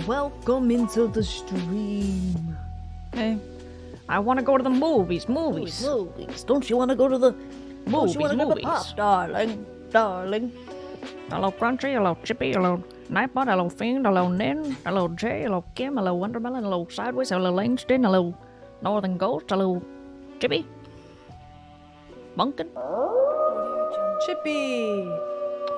Welcome into the stream. Hey, I want to go to the movies. Movies. Don't you want to go to the Movies, Don't you want to go to the movies. pop, darling? Hello, Crunchy. Hello, Chippy. Hello, Nightbot. Hello, Fiend. Hello, Nin. Hello, Jay. Hello, Kim. Hello, Wondermelon. Hello, Sideways. Hello, Langston. Hello, Northern Ghost. Hello, Chippy. Bunkin. Chippy.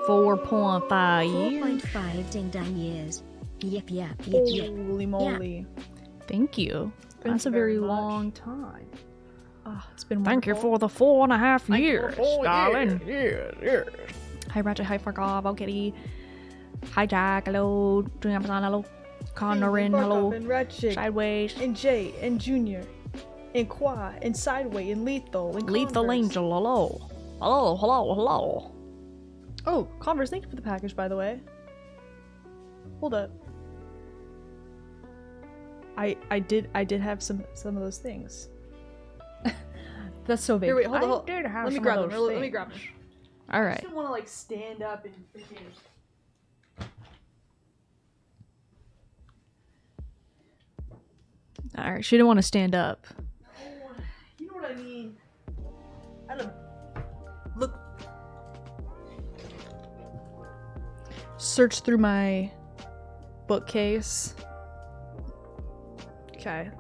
4.5 years. 4.5 ding dong years. Yep. Holy moly. Thank you. Thank That's you a very very much. long time. It's been Thank you wonderful. for the 4.5 years, darling. Yes. Hi, Ratchet. Hi, Fargov. Hi, Kitty. Hi, Jack. Hello, Dream Amazon. Hello, Connorin. Hello, And Ratchet, Sideways. and Jay, and Junior, and Qua, and Sideway, and Lethal, and Lethal Converse. Angel. Hello. Hello. Oh, Converse, thank you for the package, by the way. Hold up. I did have some of those things. That's so big. Here, wait, hold on. I did have Let me some grab of them. those Let me things. grab them. All I right. didn't want to like stand up and freaking. All right. She didn't want to stand up. You know what I mean? I don't look. Search through my bookcase. Okay.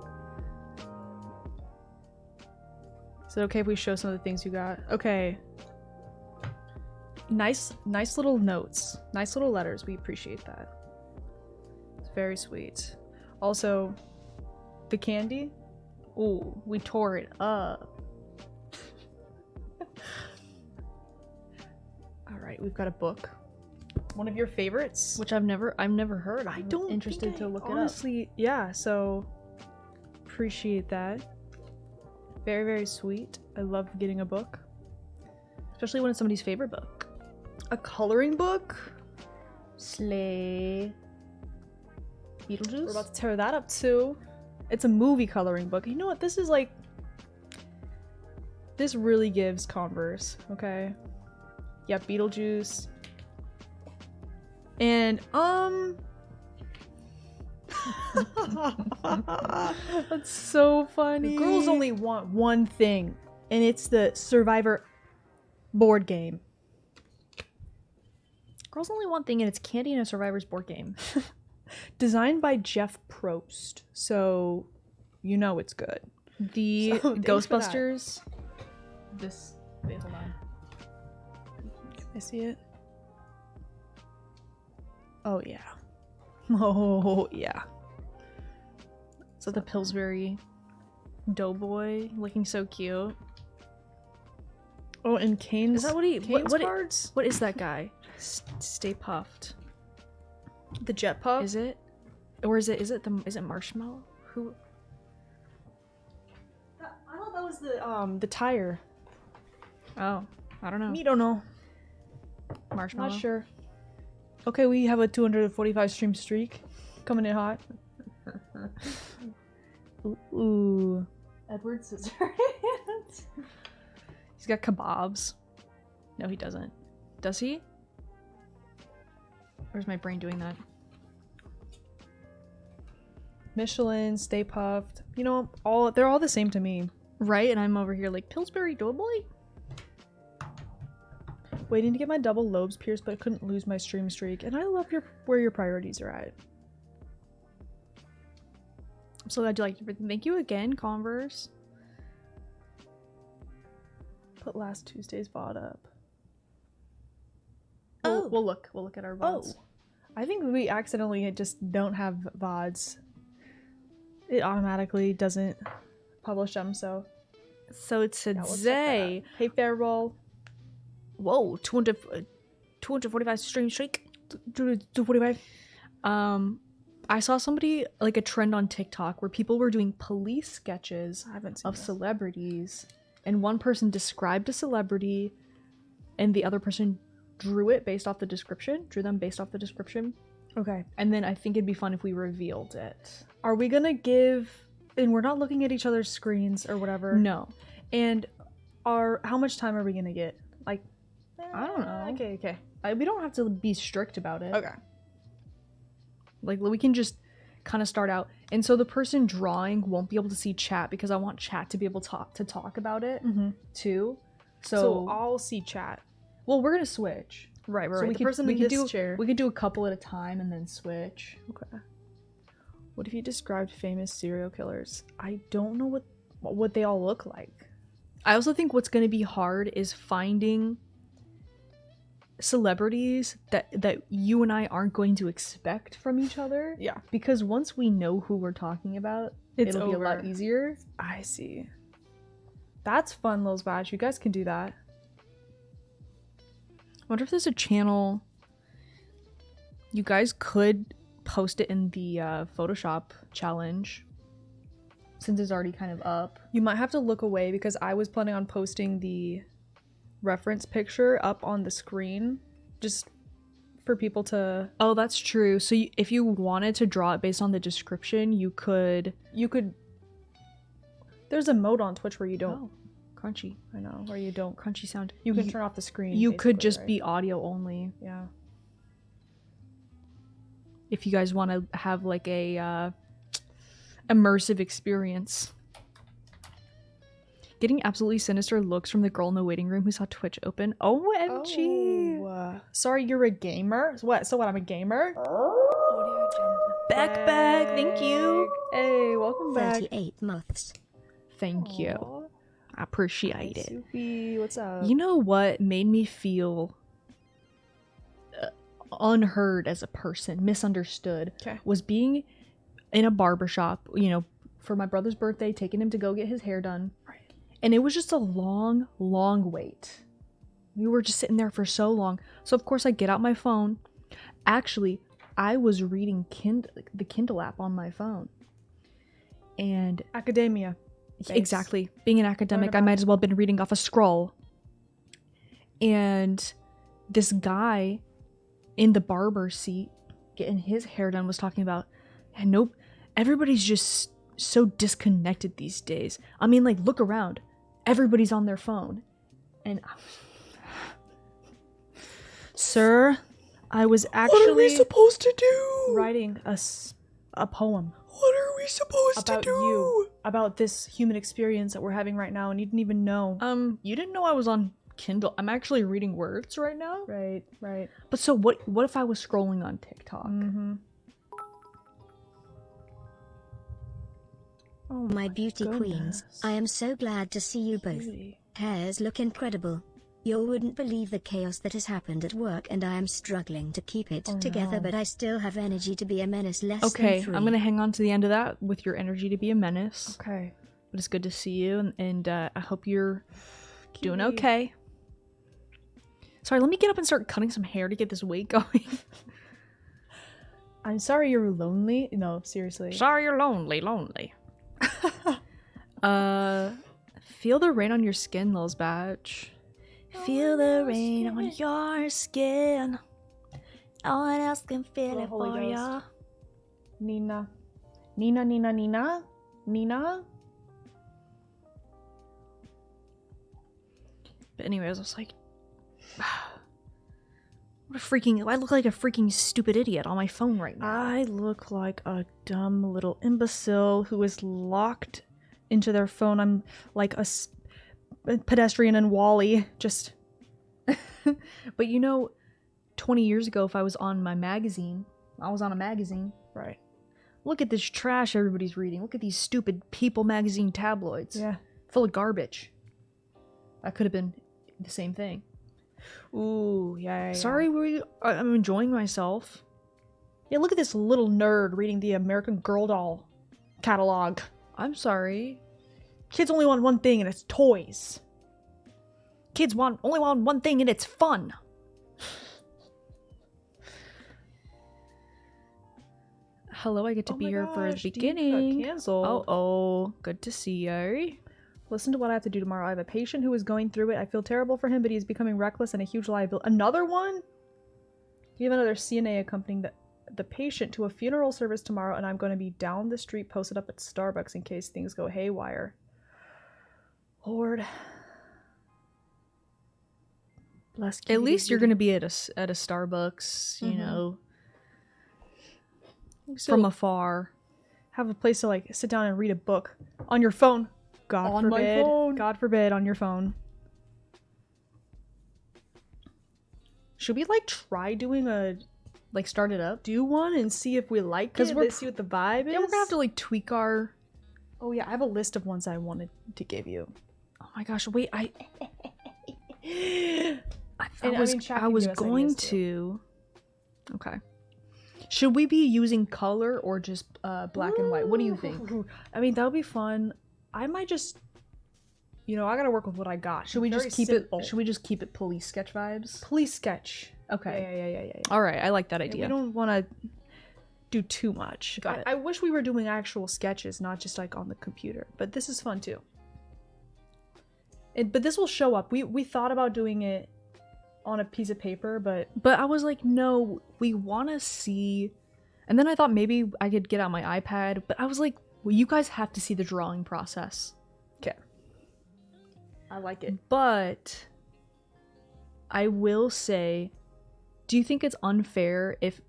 Is it okay if we show some of the things you got? Okay. Nice little notes. Nice little letters. We appreciate that. It's very sweet. Also, the candy. Ooh, we tore it up. All right, we've got a book. One of your favorites. Which I've never heard. I I'm don't interested think to look honestly, yeah, so appreciate that. Very, very sweet. I love getting a book. Especially when it's somebody's favorite book. A coloring book? it up. Slay. Beetlejuice. We're about to tear that up too. It's a movie coloring book. You know what? This is like this really gives Converse, okay? Yeah, Beetlejuice. And that's so funny. The girls only want one thing, and it's the Survivor board game. Girls only one thing, and it's candy and a Survivor's board game. Designed by Jeff Prost, so you know it's good. The So, thanks for Ghostbusters. This. Wait, hold on. I see it. Oh yeah. Oh yeah. So the Pillsbury Doughboy looking so cute. Oh, and Kane's. Is that what he? Kane's What cards? what is that guy? Stay Puffed. The Jet Puff. Is it? Or is it Marshmallow? Who? I thought that was the tire. Oh, I don't know. Me don't know. Marshmallow. Not sure. Okay, we have a 245 stream streak coming in hot. Ooh. Edward Scissorhands. He's got kebabs. No, he doesn't. Does he? Or is my brain doing that? Michelin, Stay Puffed. You know, they're all the same to me. Right, and I'm over here like Pillsbury Doughboy. Waiting to get my double lobes pierced, but I couldn't lose my stream streak. And I love where your priorities are at. I'm so glad you liked everything. Thank you again, Converse. Put last Tuesday's VOD up. Oh. We'll look at our VODs. I think we accidentally just don't have VODs. It automatically doesn't publish them, so So it's yeah, we'll check that today. out. Hey Farewell. Whoa, 245 stream streak. 245. I saw somebody like a trend on TikTok where people were doing police sketches I haven't seen of this. celebrities, and one person described a celebrity, and the other person drew them based off the description. Okay. And then I think it'd be fun if we revealed it. Are we gonna give? And we're not looking at each other's screens or whatever. No, And how much time are we gonna get? Like, I don't know. Okay. we don't have to be strict about it. Okay. Like we can just kind of start out. And so the person drawing won't be able to see chat because I want chat to be able to talk about it too. So I'll see chat. Well, we're gonna switch. Right, So we the could, person we in could this do chair. we could do a couple at a time and then switch. Okay. What if you described famous serial killers? I don't know what they all look like. I also think what's gonna be hard is finding celebrities that you and I aren't going to expect from each other. Yeah. Because once we know who we're talking about, It's it'll be a lot over. easier. I see. That's fun, Lil's Badge. You guys can do that. I wonder if there's a channel. You guys could post it in the Photoshop challenge, since it's already kind of up. You might have to look away because I was planning on posting the reference picture up on the screen just for people to... Oh, that's true. So if you wanted to draw it based on the description, you could... There's a mode on Twitch where you don't... Oh, crunchy. I know, where you don't... Crunchy sound. You can turn off the screen. You could basically, just right? be audio only. Yeah. If you guys want to have like a immersive experience. Getting absolutely sinister looks from the girl in the waiting room who saw Twitch open. OMG. Sorry, you're a gamer? So what, I'm a gamer? Back, thank you. Hey, welcome back. 38 months. Thank you. Aw. I appreciate it. Soupy, what's up? You know what made me feel unheard as a person, misunderstood, 'Kay. was being in a barbershop, you know, for my brother's birthday, taking him to go get his hair done. Right. And it was just a long, long wait. We were just sitting there for so long. So of course I get out my phone. Actually, I was reading the Kindle app on my phone. And Academia. Thanks. exactly, being an academic, I about- might as well have been reading off a scroll. And this guy in the barber seat getting his hair done was talking about, and nope, everybody's just so disconnected these days. I mean, like, look around. Everybody's on their phone. And sir, I was actually What are we supposed to do? writing A poem What are we supposed about you, about this human experience that we're having right now, and you didn't even know. You didn't know I was on Kindle. I'm actually reading words right now. Right, right. But so what if I was scrolling on TikTok? Mm-hmm. Oh My beauty queens, goodness. I am so glad to see you both. Beauty. Hairs look incredible. You wouldn't believe the chaos that has happened at work, and I am struggling to keep it together, no. but I still have energy to be a menace less Okay, than 3. I'm gonna hang on to the end of that with your energy to be a menace. Okay. But it's good to see you, and I hope you're doing Kitty. okay. Sorry, let me get up and start cutting some hair to get this weight going. I'm sorry you're lonely. No, seriously. Sorry you're lonely. Feel the rain on your skin, Lil's Batch. Feel the rain on your skin. No one else can feel Oh, it Holy for Ghost. ya. Nina. Nina? But anyways, I was like, what a freaking, I look like a freaking stupid idiot on my phone right now. I look like a dumb little imbecile who is locked into their phone. I'm like a pedestrian in Wall-E. Just... But you know, 20 years ago, if I was on my magazine, I was on a magazine. Right. Look at this trash everybody's reading. Look at these stupid People magazine tabloids. Yeah. Full of garbage. I could have been the same thing. Ooh, yeah. Sorry, I'm enjoying myself. Yeah, look at this little nerd reading the American Girl doll catalog. I'm sorry. Kids only want one thing, and it's toys. Kids only want one thing, and it's fun. Hello, I get to Oh be my here for gosh, the Dean got beginning. canceled. Oh, good to see you. Listen to what I have to do tomorrow. I have a patient who is going through it. I feel terrible for him, but he is becoming reckless and a huge liability. Another one? We have another CNA accompanying the patient to a funeral service tomorrow, and I'm going to be down the street posted up at Starbucks in case things go haywire. Lord. Bless At least you're gonna be at a Starbucks, you know. Still afar. have a place to like sit down and read a book on your phone. God On my forbid. phone. God forbid on your phone. Should we like try doing Start it up. do one and see if we like it? 'Cause we're See what the vibe is. Yeah, we're gonna have to like tweak our. Oh yeah, I have a list of ones I wanted to give you. Oh my gosh! Wait, I And, I was mean, chat I can was give us going ideas, too. to. Okay. Should we be using color or just black and white? What do you think? I mean, that would be fun. I might just, I gotta work with what I got. Should we Very just keep simple. it? Should we just keep it police sketch vibes? Please sketch? Okay. Yeah. All right. I like that We idea. don't want to do too much. Got it. I wish we were doing actual sketches, not just like on the computer. But this is fun too. But this will show up. We thought about doing it on a piece of paper, but But I was like, no, we want to see. And then I thought maybe I could get out my iPad, but I was like, well, you guys have to see the drawing process. okay. I like it. But I will say, do you think it's unfair if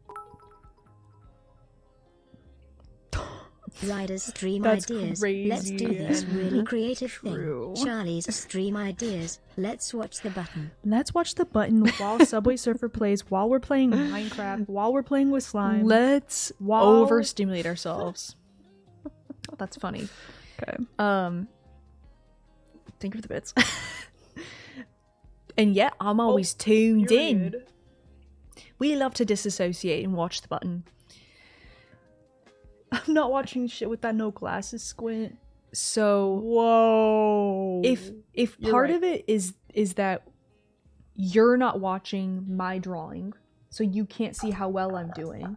Riders stream That's ideas. Let's do crazy this and really creative true. thing. Charlie's stream ideas. Let's watch the button. Let's watch the button while Subway Surfer plays, while we're playing Minecraft, while we're playing with slime. let's Wow. overstimulate ourselves? That's funny. Okay. Thank you for the bits. And yet, I'm always tuned in. Period. We love to disassociate and watch the button. I'm not watching shit with that no glasses squint. So Whoa. if You're part right. of it is that you're not watching my drawing, so you can't see how well I'm doing.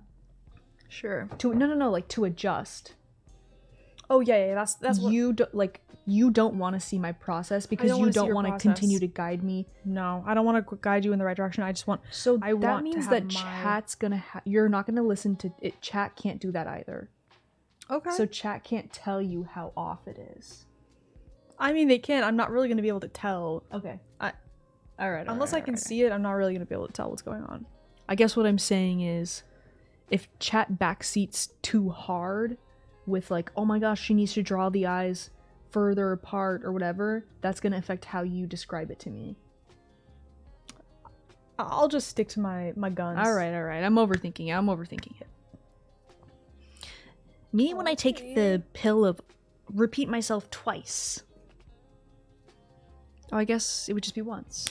Sure. No, like to adjust. Oh yeah, that's what. You don't want to see my process because don't you wanna see don't your want to process. continue to guide me. No, I don't want to guide you in the right direction. I just want. So I that want to means have that my- chat's gonna you're not gonna listen to it. Chat can't do that either. Okay. So chat can't tell you how off it is. I mean, they can. I'm not really gonna be able to tell. Okay. I- All right. Unless I can see it, I'm not really gonna be able to tell what's going on. I guess what I'm saying is, if chat backseats too hard, with like, oh my gosh, she needs to draw the eyes further apart or whatever, that's gonna affect how you describe it to me. I'll just stick to my guns. All right. I'm overthinking it. Me when I take the pill of repeat myself twice. Oh, I guess it would just be once.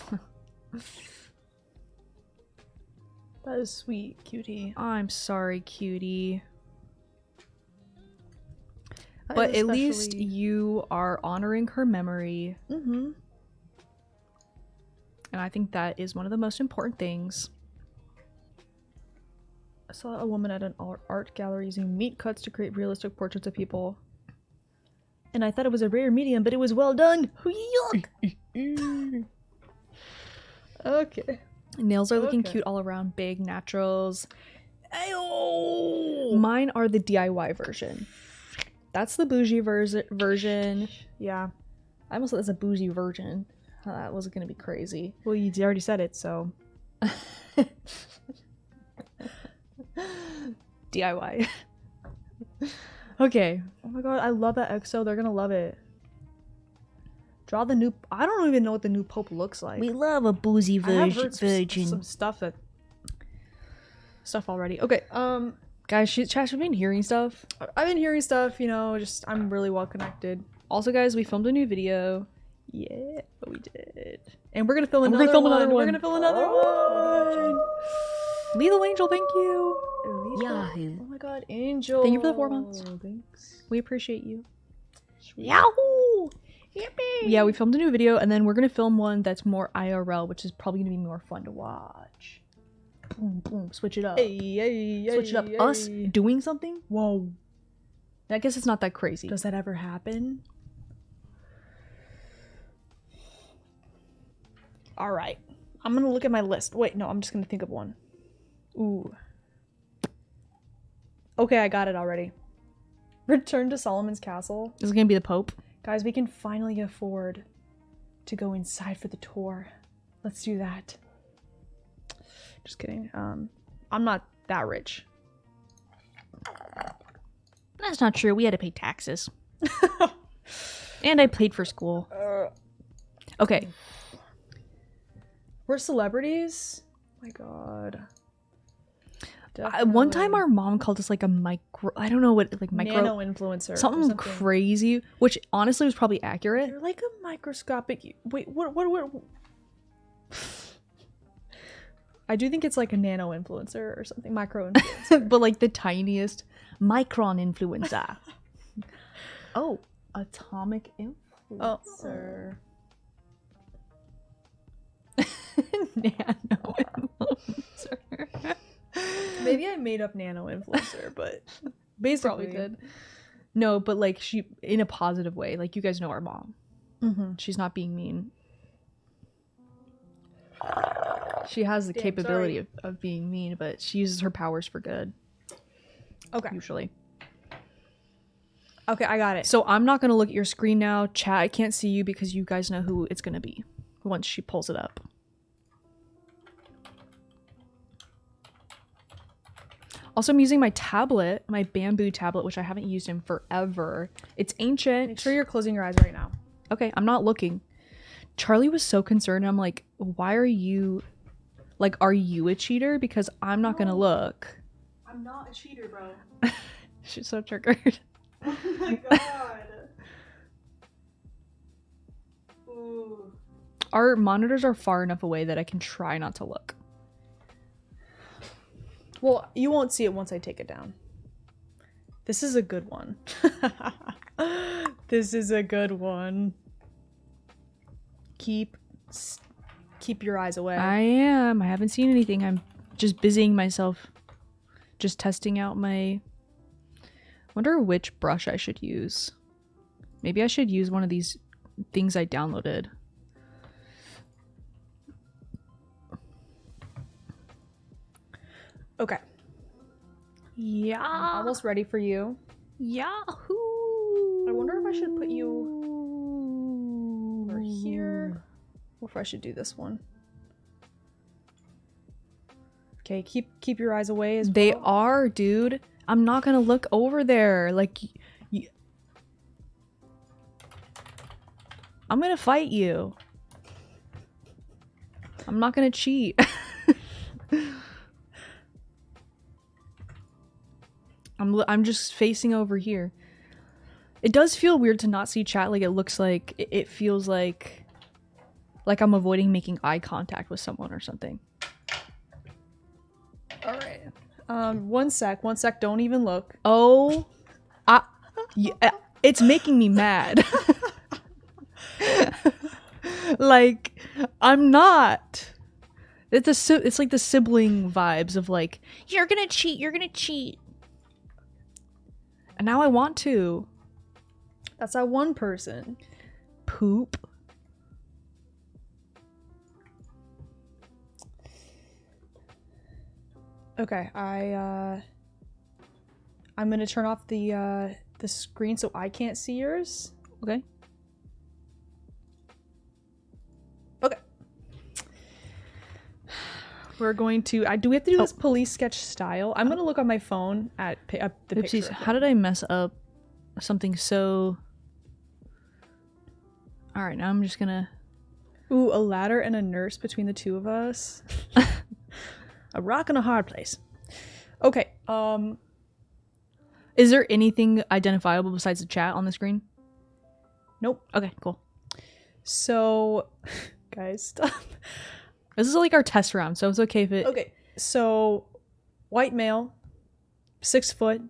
That is sweet, cutie. I'm sorry, cutie. That But is at least especially- you are honoring her memory, Mhm. and I think that is one of the most important things. I saw a woman at an art gallery using meat cuts to create realistic portraits of people. And I thought it was a rare medium, but it was well done. Yuck. Okay. Nails are looking Okay. cute all around, big naturals. Ayo! Mine are the DIY version. That's the bougie version. Yeah. I almost said that's a bougie version. That was gonna be crazy. Well, you already said it, so. DIY. Okay. Oh my god, I love that EXO. They're gonna love it. Draw the new. I don't even know what the new Pope looks like. love a boozy I have heard some stuff already. Okay, Guys, chat's been hearing stuff. I've been hearing stuff, just I'm really well connected. Also, guys, we filmed a new video. Yeah, we did. And we're gonna film And we're another gonna film one. another We're one. gonna film another one. Lethal Angel, thank you. Yahoo. Oh my god, Angel. Thank you for the 4 months. Thanks. We appreciate you. Yahoo! Yeah, we filmed a new video, and then we're gonna film one that's more IRL, which is probably gonna be more fun to watch. Boom, boom, switch it up. Switch it up. Us doing something? Whoa. I guess it's not that crazy. Does that ever happen? Alright. I'm gonna look at my list. Wait, no, I'm just gonna think of one. Ooh. Okay, I got it already. Return to Solomon's Castle. This is gonna be the Pope. Guys, we can finally afford to go inside for the tour. Let's do that. Just kidding. I'm not that rich. That's not true. We had to pay taxes. And I paid for school. Okay. We're celebrities? Oh my god. One time our mom called us like a micro... I don't know what... Like micro... Nano influencer. Something crazy. Which honestly was probably accurate. You're like a microscopic... Wait, what? I do think it's like a nano influencer or something. Micro influencer. But like the tiniest micron influencer. Oh, atomic influencer. Nano influencer. Maybe I made up nano influencer, but basically Probably did. No, but like she in a positive way. Like you guys know our mom. Mm-hmm. She's not being mean. She has the capability of being mean, but she uses her powers for good. Okay. Usually. Okay, I got it. So I'm not going to look at your screen now. Chat, I can't see you because you guys know who it's going to be once she pulls it up. Also, I'm using my tablet, my bamboo tablet, which I haven't used in forever. It's ancient. Make sure you're closing your eyes right now. Okay, I'm not looking. Charlie was so concerned. I'm like, why are you... Like, are you a cheater? Because I'm not going to look. I'm not a cheater, bro. She's so triggered. Oh my god. Ooh. Our monitors are far enough away that I can try not to look. Well, you won't see it once I take it down. This is a good one. This is a good one. Keep your eyes away. I am. I haven't seen anything. I'm just busying myself. Just testing out my... Wonder which brush I should use. Maybe I should use one of these things I downloaded. Okay. Yeah. I'm almost ready for you. Yahoo! I wonder if I should put you over here, or if I should do this one. Okay, keep your eyes away as They well. are, dude. I'm not gonna look over there. Like, I'm gonna fight you. I'm not gonna cheat. I'm just facing over here. It does feel weird to not see chat. Like, it looks like it feels like I'm avoiding making eye contact with someone or something. All right. One sec. Don't even look. Oh, yeah, it's making me mad. Like, I'm not. It's like the sibling vibes of like, you're gonna cheat. And now I want to. That's that one person. Poop. Okay, I'm gonna turn off the screen so I can't see yours. Okay. Okay. We're going to. Do we have to do this police sketch style? I'm gonna look on my phone at the Oopsies. picture. How did I mess up something so... Alright, now I'm just gonna... Ooh, a ladder and a nurse between the two of us. A rock and a hard place. Okay. Is there anything identifiable besides the chat on the screen? Nope. Okay, cool. So, guys, stop. This is like our test round, so it's okay if it... Okay, so white male, 6 foot.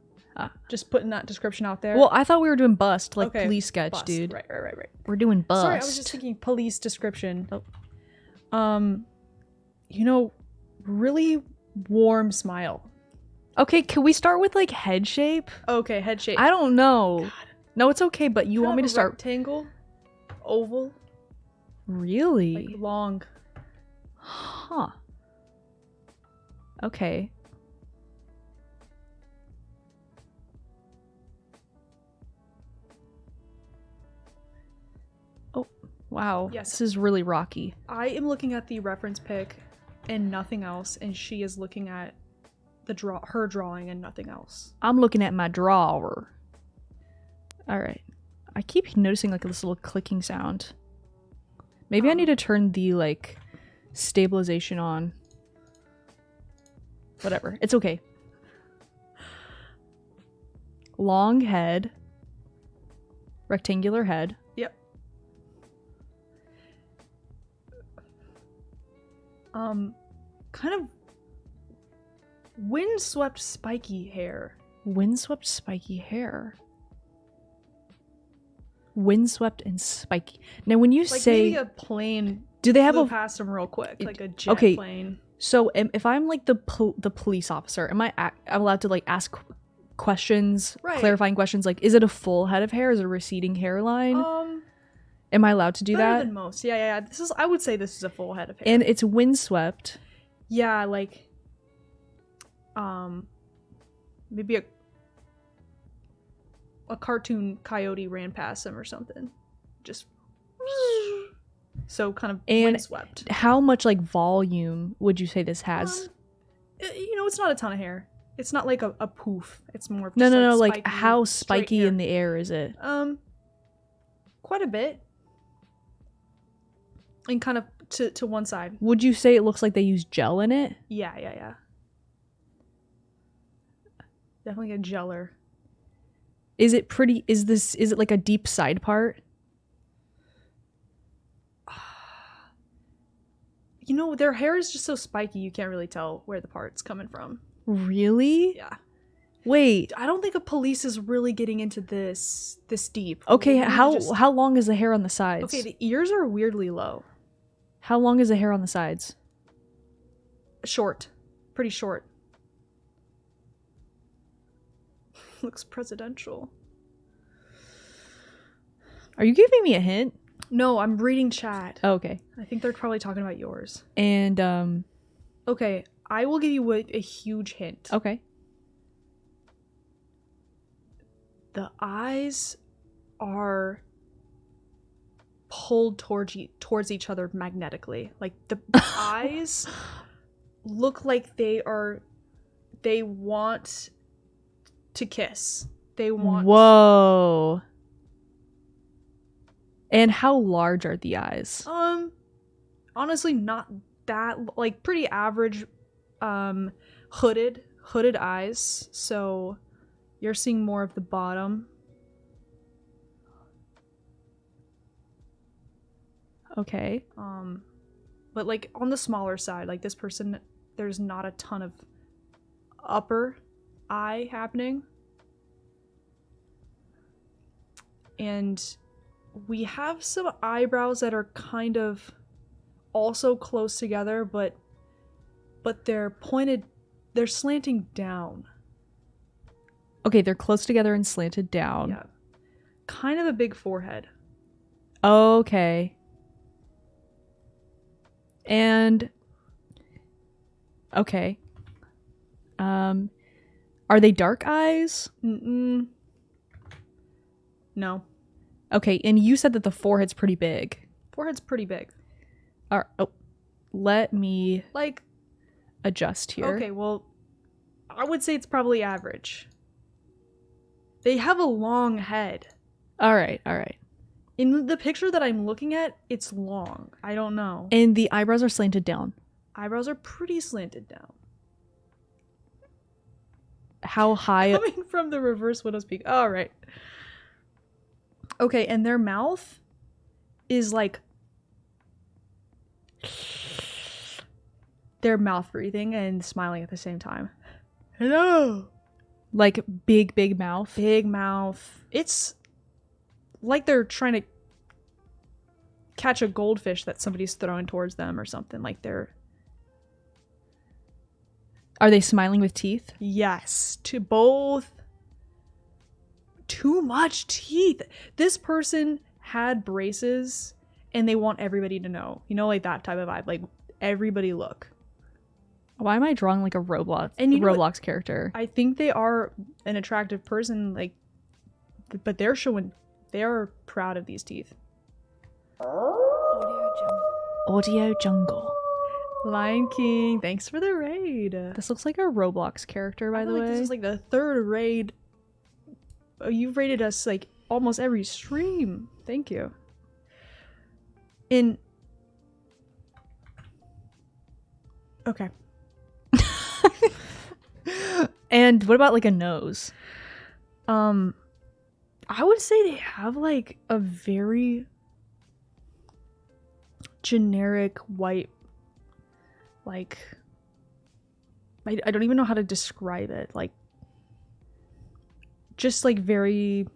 Just putting that description out there. Well, I thought we were doing bust, like Okay, police sketch, bust. dude. Right. We're doing bust. Sorry, I was just thinking police description. Oh. You know, really warm smile. Okay, can we start with like head shape? Okay, head shape. I don't know. No, it's okay, but you want me to start... rectangle, oval, Really? like long. Huh. Okay. Oh, wow. Yes. This is really rocky. I am looking at the reference pic and nothing else, and she is looking at her drawing and nothing else. I'm looking at my drawer. Alright. I keep noticing like this little clicking sound. Maybe I need to turn the like stabilization on. Whatever. It's okay. Long head. Rectangular head. Yep. Kind of windswept spiky hair. Windswept spiky hair. Windswept and spiky. Now when you Like say maybe a plane do they have flew a past them real quick, like a jet okay. plane. so if I'm like the police officer, am I I'm allowed to like ask questions, Right. clarifying questions like is it a full head of hair, is it a receding hairline? Am I allowed to do Better that? than most. Yeah. I would say this is a full head of hair. And it's windswept. yeah, like maybe a cartoon coyote ran past him or something. Just so kind of And windswept. how much like volume would you say this has? It's not a ton of hair. It's not like a poof. It's more of No, just like spiky, how straight spiky hair. in the air is it? Quite a bit. And kind of to one side. Would you say it looks like they use gel in it? Yeah. Definitely a geller. Is it pretty? Is it like a deep side part? Their hair is just so spiky you can't really tell where the part's coming from. Really? Yeah. Wait. I don't think a police is really getting into this deep. Okay, Maybe how just- how long is the hair on the sides? Okay, the ears are weirdly low. How long is the hair on the sides? Short. Pretty short. Looks presidential. Are you giving me a hint? No, I'm reading chat. Oh, okay. I think they're probably talking about yours. And Okay, I will give you a huge hint. okay. The eyes are pulled towards each other magnetically. Like the eyes look like they want to kiss. They want Whoa. And how large are the eyes? honestly not that, like, pretty average hooded eyes. So you're seeing more of the bottom. Okay. But like on the smaller side, like this person, there's not a ton of upper eye happening. And we have some eyebrows that are kind of also close together, but they're slanting down. Okay, they're close together and slanted down. Yeah. Kind of a big forehead. Okay. And okay. Are they dark eyes? No. Okay, and you said that the forehead's pretty big. Forehead's pretty big. Let me Like, adjust here. okay, well, I would say it's probably average. They have a long head. All right. In the picture that I'm looking at, it's long. I don't know. And the eyebrows are slanted down. Eyebrows are pretty slanted down. How high? Coming from the reverse widow's peak. All right. Okay, and their mouth is like they're mouth breathing and smiling at the same time. Hello. Like big mouth. Big mouth. It's like they're trying to catch a goldfish that somebody's throwing towards them or something. Like they're Are they smiling with teeth? yes, to both. Too much teeth. This person had braces and they want everybody to know. You know, like that type of vibe. Like, everybody look. Why am I drawing like a Roblox And you know Roblox character? I think they are an attractive person, like, but they are proud of these teeth. Audio Jungle. Lion King, thanks for the raid. This looks like a Roblox character, by I the feel way. like this is like the third raid. You've raided us like almost every stream. Thank you. Okay. And what about like a nose? I would say they have like a very generic white, like, I don't even know how to describe it. Like, just like very,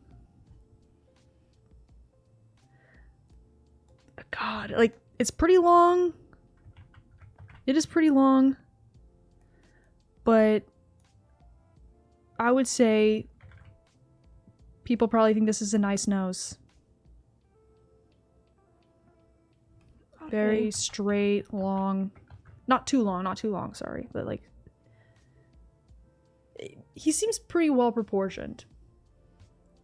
God, like it's pretty long. It is pretty long, but I would say people probably think this is a nice nose. Very straight, long. Not too long, sorry. But like, he seems pretty well proportioned.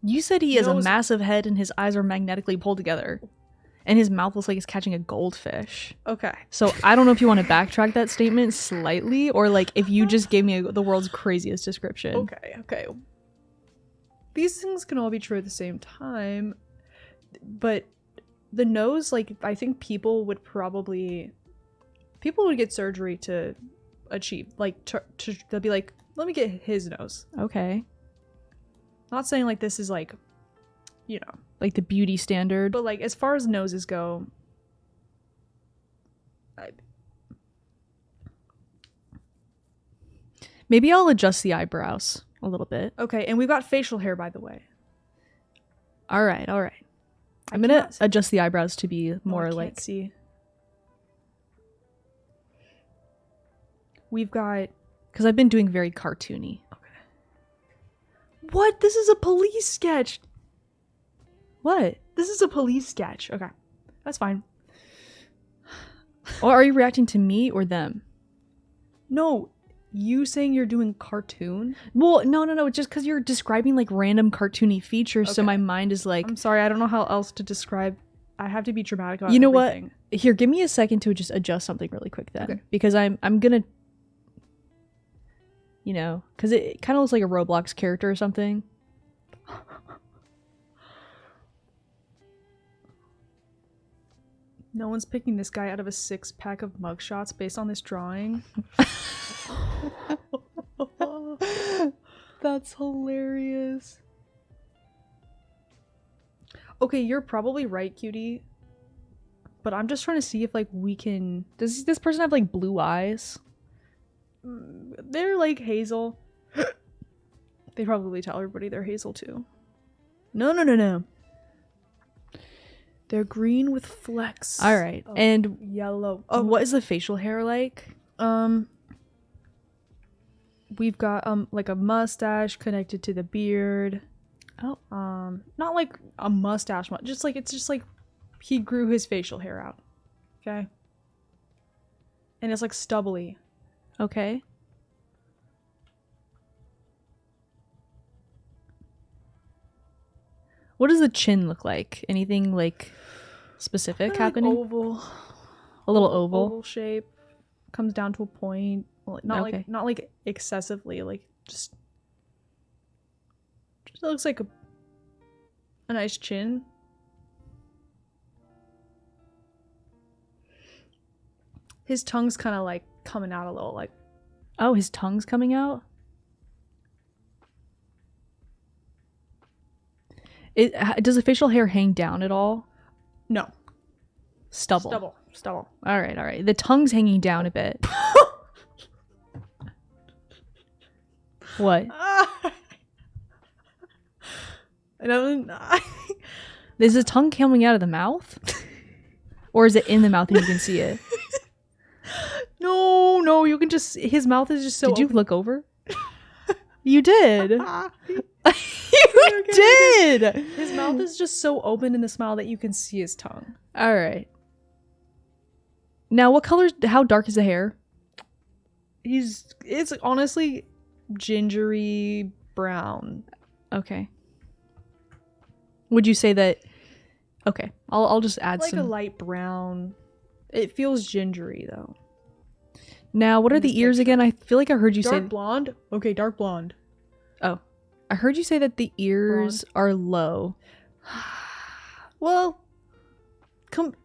You said he has a Nose- massive head and his eyes are magnetically pulled together. And his mouth looks like he's catching a goldfish. Okay. So I don't know if you want to backtrack that statement slightly, or like if you just gave me the world's craziest description. Okay. These things can all be true at the same time, but the nose, like, I think people would get surgery to achieve, like, they'll be like, let me get his nose. Okay. Not saying like this is like, you know, Like the beauty standard. but like as far as noses go, Maybe I'll adjust the eyebrows a little bit. okay. And we've got facial hair, by the way. All right. I I'm gonna cannot- adjust the eyebrows to be Oh, I more can't like. see. We've got Because I've been doing very cartoony. what? This is a police sketch. What? This is a police sketch. Okay, that's fine. Or are you reacting to me or them? No, you saying you're doing cartoon? Well, no. Just because you're describing like random cartoony features, so Okay. my mind is like, I'm sorry, I don't know how else to describe. I have to be dramatic about you know everything. what? Here, give me a second to just adjust something really quick then, Okay. because I'm gonna, you know, because it kind of looks like a Roblox character or something. No one's picking this guy out of a 6-pack of mugshots based on this drawing. That's hilarious. Okay, you're probably right, cutie. But I'm just trying to see if like we can. Does this person have like blue eyes? They're like hazel. They probably tell everybody they're hazel too. No. They're green with flecks. All right, of and yellow. what is the facial hair like? We've got like a mustache connected to the beard. Oh. Not like a mustache, just like it's just like he grew his facial hair out. Okay. And it's like stubbly. Okay. What does the chin look like? Anything like specific happening? Oval. A little oval. Oval shape. Comes down to a point. Well, not Okay. not like excessively, like just looks like a nice chin. His tongue's kind of like coming out a little, like Oh, his tongue's coming out? Does the facial hair hang down at all? no, Stubble. stubble. All right. The tongue's hanging down a bit. What? I don't. Is the tongue coming out of the mouth? Or is it in the mouth and you can see it? No, you can just. His mouth is just so. Did you open. look over? You did. You You did. His mouth is just so open in the smile that you can see his tongue. All right. Now, how dark is the hair? It's honestly gingery brown. Okay. Would you say that? Okay, I'll just add Like a some. light brown. It feels gingery though. Now, what are in this the ears picture. again? I feel like I heard you Dark say. blonde? Okay, dark blonde. Oh, I heard you say that the ears are low. Well,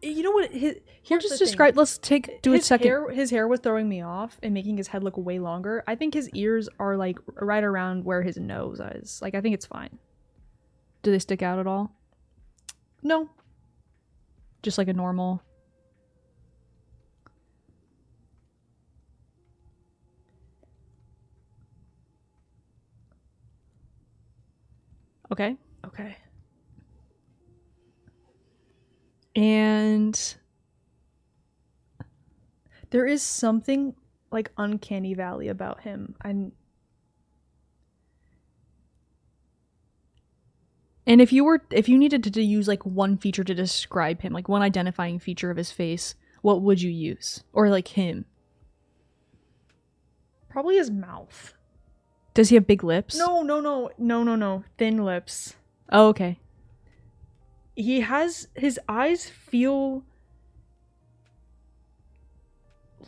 you know what? Here, Here's just the thing. describe. Let's do a His second. his hair was throwing me off and making his head look way longer. I think his ears are like right around where his nose is. Like I think it's fine. Do they stick out at all? No. Just like a normal. Okay. Okay. And There is something like uncanny valley about him. and if you needed to use like one feature to describe him, like one identifying feature of his face, what would you use? Or like him? Probably his mouth. Does he have big lips? No. Thin lips. Oh, okay. His eyes feel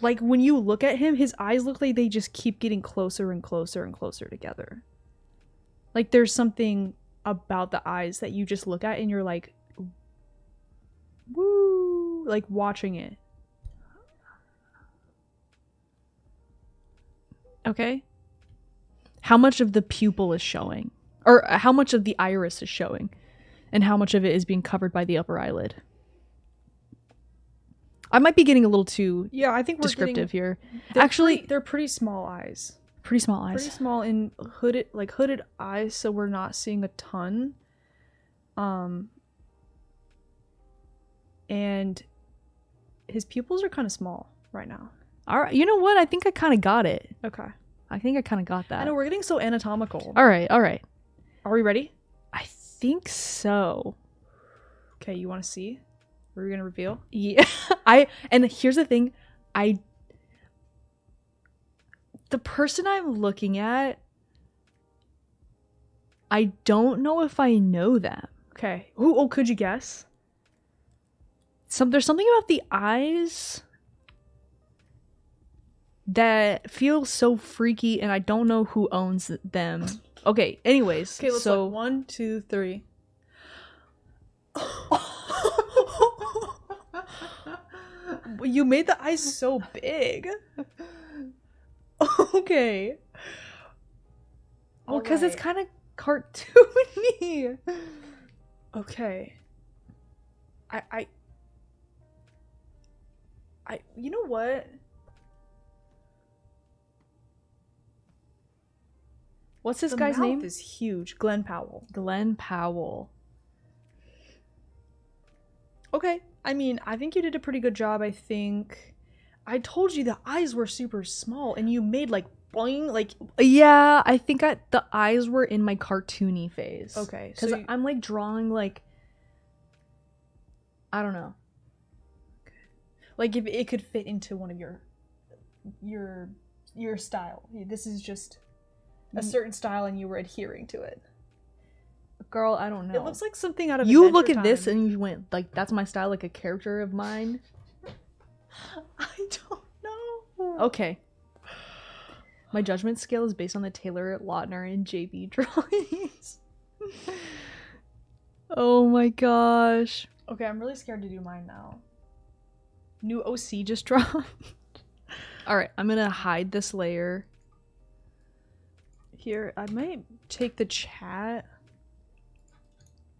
like when you look at him, his eyes look like they just keep getting closer and closer and closer together. Like there's something about the eyes that you just look at and you're like, woo, like watching it. Okay. How much of the pupil is showing? Or how much of the iris is showing? And how much of it is being covered by the upper eyelid? I might be getting a little too Yeah, I think we're descriptive here. They're Actually, they're pretty small eyes. pretty small eyes. Pretty small and hooded eyes, so we're not seeing a ton. And his pupils are kind of small right now. All right, you know what? I think I kind of got it. Okay. I think I kind of got that. I know we're getting so anatomical. All right. Are we ready? I think so. Okay, you want to see? Are we gonna reveal? Yeah. And here's the thing, the person I'm looking at, I don't know if I know them. Okay. Oh, could you guess? There's something about the eyes that feels so freaky, and I don't know who owns them. Okay, anyways. Okay, let's so look. 1, 2, 3. You made the eyes so big. Okay. well, because it's Alright. kind of cartoony. Okay. I you know what? What's this The guy's mouth name? is huge. Glenn Powell. Glenn Powell. Okay. I mean, I think you did a pretty good job. I think I told you the eyes were super small and you made like boing, like Yeah, I think the eyes were in my cartoony phase. okay. Because So I'm like drawing like, I don't know. like if it could fit into one of your style. This is just a certain style and you were adhering to it. Girl, I don't know. It looks like something out of you Adventure look at this Time. and you went like, that's my style, like a character of mine. I don't know. Okay. My judgment scale is based on the Taylor Lautner and JB drawings. Oh my gosh. Okay, I'm really scared to do mine now. New OC just dropped. Alright, I'm gonna hide this layer. Here, I might take the chat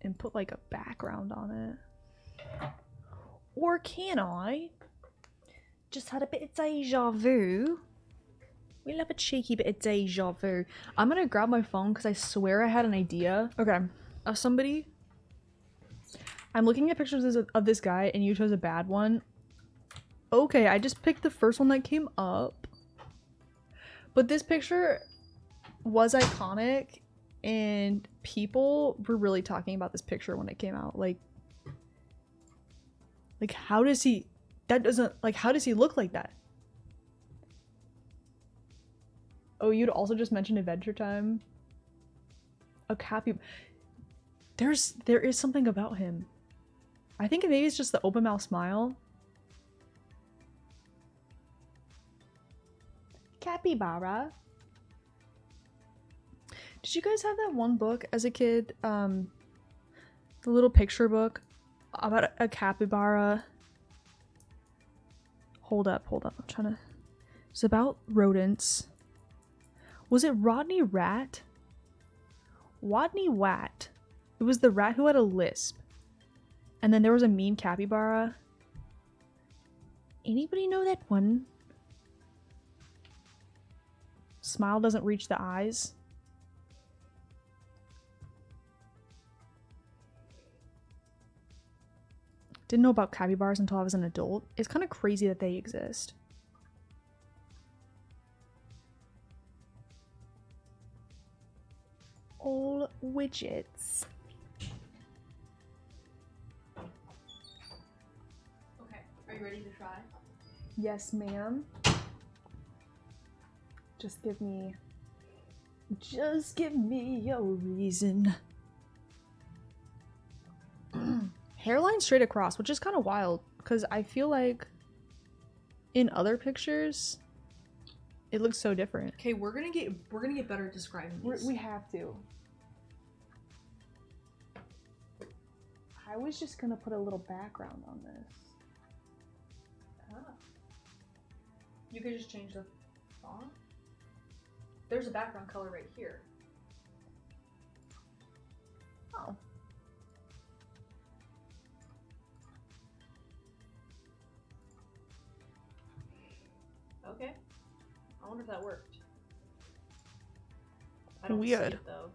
and put like a background on it. Or can I? Just had a bit of deja vu. We love a cheeky bit of deja vu. I'm gonna grab my phone because I swear I had an idea Okay. of somebody. I'm looking at pictures of this guy and you chose a bad one. Okay, I just picked the first one that came up. But this picture was iconic and people were really talking about this picture when it came out. Like how does he how does he look like that? Oh, you'd also just mentioned Adventure Time. A cappy. There is something about him. I think maybe it's just the open mouth smile. Capybara. Did you guys have that one book as a kid? The little picture book about a capybara. Hold up. I'm trying to... It's about rodents. Was it Rodney Rat? Rodney Wat. It was the rat who had a lisp. And then there was a mean capybara. Anybody know that one? Smile doesn't reach the eyes. Didn't know about capybaras until I was an adult. It's kind of crazy that they exist. All widgets. Okay, are you ready to try? Yes, ma'am. Just give me a reason. Hairline straight across, which is kind of wild because I feel like in other pictures it looks so different. Okay, we're gonna get better at describing these. We have to. I was just gonna put a little background on this. You could just change the font. There's a background color right here. Oh. Okay. I wonder if that worked. I don't see Weird. it though.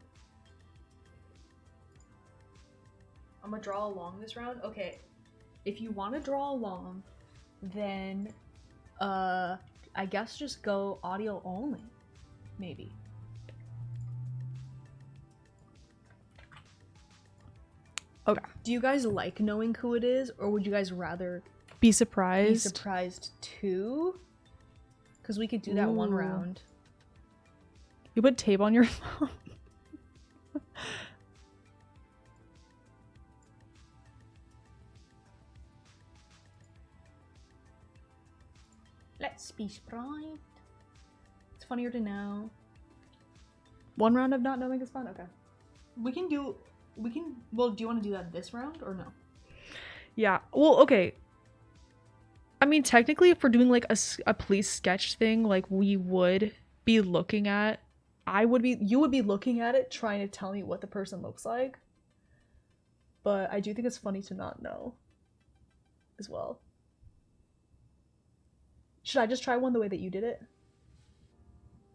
I'm gonna draw along this round. Okay. If you want to draw along, then I guess just go audio only. Maybe. Okay. Do you guys like knowing who it is, or would you guys rather Be be surprised. surprised too? Because we could do that one Ooh. round. You put tape on your phone. Let's be surprised. It's funnier to know. One round of not knowing is fun. Okay. Well, do you want to do that this round or no? Yeah. Well, okay. I mean, technically, if we're doing like a police sketch thing, like we would be looking at, you would be looking at it, trying to tell me what the person looks like. But I do think it's funny to not know as well. Should I just try one the way that you did it?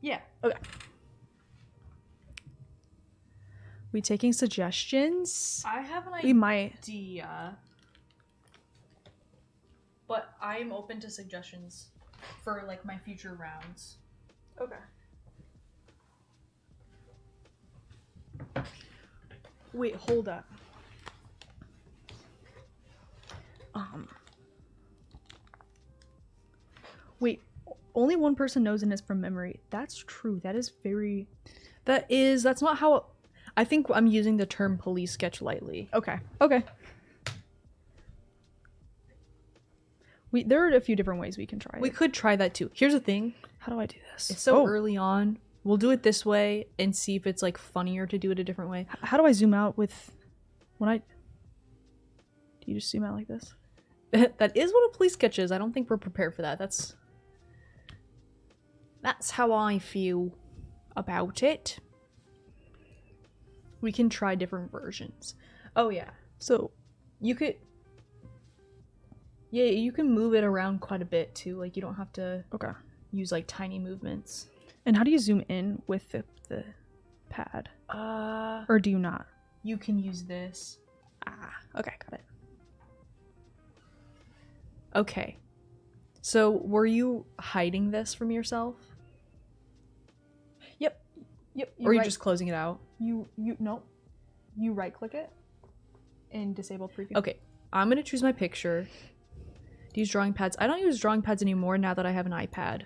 Yeah. Okay. We taking suggestions? I have an We might. idea. But I'm open to suggestions for like my future rounds. Okay. Wait, hold up. Wait, only one person knows and is from memory. That's true. That's not how I think I'm using the term police sketch lightly. Okay. There are a few different ways we can try We it. could try that too. Here's the thing. How do I do this? It's so Oh, early on. We'll do it this way and see if it's like funnier to do it a different way. How do I zoom out with when I do you just zoom out like this? That is what a police sketch is. I don't think we're prepared for that. That's how I feel about it. We can try different versions. Oh yeah. So You could Yeah, you can move it around quite a bit too. Like you don't have to okay. use like tiny movements. And how do you zoom in with the pad? Or do you not? You can use this. Okay, got it. Okay. So, were you hiding this from yourself? Yep. Or are you just closing it out? you right click it and disable preview. Okay. I'm going to choose my picture. Use drawing pads. I don't use drawing pads anymore now that I have an iPad.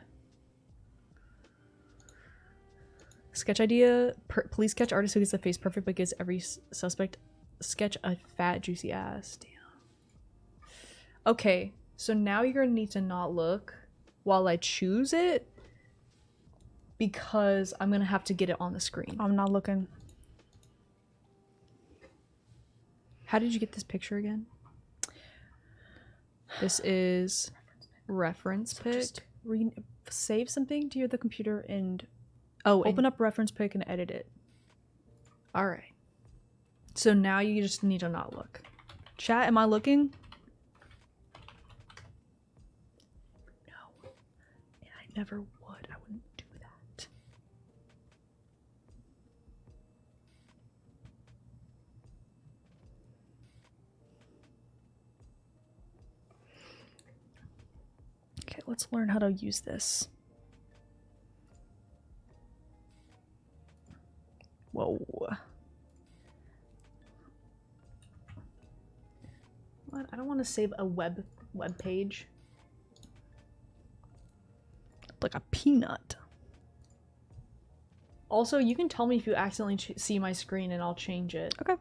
Sketch idea. Please sketch artist who gets the face perfect but gives every suspect sketch a fat juicy ass. Damn. Okay. So now you're going to need to not look while I choose it because I'm going to have to get it on the screen. I'm not looking. How did you get this picture again? This is reference pic. Just save something to the computer and Oh, open up reference pic and edit it. All right. So now you just need to not look. Chat, am I looking? No. And I never would. I wouldn't do that. Okay, let's learn how to use this. Whoa. What? I don't want to save a web page. Like a peanut. Also, you can tell me if you accidentally see my screen and I'll change it. Okay.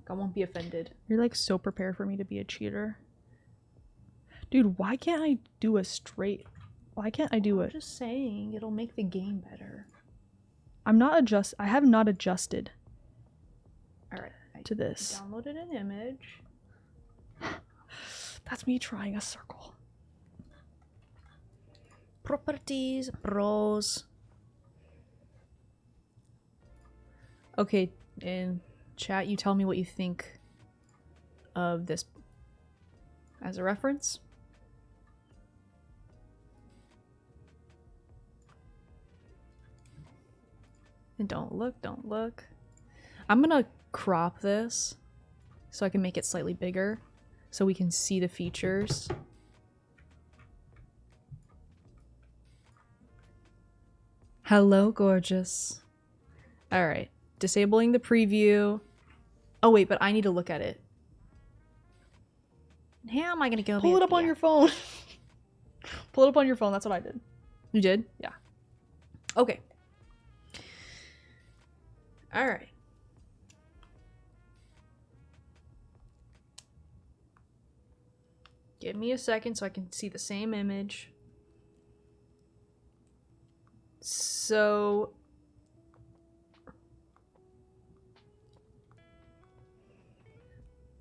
I won't be offended. You're like so prepared for me to be a cheater. Dude, why can't I do a straight... Why can't I do I'm it? just saying, it'll make the game better. I have not adjusted All right. I to this. downloaded an image. That's me trying a circle. Properties, bros. Okay, in chat, you tell me what you think of this as a reference. And don't look. I'm gonna crop this so I can make it slightly bigger so we can see the features. Hello, gorgeous. All right, disabling the preview. Oh wait, but I need to look at it. How am I gonna go? Pull it up on your phone. Pull it up on your phone. That's what I did. You did? Yeah. Okay. All right. Give me a second so I can see the same image. So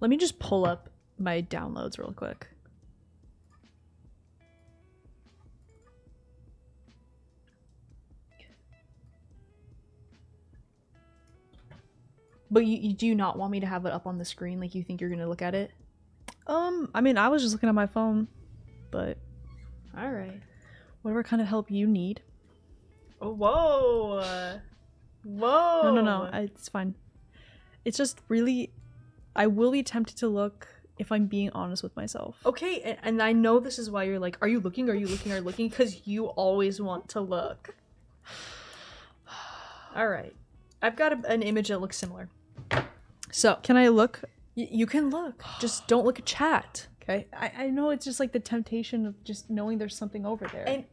let me just pull up my downloads real quick. But you do not want me to have it up on the screen like you think you're gonna look at it? I mean, I was just looking at my phone, but Alright. whatever kind of help you need. Oh, whoa! Whoa! No, it's fine. It's just really, I will be tempted to look if I'm being honest with myself. Okay, and I know this is why you're like, are you looking? Are you looking? Are you looking? Because you always want to look. Alright. I've got an image that looks similar. So, Can I look? you can look. Just don't look at chat. Okay. I know it's just like the temptation of just knowing there's something over there. And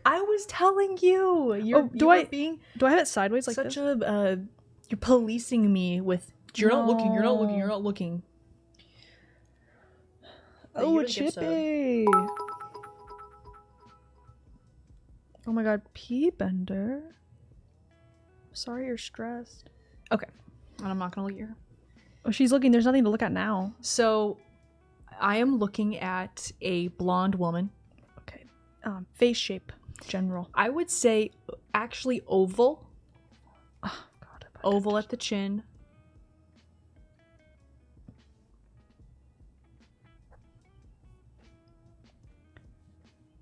I was telling you. You're do I- being do I have it sideways like such this? you're policing me with you're not looking, you're not looking, you're not looking. Oh, you're a a gift sub. chippy! Oh my god, P-Bender. Sorry you're stressed. Okay. And I'm not gonna look at your. Oh, she's looking. There's nothing to look at now. So I am looking at a blonde woman. Okay. Face shape, general. I would say actually oval. Oh god. if I Oval could at the chin.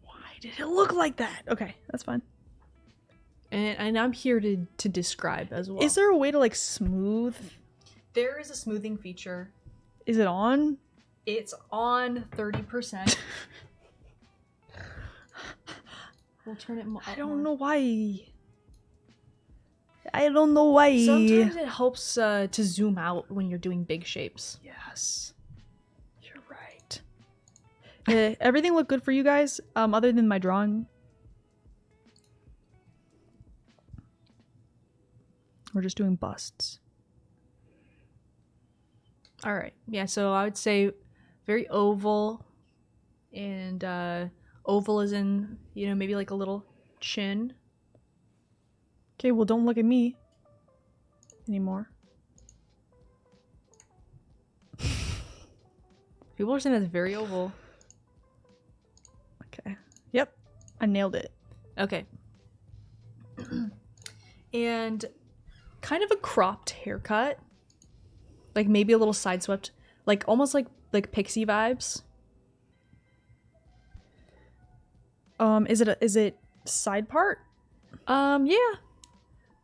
Why did it look like that? Okay, that's fine. And I'm here to describe as well. Is there a way to like smooth? There is a smoothing feature. Is it on? It's on 30%. We'll turn it more. I don't know why. I don't know why. Sometimes it helps to zoom out when you're doing big shapes. Yes. You're right. Everything looked good for you guys, other than my drawing. We're just doing busts. All right. Yeah, so I would say very oval, and oval is in, maybe like a little chin. Okay, well, don't look at me anymore. People are saying it's very oval. Okay. Yep. I nailed it. Okay. And kind of a cropped haircut. Like maybe a little side swept. Like almost like pixie vibes. Is it side part? Yeah.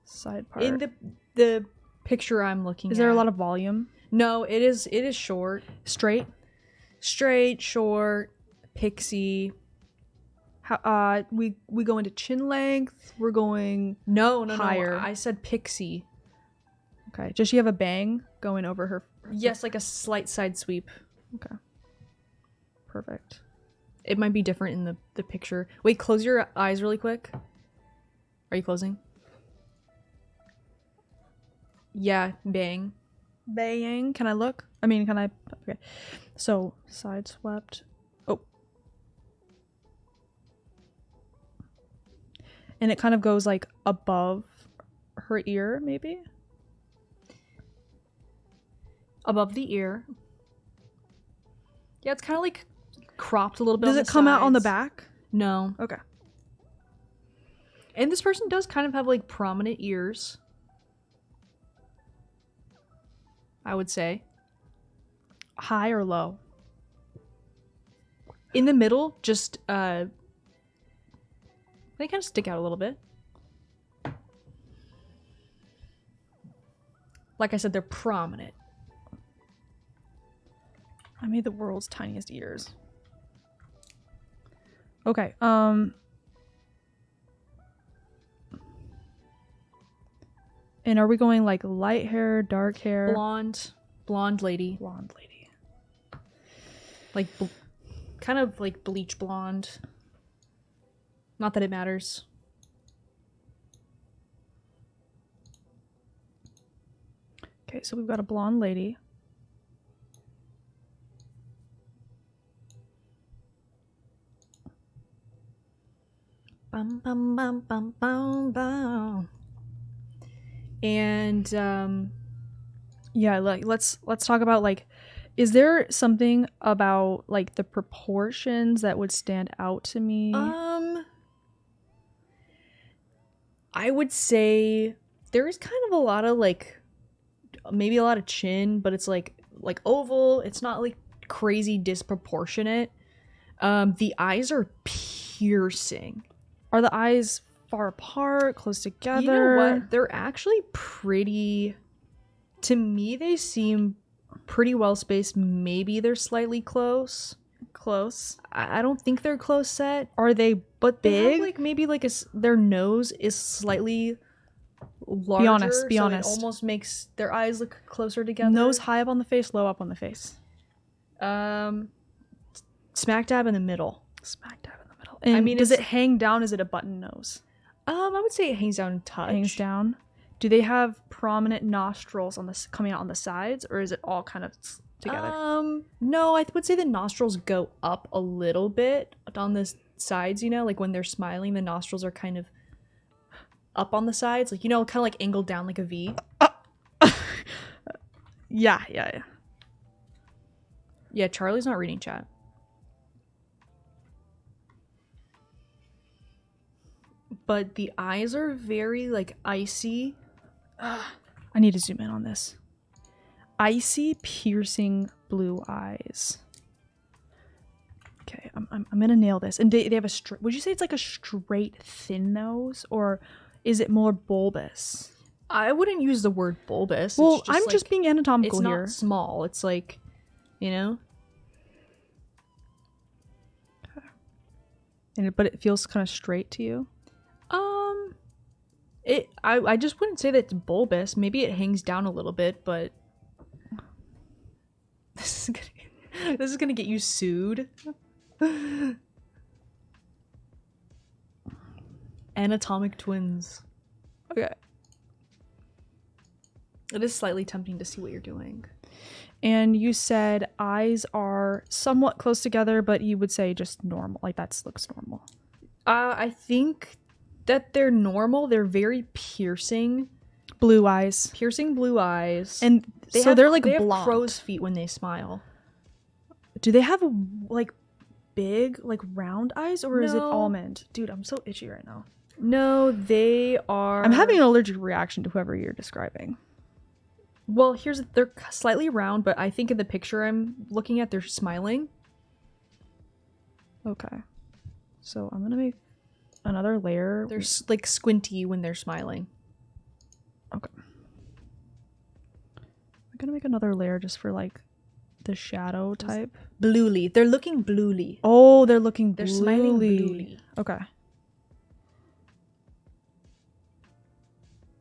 Side part. In the picture I'm looking at. Is there a lot of volume? No, it is short. Straight? Straight, short, pixie. How we go into chin length. We're going No, higher. I said pixie. Okay. Does she have a bang going over her? Yes, like a slight side sweep. Okay. Perfect. It might be different in the picture. Wait, close your eyes really quick. Are you closing? Yeah, bang. Bang. Can I look? I mean, can I? Okay. So side swept. Oh. And it kind of goes like above her ear, maybe. Above the ear. Yeah, it's kind of like cropped a little bit. Does on it the come out on the sides. back? No. Okay. And this person does kind of have like prominent ears. I would say. High or low? In the middle, just they kind of stick out a little bit. Like I said, they're prominent. I made the world's tiniest ears. Okay. And are we going like light hair, dark hair? Blonde lady. Blonde lady. Like kind of like bleach blonde. Not that it matters. Okay, so we've got a blonde lady. Bum bum bum bum bum bum. And Yeah, like let's talk about like, is there something about like the proportions that would stand out to me? I would say there is kind of a lot of like maybe a lot of chin, but it's like oval. It's not like crazy disproportionate. The eyes are piercing. Are the eyes far apart, close together? You know what? They're actually pretty. To me, they seem pretty well spaced. Maybe they're slightly close. Close. I don't think they're close set. Are they But they big? have like maybe like their nose is slightly larger. honest, be so honest. It almost makes their eyes look closer together. Nose high up on the face, low up on the face? Smack dab in the middle. Smack dab in the middle. And I mean, does it it's- hang down? Is it a button nose? I would say it hangs down a touch. Hangs down. Do they have prominent nostrils on the coming out on the sides, or is it all kind of together? No, I would say the nostrils go up a little bit on the sides. You know, like when they're smiling, the nostrils are kind of up on the sides, like kind of like angled down like a V. Yeah. Yeah, Charlie's not reading chat. But the eyes are very like icy. I need to zoom in on this. Icy, piercing blue eyes. Okay, I'm gonna nail this. And they have a straight. Would you say it's like a straight, thin nose, or is it more bulbous? I wouldn't use the word bulbous. Well, It's I'm like- just being anatomical It's here. not small. It's like, But it feels kind of straight to you. I just wouldn't say that it's bulbous. Maybe it hangs down a little bit, but this is gonna get you sued. Anatomic twins. Okay. It is slightly tempting to see what you're doing. And you said eyes are somewhat close together, but you would say just normal. Like that looks normal. I think that they're normal. They're very piercing Blue eyes. blue eyes. And so they're like they have blonde. crow's feet when they smile. Do they have like big, like round eyes, or is it No. almond? Dude, I'm so itchy right now. No, they are. I'm having an allergic reaction to whoever you're describing. Well, they're slightly round, but I think in the picture I'm looking at, they're smiling. Okay. So I'm gonna make another layer. They're like squinty when they're smiling. Okay. I'm gonna make another layer just for like the shadow type. Bluely. They're looking bluely. Oh, they're looking They're smiling bluely. bluely. Okay.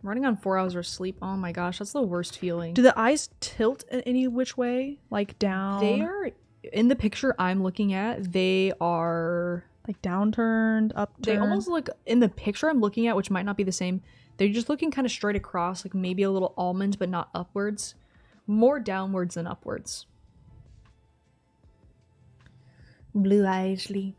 I'm running on 4 hours of sleep. Oh my gosh, that's the worst feeling. Do the eyes tilt in any which way? Like down? They are in the picture I'm looking at. They are. like downturned, upturned. They almost look in the picture I'm looking at, which might not be the same. They're just looking kind of straight across, like maybe a little almond, but not upwards. More downwards than upwards. Blue eyes, Lee.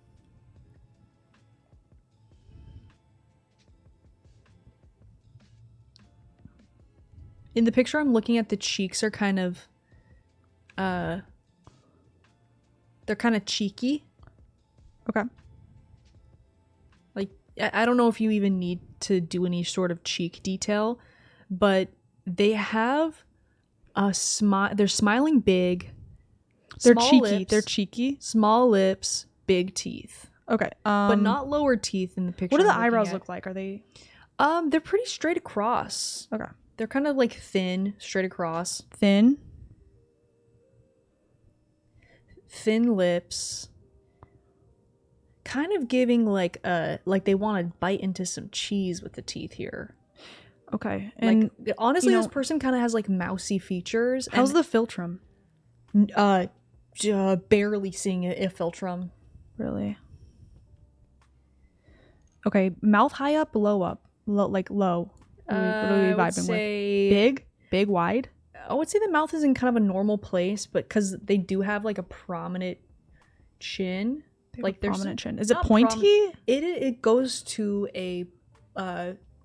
In the picture I'm looking at, the cheeks are kind of, they're kind of cheeky. Okay. Like, I don't know if you even need to do any sort of cheek detail, but they have a smile. They're smiling big. They're small cheeky. lips, They're cheeky. small lips, big teeth, Okay. but not lower teeth in the picture. What do the I'm looking eyebrows at. look like? Are they They're pretty straight across. okay? They're kind of like thin, straight across. Thin. Thin lips. Kind of giving like they want to bite into some cheese with the teeth here. Okay. And Like honestly, you know- this person kind of has like mousy features. how's the philtrum? Barely seeing a philtrum. Really? Okay. Mouth high up, low up, like low. What are we I would vibing say, with? Big, wide. I would say the mouth is in kind of a normal place, but because they do have like a prominent chin, like there's prominent chin. Is it not pointy? it goes to a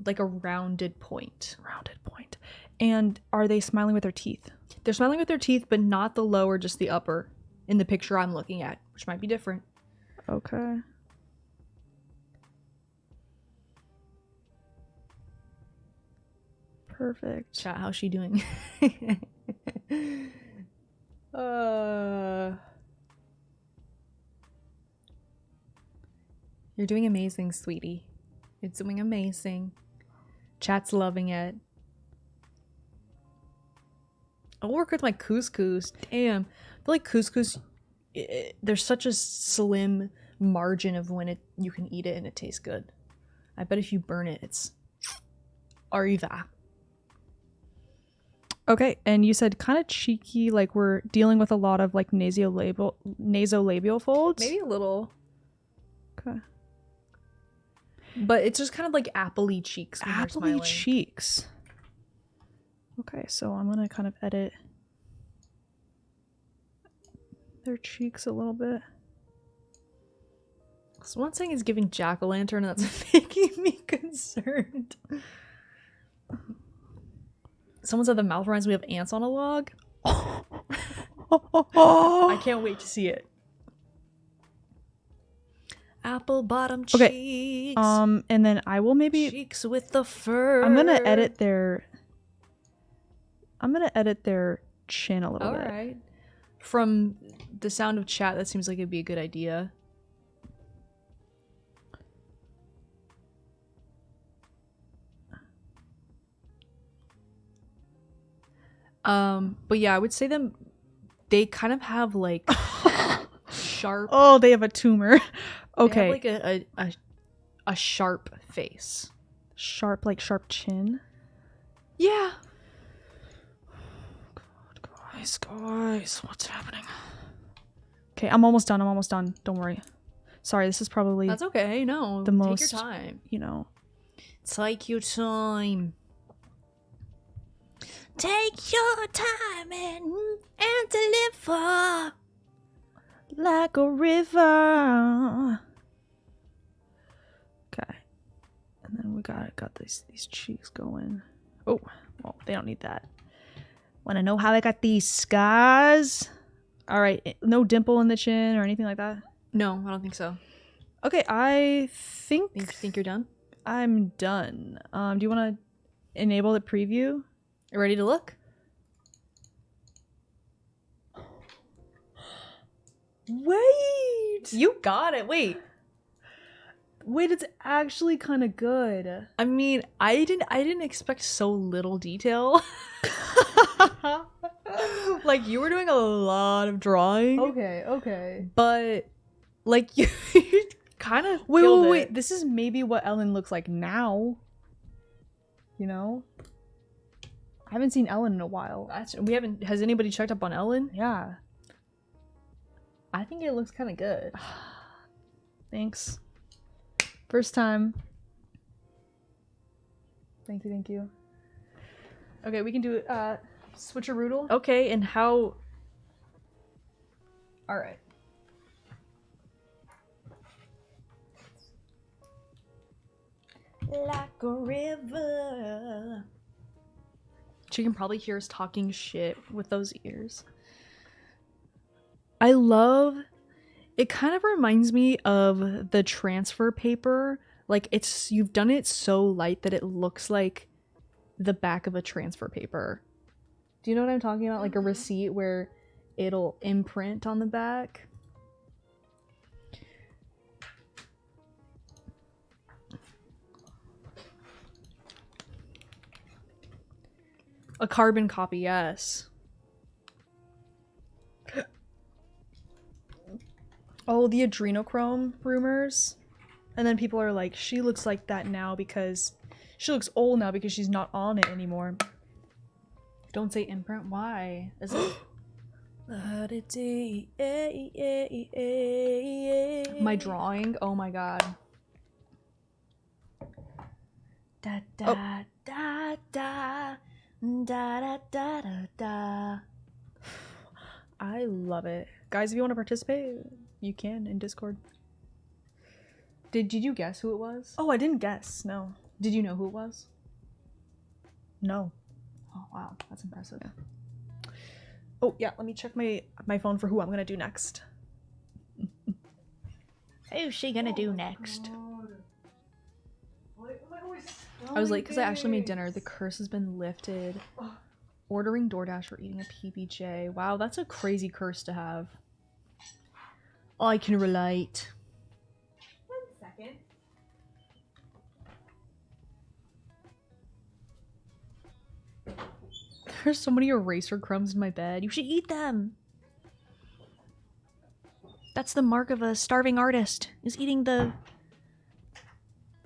like a rounded point. Rounded point. And are they smiling with their teeth? They're smiling with their teeth, but not the lower, just the upper. In the picture I'm looking at, which might be different. Okay. Perfect. Chat, how's she doing? You're doing amazing, sweetie. You're doing amazing. Chat's loving it. I'll work with my couscous. Damn. I feel like couscous, there's such a slim margin of when you can eat it and it tastes good. I bet if you burn it, it's arriva. Okay, and you said kind of cheeky, like we're dealing with a lot of like nasolabial folds. Maybe a little. Okay. But it's just kind of like appley cheeks when they're Appley smiling. cheeks. Okay, so I'm gonna kind of edit their cheeks a little bit. So one thing is giving jack-o'-lantern, and that's making me concerned. Someone said the mouth reminds me of ants on a log. I can't wait to see it. Apple bottom cheeks. Okay, and then I will maybe cheeks with the fur. I'm gonna edit their chin a little All bit. right. From the sound of chat, that seems like it'd be a good idea. But yeah, I would say they kind of have like sharp. Oh, they have a tumor. They Okay. have like a sharp face. Sharp chin. Yeah. Guys, what's happening? Okay, I'm almost done. Don't worry. Sorry, this is probably, That's okay. No, The take most- your time. you know. Take your time. Take your time and deliver. Like a river. Okay. And then we got these cheeks going. Oh, well, they don't need that. Wanna know how I got these scars? All right, no dimple in the chin or anything like that. No, I don't think so. Okay, I think You think you're done? I'm done. Do you want to enable the preview? You ready to look? Wait, You got it. Wait. it's actually kind of good. I mean, I didn't expect so little detail. Like you were doing a lot of drawing. Okay. But like you kind of Wait. This is maybe what Ellen looks like now. You know? I haven't seen Ellen in a while. Has anybody checked up on Ellen? Yeah. I think it looks kind of good. Thanks. First time. Thank you. Okay, we can do switcheroodle. Okay, and how? All right. Like a river. She can probably hear us talking shit with those ears. I love it. Kind of reminds me of the transfer paper. Like you've done it so light that it looks like the back of a transfer paper. Do you know what I'm talking about? Like a receipt where it'll imprint on the back. A carbon copy, yes. Oh, the adrenochrome rumors. And then people are like, she looks like that now because she looks old now because she's not on it anymore. Don't say imprint. Why? Is it? My drawing? Oh my god. Da da da da da da da da da. I love it. Guys, if you want to participate, you can in Discord. Did you guess who it was? Oh, I didn't guess. No. Did you know who it was? No. Oh wow, that's impressive. Oh, yeah, let me check my phone for who I'm going to do next. Who's she gonna do next? I was late because I actually made dinner. The curse has been lifted. Ordering DoorDash or eating a PBJ. Wow, that's a crazy curse to have. I can relate. 1 second. There's so many eraser crumbs in my bed. You should eat them. That's the mark of a starving artist, is eating the...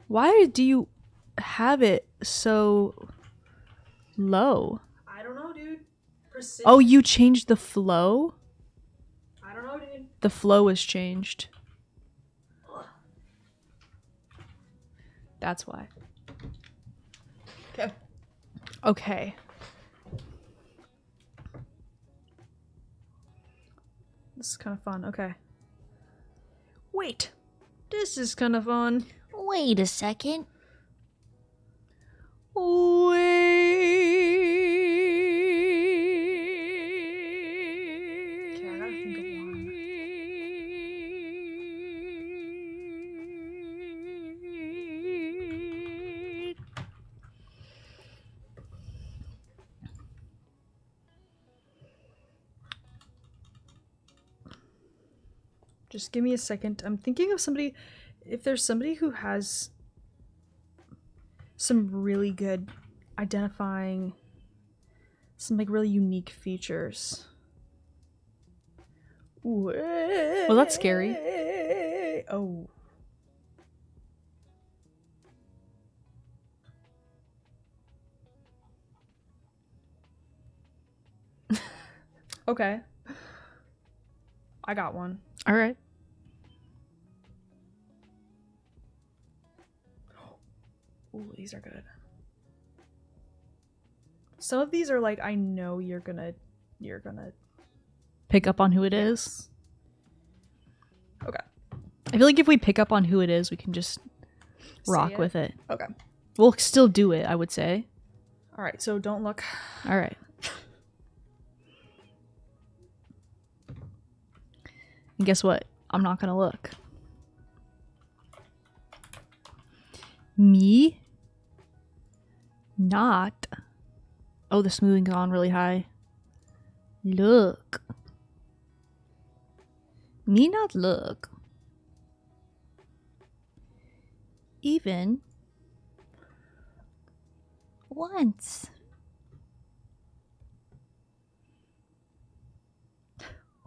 Why do you have it so low? I don't know, dude. Precision. Oh, you changed the flow? I don't know, dude. The flow was changed. That's why. Okay. Okay. This is kind of fun. Okay. Wait. This is kind of fun. Wait a second. Okay, I gotta think of one. Just give me a second. I'm thinking of somebody. If there's somebody who has some really good identifying, some like really unique features. Well, that's scary. Oh. Okay. I got one. All right. Ooh, these are good. Some of these are like, I know you're gonna Pick up on who it is. Okay. I feel like if we pick up on who it is, we can just rock it? with it. Okay. We'll still do it, I would say. All right, so don't look. All right. And guess what? I'm not gonna look. Me? Not. Oh, the smoothing's on really high. Look. Me not look. Even once.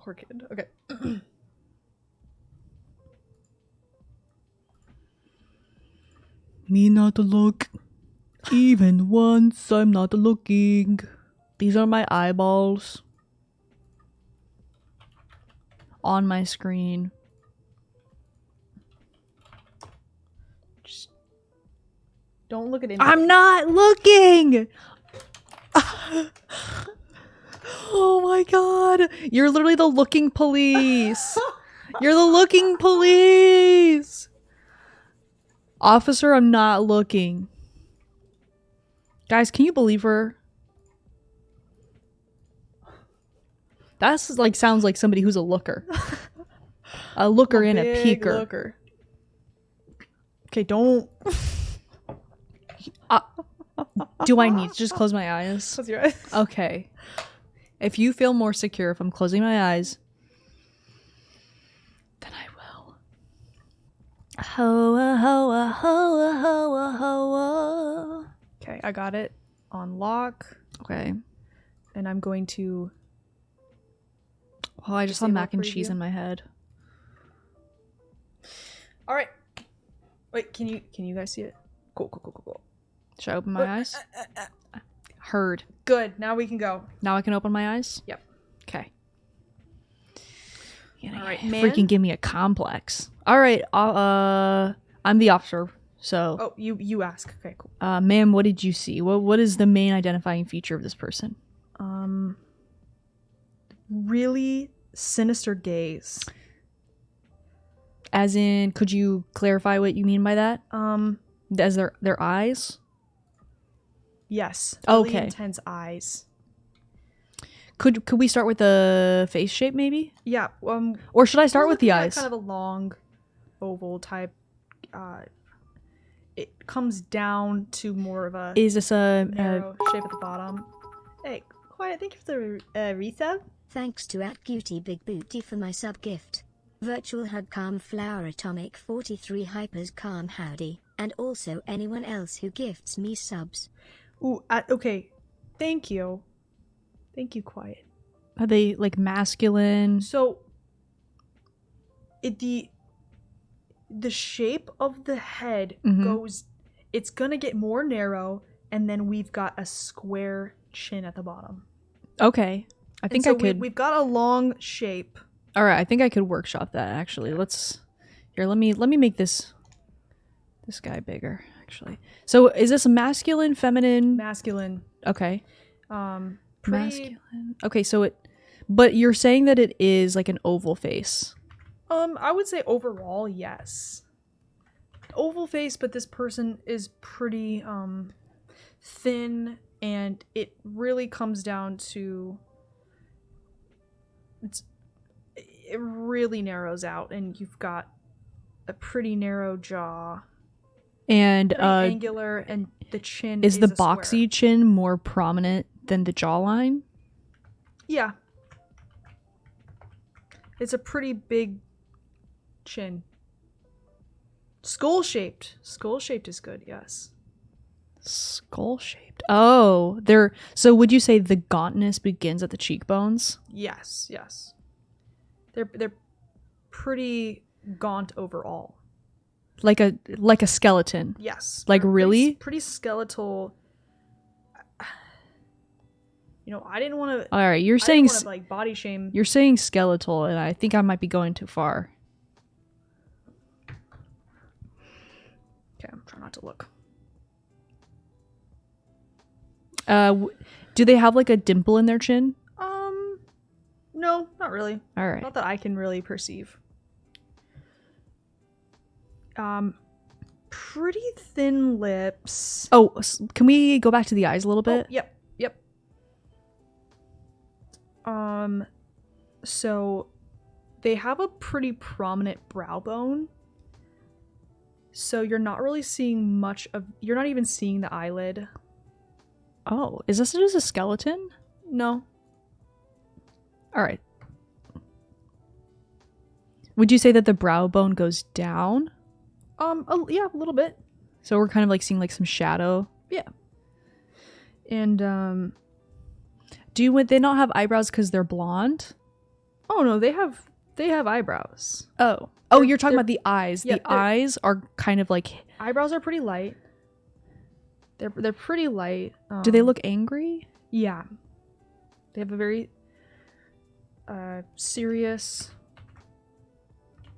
Orchid. Okay. Me not look. Even once I'm not looking. These are my eyeballs. On my screen. Just don't look at anything. I'm not looking! Oh my god. You're literally the looking police. You're the looking police. Officer, I'm not looking. Guys, can you believe her? That's like sounds like somebody who's a looker. A looker and a peeker. Looker. Okay, don't. Do I need to just close my eyes? Close your eyes. Okay. If you feel more secure if I'm closing my eyes, then I will. Hoa, hoa, hoa, hoa, hoa. Okay, I got it on lock. Okay. And I'm going to... Oh, I just saw mac and cheese in my head. All right. Wait, can you guys see it? Cool. Should I open my eyes? Heard. Good. Now we can go. Now I can open my eyes? Yep. Okay. All right, man. Freaking give me a complex. All right. I'm the officer. So. Oh, you ask. Okay, cool. Ma'am, what did you see? What is the main identifying feature of this person? Really sinister gaze. As in, could you clarify what you mean by that? As their eyes? Yes. Really okay. Intense eyes. Could we start with the face shape maybe? Yeah. Or should I start with the eyes? Kind of a long oval type. It comes down to more of a is this a narrow shape at the bottom. Hey, quiet. Thank you for the resub. Thanks to @CutieBigBooty for my sub gift. Virtual Hug Calm Flower Atomic 43 Hypers Calm Howdy, and also anyone else who gifts me subs. Ooh, okay. Thank you. Thank you, Quiet. Are they like masculine? So the shape of the head goes, it's gonna get more narrow, and then we've got a square chin at the bottom. Okay. I think I could. We've got a long shape. All right, I think I could workshop that actually. Here, let me make this guy bigger actually. So, is this a masculine, feminine? Masculine. Okay. Masculine. Okay, but you're saying that it is like an oval face. I would say overall, yes. Oval face, but this person is pretty thin, and it really comes down to it really narrows out, and you've got a pretty narrow jaw. And angular, and the chin is the boxy square. Chin more prominent than the jawline? Yeah. It's a pretty big chin. Skull-shaped. Skull-shaped is good, yes. Skull-shaped. Oh, so would you say the gauntness begins at the cheekbones? Yes. They're pretty gaunt overall. Like a skeleton. Yes. Like really? Pretty skeletal. You know, I didn't want to. All right, you're saying like body shame. You're saying skeletal, and I think I might be going too far. Okay, I'm trying not to look. Do they have like a dimple in their chin? No, not really. All right. Not that I can really perceive. Pretty thin lips. Oh, can we go back to the eyes a little bit? Oh, yep. So they have a pretty prominent brow bone. So you're not really seeing much of, you're not even seeing the eyelid. Oh, is this just a skeleton? No. All right. Would you say that the brow bone goes down? Yeah, a little bit. So we're kind of like seeing like some shadow. Yeah. And would they not have eyebrows because they're blonde? oh no, they have eyebrows. Oh, you're talking about the eyes. Yeah, the eyes are kind of like. Eyebrows are pretty light. They're pretty light. Do they look angry? Yeah. They have a very serious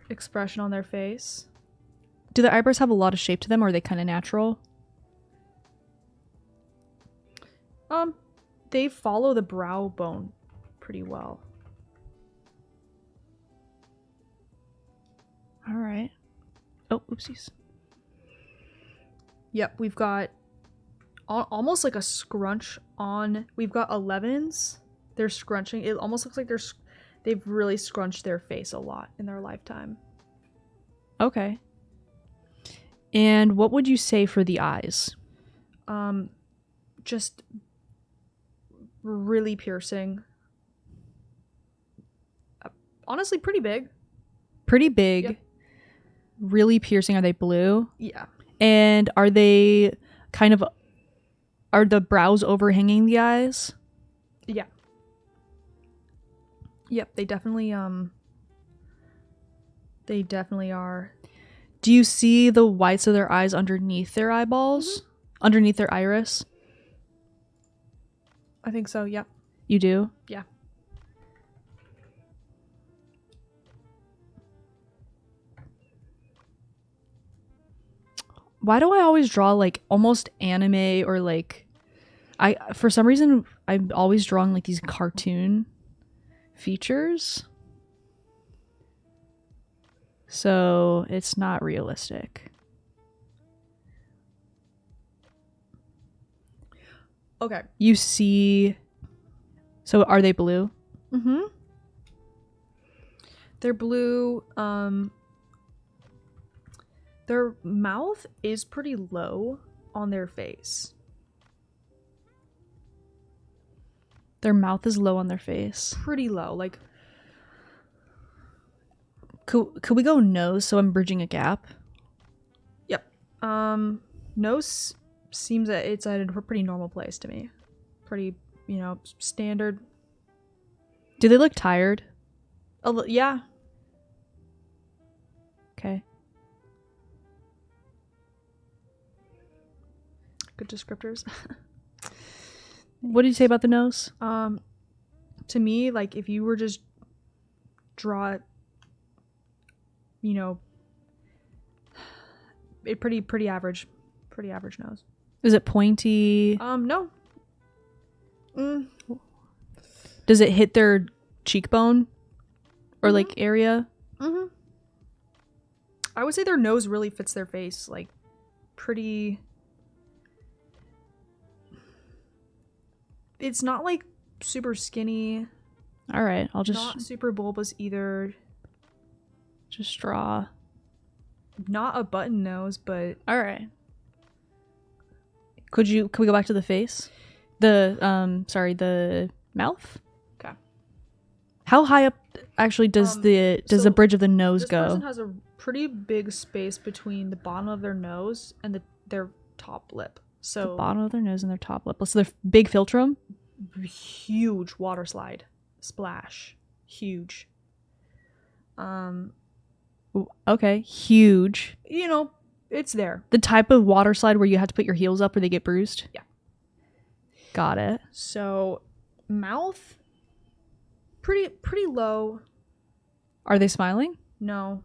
expression on their face. Do the eyebrows have a lot of shape to them, or are they kind of natural? They follow the brow bone pretty well. All right. Oh, oopsies. Yep, we've got almost like a scrunch on. We've got 11s. They're scrunching. It almost looks like they've really scrunched their face a lot in their lifetime. Okay. And what would you say for the eyes? Just really piercing. Honestly, pretty big. Pretty big. Yep. Really piercing. Are they blue? Yeah. And are the brows overhanging the eyes? Yeah. Yep, they definitely are. Do you see the whites of their eyes underneath their eyeballs? Mm-hmm. Underneath their iris? I think so, yeah. You do? Yeah. Why do I always draw like almost anime or like for some reason I'm always drawing like these cartoon features? So it's not realistic. Okay. You see. So are they blue? Mm-hmm. They're blue. Their mouth is pretty low on their face. Their mouth is low on their face. Pretty low. Like, could we go nose so I'm bridging a gap? Yep. Nose seems that it's at a pretty normal place to me. Pretty, standard. Do they look tired? Yeah. Okay. Good descriptors. What did you say about the nose? To me, like if you were just draw it, it pretty average nose. Is it pointy? No. Does it hit their cheekbone or like area? Mm-hmm. I would say their nose really fits their face, like pretty. It's not like super skinny. All right, I'll just not super bulbous either. Just draw. Not a button nose, but all right. Could we go back to the face? The mouth? Okay. How high up actually does the bridge of the nose this go? This person has a pretty big space between the bottom of their nose and their top lip. So the bottom of their nose and their top lip. So they're big philtrum? Huge water slide. Splash. Huge. Okay, huge. It's there. The type of water slide where you have to put your heels up or they get bruised? Yeah. Got it. So, mouth pretty low. Are they smiling? No.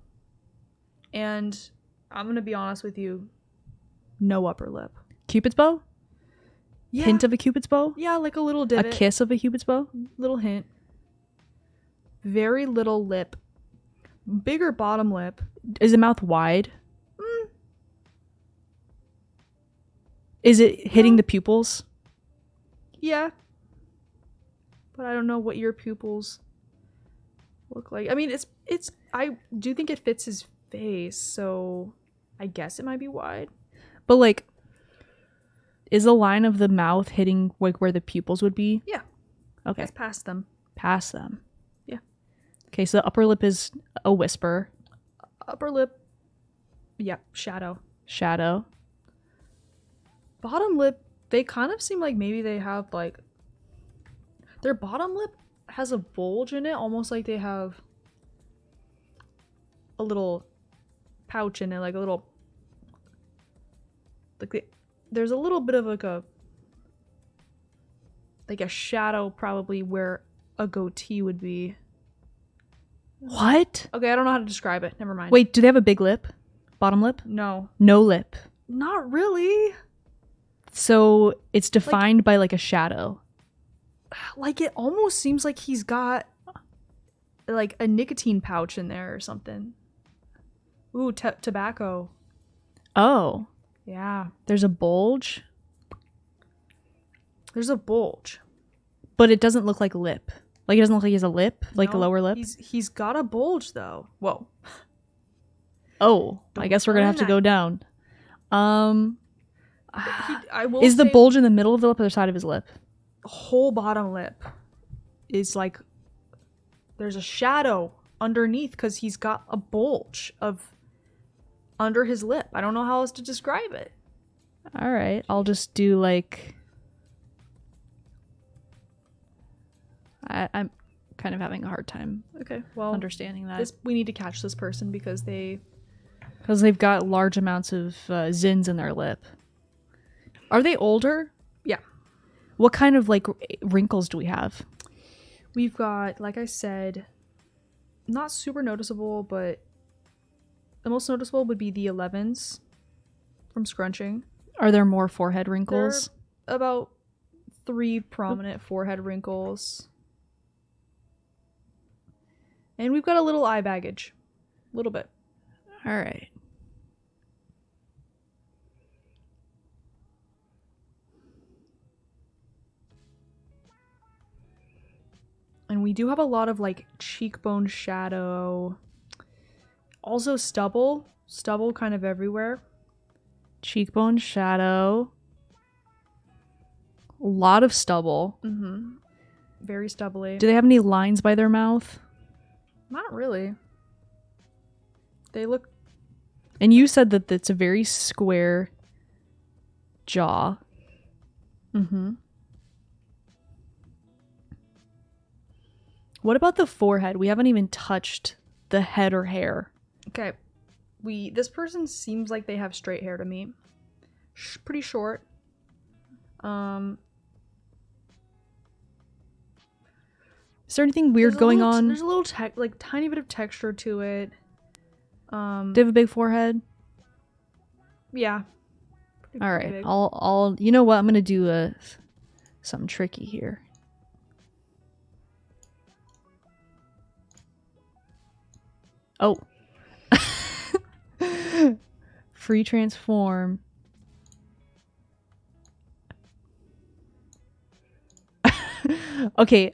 And I'm going to be honest with you, no upper lip. Cupid's bow? Yeah. Hint of a Cupid's bow? Yeah, like a little divot. A kiss of a Cupid's bow? Little hint. Very little lip. Bigger bottom lip. Is the mouth wide? Is it hitting the pupils? Yeah. But I don't know what your pupils look like? I mean, it's. I do think it fits his face, so I guess it might be wide. But like, is the line of the mouth hitting like where the pupils would be? Yeah. Okay. It's past them. Past them. Yeah. Okay, so the upper lip is a whisper. Upper lip. Yep. Shadow. Shadow. Bottom lip. They kind of seem like maybe they have like. Their bottom lip has a bulge in it, almost like they have a little pouch in it, like a little. There's a little bit of like a shadow probably where a goatee would be. What? Okay, I don't know how to describe it. Never mind. Wait, do they have a big lip? Bottom lip? No. No lip. Not really. So it's defined by like a shadow. Like it almost seems like he's got like a nicotine pouch in there or something. Ooh, tobacco. Oh, Yeah. there's a bulge, There's a bulge. but it doesn't look like lip. Like it doesn't look like he has a lip, like a No, lower lip. He's got a bulge though. Whoa. Oh, I guess we're gonna have to go down. I will Is the say bulge in the middle of the lip or the side of his lip? whole bottom lip is like there's a shadow underneath because he's got a bulge of under his lip. I don't know how else to describe it. All right, I'll just do like. I'm kind of having a hard time Okay, well, understanding that we need to catch this person because because they've got large amounts of zins in their lip. Are they older? Yeah. What kind of like wrinkles do we have? we've got, like I said, not super noticeable, but the most noticeable would be the 11s from scrunching. Are there more forehead wrinkles? There are about 3 prominent forehead wrinkles. And we've got a little eye baggage. A little bit. All right. And we do have a lot of like cheekbone shadow. Also stubble. Stubble kind of everywhere. Cheekbone shadow. A lot of stubble. Mm-hmm. Very stubbly. Do they have any lines by their mouth? Not really. They look... And you said that it's a very square jaw. Mm-hmm. What about the forehead? We haven't even touched the head or hair. Okay. This person seems like they have straight hair to me. Pretty short. Is there anything weird going on? There's a little tiny bit of texture to it. Do they have a big forehead? Yeah. All right. big. I'll you know what? I'm going to do something tricky here. Oh. Free transform. Okay,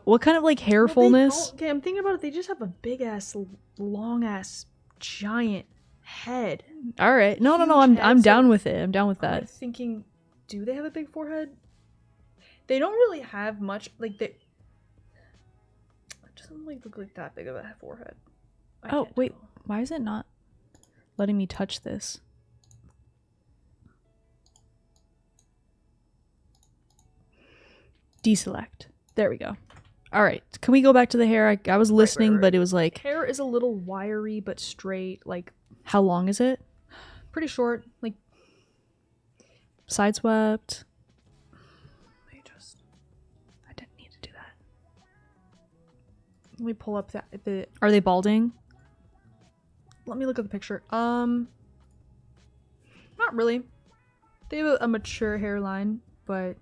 what kind of like hair fullness? Okay, I'm thinking about it. They just have a big ass, long ass, giant head. All right. No, Huge I'm head, down so with it. I'm down with I'm that. like thinking, do they have a big forehead? They don't really have much. Like it doesn't like look like that big of a forehead. I Oh, can't wait. tell. Why is it not letting me touch this? Deselect. There we go. All right. Can we go back to the hair? I was listening, right. but it was like, Hair is a little wiry but straight. Like how long is it? pretty short. Like Sideswept. I didn't need to do that. let me pull up the. Are they balding? Let me look at the picture. Not really. They have a mature hairline, but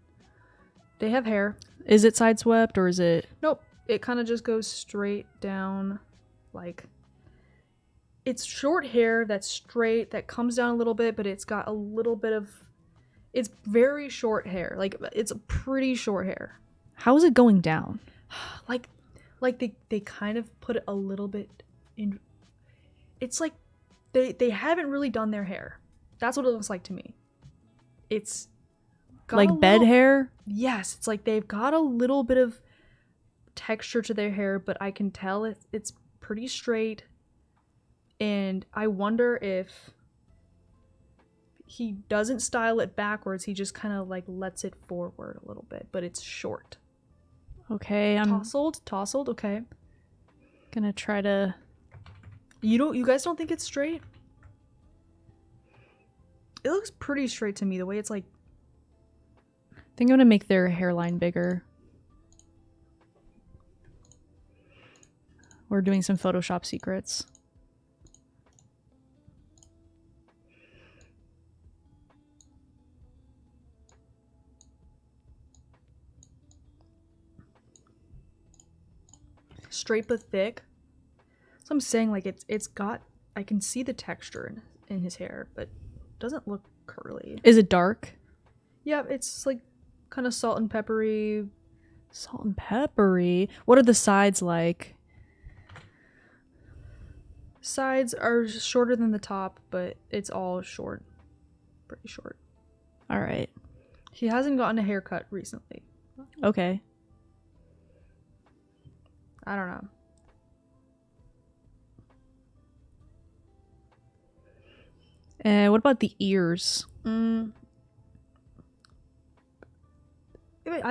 they have hair. Is it sideswept or is it? Nope. It kind of just goes straight down, like it's short hair that's straight that comes down a little bit, but it's got a little bit of. It's very short hair. Like it's pretty short hair. How is it going down? Like like they kind of put it a little bit in. It's like they haven't really done their hair. That's what it looks like to me. It's got Like bed hair? Yes, it's like they've got a little bit of texture to their hair, but I can tell it's pretty straight. And I wonder if he doesn't style it backwards, he just kind of like lets it forward a little bit, but it's short. Okay, I'm Tousled, okay. gonna try to... You guys don't think it's straight? It looks pretty straight to me, the way it's like... I think I'm gonna make their hairline bigger. We're doing some Photoshop secrets. Straight but thick. So I'm saying like it's got, I can see the texture in his hair, but it doesn't look curly. Is it dark? Yeah, it's like kind of salt and peppery. Salt and peppery. What are the sides like? Sides are shorter than the top, but it's all short. Pretty short. All right. He hasn't gotten a haircut recently. Okay. I don't know. What about the ears? I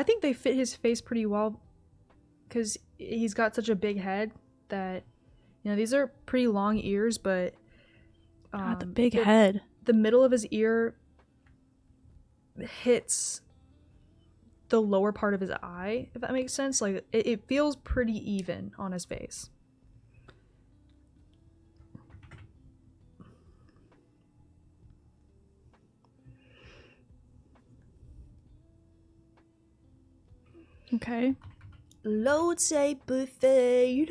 think they fit his face pretty well because he's got such a big head that, you know, these are pretty long ears, but God, the big head. The middle of his ear hits the lower part of his eye, if that makes sense. Like it feels pretty even on his face. Okay. Load say buffet.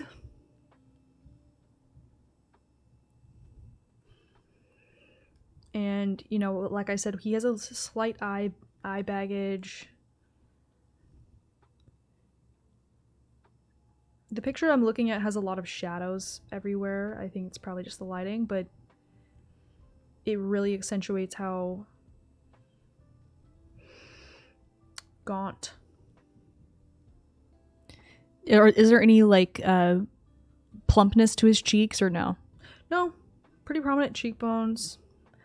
And, you know, like I said, he has a slight eye baggage. The picture I'm looking at has a lot of shadows everywhere. I think it's probably just the lighting, but it really accentuates how gaunt. Or is there any like plumpness to his cheeks or no? No, pretty prominent cheekbones.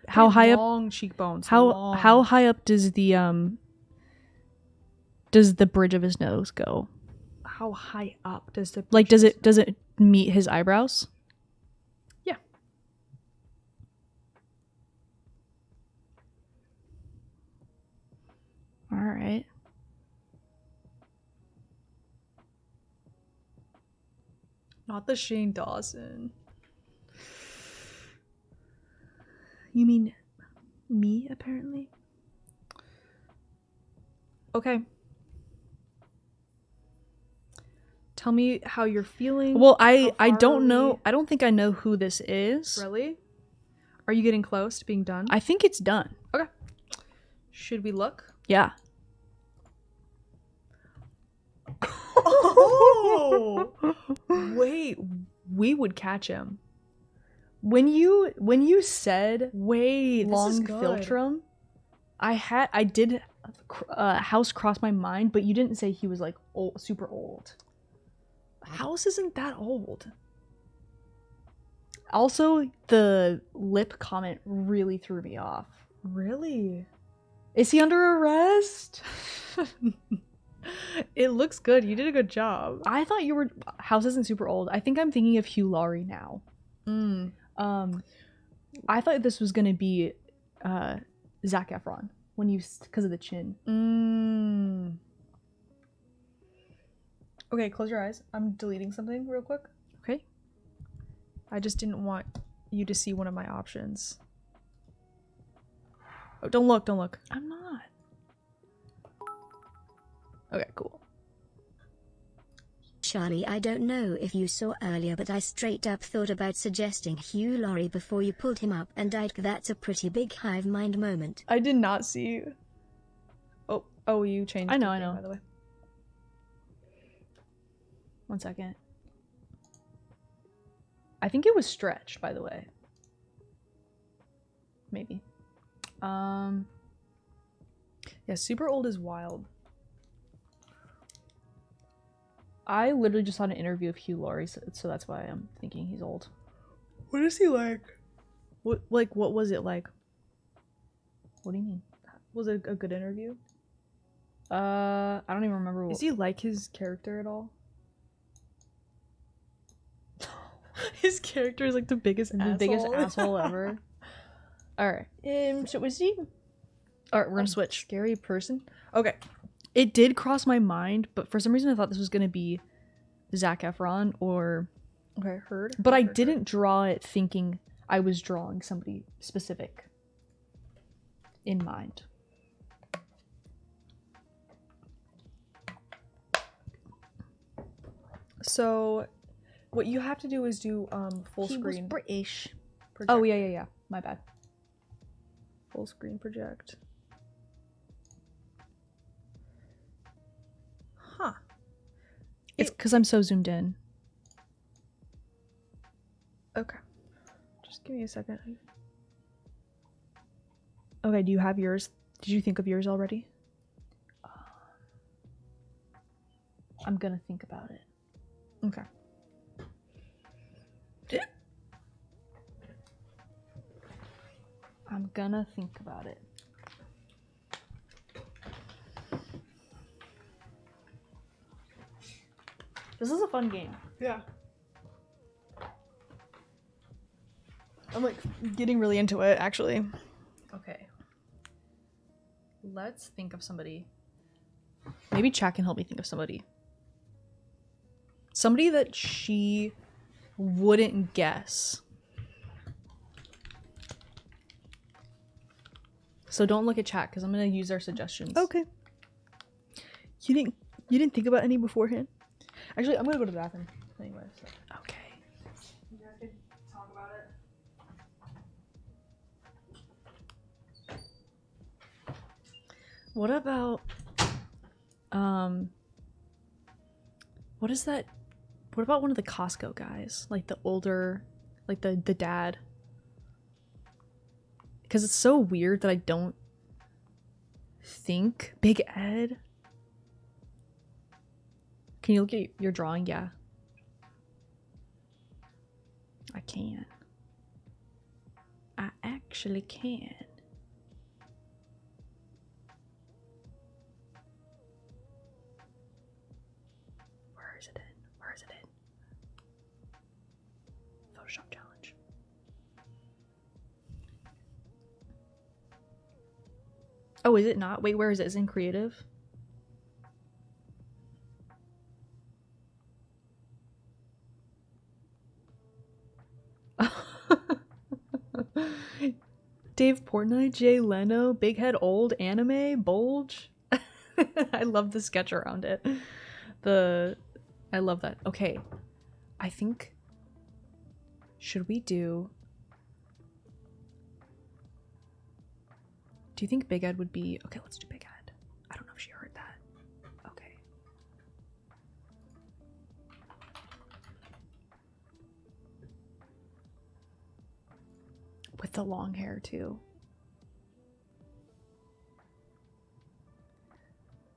How high up? Long cheekbones. How high up does the bridge of his nose go? How high up does the Like does it meet his eyebrows? Yeah. All right. Not the Shane Dawson. You mean me, apparently? Okay. Tell me how you're feeling. Well, I don't know. I don't think I know who this is. Really? Are you getting close to being done? I think it's done. Okay. Should we look? Yeah. Oh! Wait, we would catch him. When you said Wait, long this is good. philtrum, I did House cross my mind, but you didn't say he was like old, super old. House isn't that old. Also, the lip comment really threw me off. Really? Is he under arrest? It looks good. You did a good job. I thought you were House isn't super old. I think I'm thinking of Hugh Laurie now. I thought this was gonna be Zac Efron when you because of the chin. Okay, close your eyes. I'm deleting something real quick. Okay. I just didn't want you to see one of my options. Oh, don't look, don't look. I'm not. Okay, cool. Charlie, I don't know if you saw earlier, but I straight up thought about suggesting Hugh Laurie before you pulled him up, and that's a pretty big hive mind moment. I did not see. Oh, you changed. I know, the I thing, know. By the way. 1 second. I think it was stretched, by the way. Maybe. Yeah, super old is wild. I literally just saw an interview of Hugh Laurie, so that's why I'm thinking he's old. What is he like? What was it like? What do you mean? Was it a good interview? I don't even remember. Is he like his character at all? His character is like the biggest asshole ever. All right. So was he? All right, we're gonna switch. Scary person. Okay. It did cross my mind, but for some reason I thought this was gonna be Zac Efron or. Okay, heard. But I didn't draw it thinking I was drawing somebody specific in mind. So, what you have to do is do full He was screen. British. Project. Oh yeah. My bad. Full screen project. Huh. It's because I'm so zoomed in. Okay. Just give me a second. Okay, do you have yours? Did you think of yours already? I'm gonna think about it. Okay. I'm gonna think about it. This is a fun game. Yeah. I'm like getting really into it actually. Okay. Let's think of somebody. Maybe chat can help me think of somebody. Somebody that she wouldn't guess. So don't look at chat because I'm gonna use our suggestions. Okay. You didn't think about any beforehand? Actually, I'm gonna go to the bathroom anyway. So. Okay. You guys can talk about it. What about what is that? What about one of the Costco guys? Like the older, like the dad. Because it's so weird that I don't think Big Ed. Can you look at your drawing? Yeah. I can. I actually can. Where is it in? Where is it in? Photoshop challenge. Oh, is it not? Wait, where is it? Is it in creative? Dave Portnoy, Jay Leno, Big Head Old, Anime, Bulge. I love the sketch around it. I love that. Okay. I think should we do you think Big Ed would be okay, let's do Big Ed. I don't know if she heard that. Okay. With the long hair too.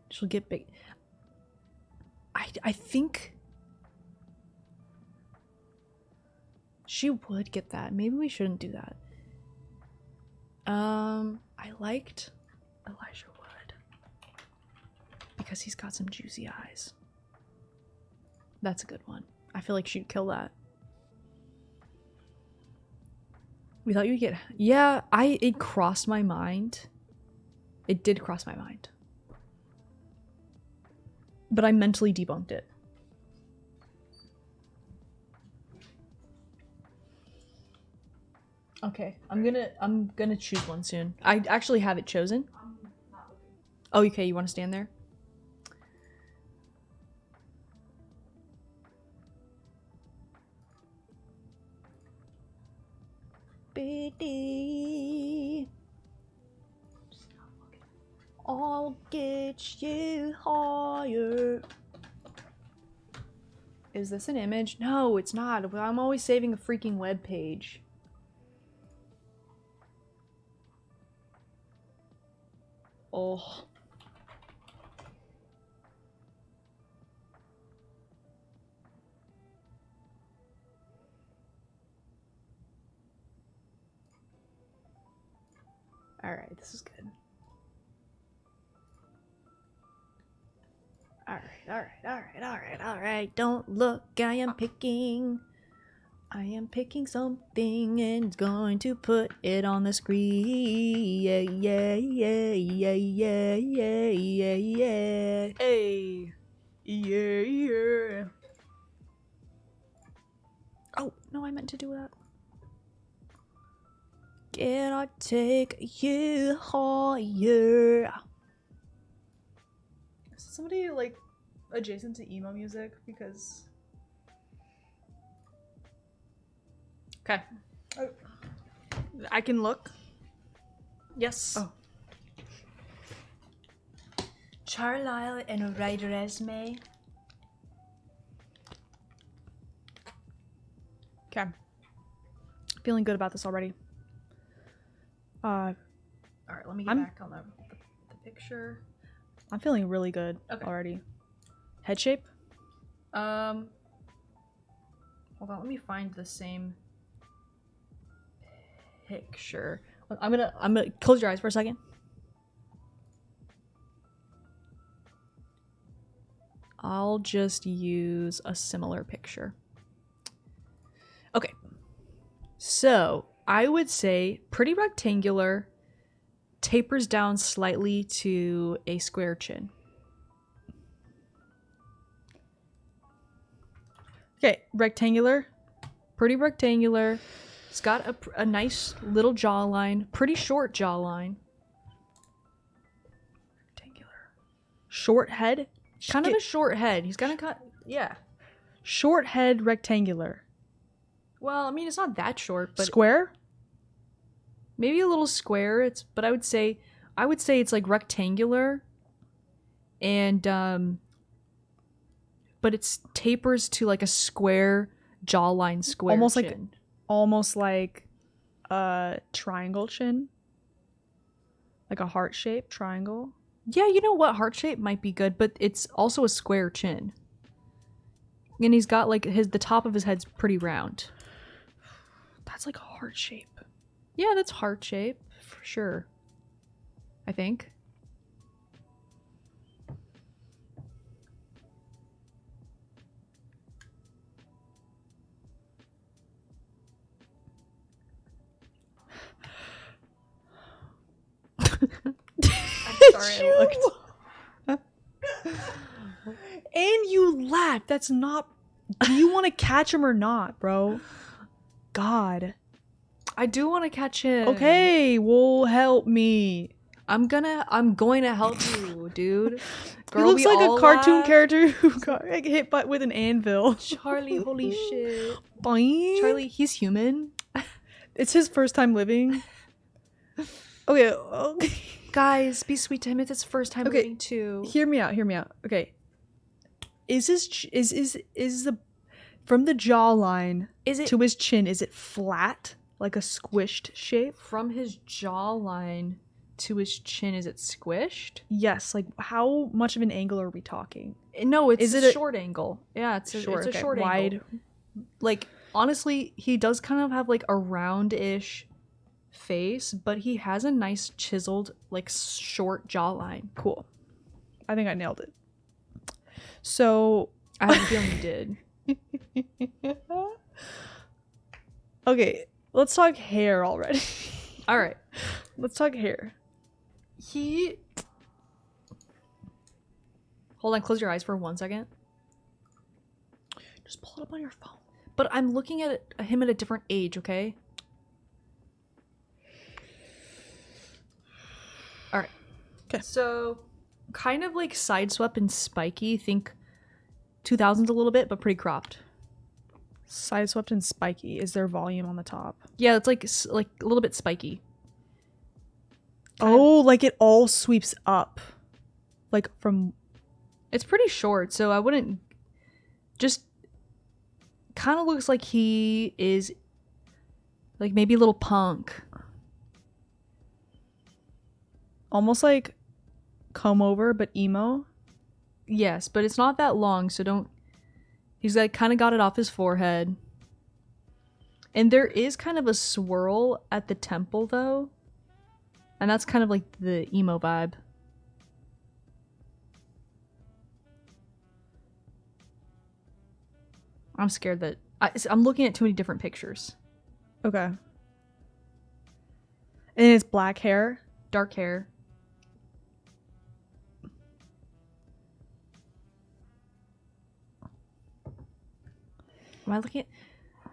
She'll get big. I think she would get that. Maybe we shouldn't do that. I liked Elijah Wood because he's got some juicy eyes. That's a good one. I feel like she'd kill that. We thought you'd get... Yeah, it crossed my mind. It did cross my mind. But I mentally debunked it. Okay, I'm gonna choose one soon. I actually have it chosen. Oh, okay, you want to stand there? BD, I'll get you higher. Is this an image? No, it's not. I'm always saving a freaking web page. Oh. Alright, this is good. Alright. Don't look, I am picking something and it's going to put it on the screen. Yeah. Hey. Yeah. Oh, no, I meant to do that. Can I take you higher? Is somebody like adjacent to emo music? Because okay, I can look. Yes. Oh. Charlisle and Ryder Esme. Okay. Feeling good about this already. Alright, let me get back on the picture. I'm feeling really good already. Head shape? Hold on, let me find the same picture. I'm gonna close your eyes for a second. I'll just use a similar picture. Okay. So, I would say pretty rectangular, tapers down slightly to a square chin. Okay, rectangular, pretty rectangular. It's got a nice little jawline, pretty short jawline. Rectangular. Short head, kind of a short head. He's gonna cut, yeah. Short head, rectangular. Well, I mean, it's not that short, but square? Maybe a little square. But I would say it's like rectangular, and but it's tapers to like a square jawline, square chin. Almost like a triangle chin, like a heart shaped triangle. Yeah, you know what? Heart shape might be good, but it's also a square chin, and he's got like the top of his head's pretty round. That's like a heart shape. Yeah, that's heart shape for sure. I think. I'm sorry, I looked. And you laughed. That's not. Do you want to catch him or not, bro? God. I do want to catch him. Okay, well, help me. I'm going to help you, dude. Girl, he looks like a cartoon character who got hit with an anvil. Charlie, holy shit. Boing. Charlie, he's human. It's his first time living. Okay. Guys, be sweet to him. It's his first time living too. Hear me out. Okay. Is the from the jawline to his chin, is it flat? Like a squished shape? From his jawline to his chin, is it squished? Yes. Like, how much of an angle are we talking? No, it's a short angle. Yeah, it's a short wide angle. Like, honestly, he does kind of have like a round-ish face, but he has a nice chiseled, like, short jawline. Cool. I think I nailed it. So, I have a feeling you did. Okay. Let's talk hair already. All right. Let's talk hair. Hold on, close your eyes for 1 second. Just pull it up on your phone. But I'm looking at him at a different age, okay? All right. Okay. So, kind of like sideswept and spiky. Think 2000s a little bit, but pretty cropped. Sideswept and spiky. Is there volume on the top? Yeah, it's like a little bit spiky. Like it all sweeps up. Like from... It's pretty short, so I wouldn't... Just kind of looks like he is like maybe a little punk. Almost like comb over, but emo. Yes, but it's not that long, so don't. He's like kind of got it off his forehead. And there is kind of a swirl at the temple though. And that's kind of like the emo vibe. I'm scared that I'm looking at too many different pictures. Okay. And it's black hair. Dark hair. Am I looking at...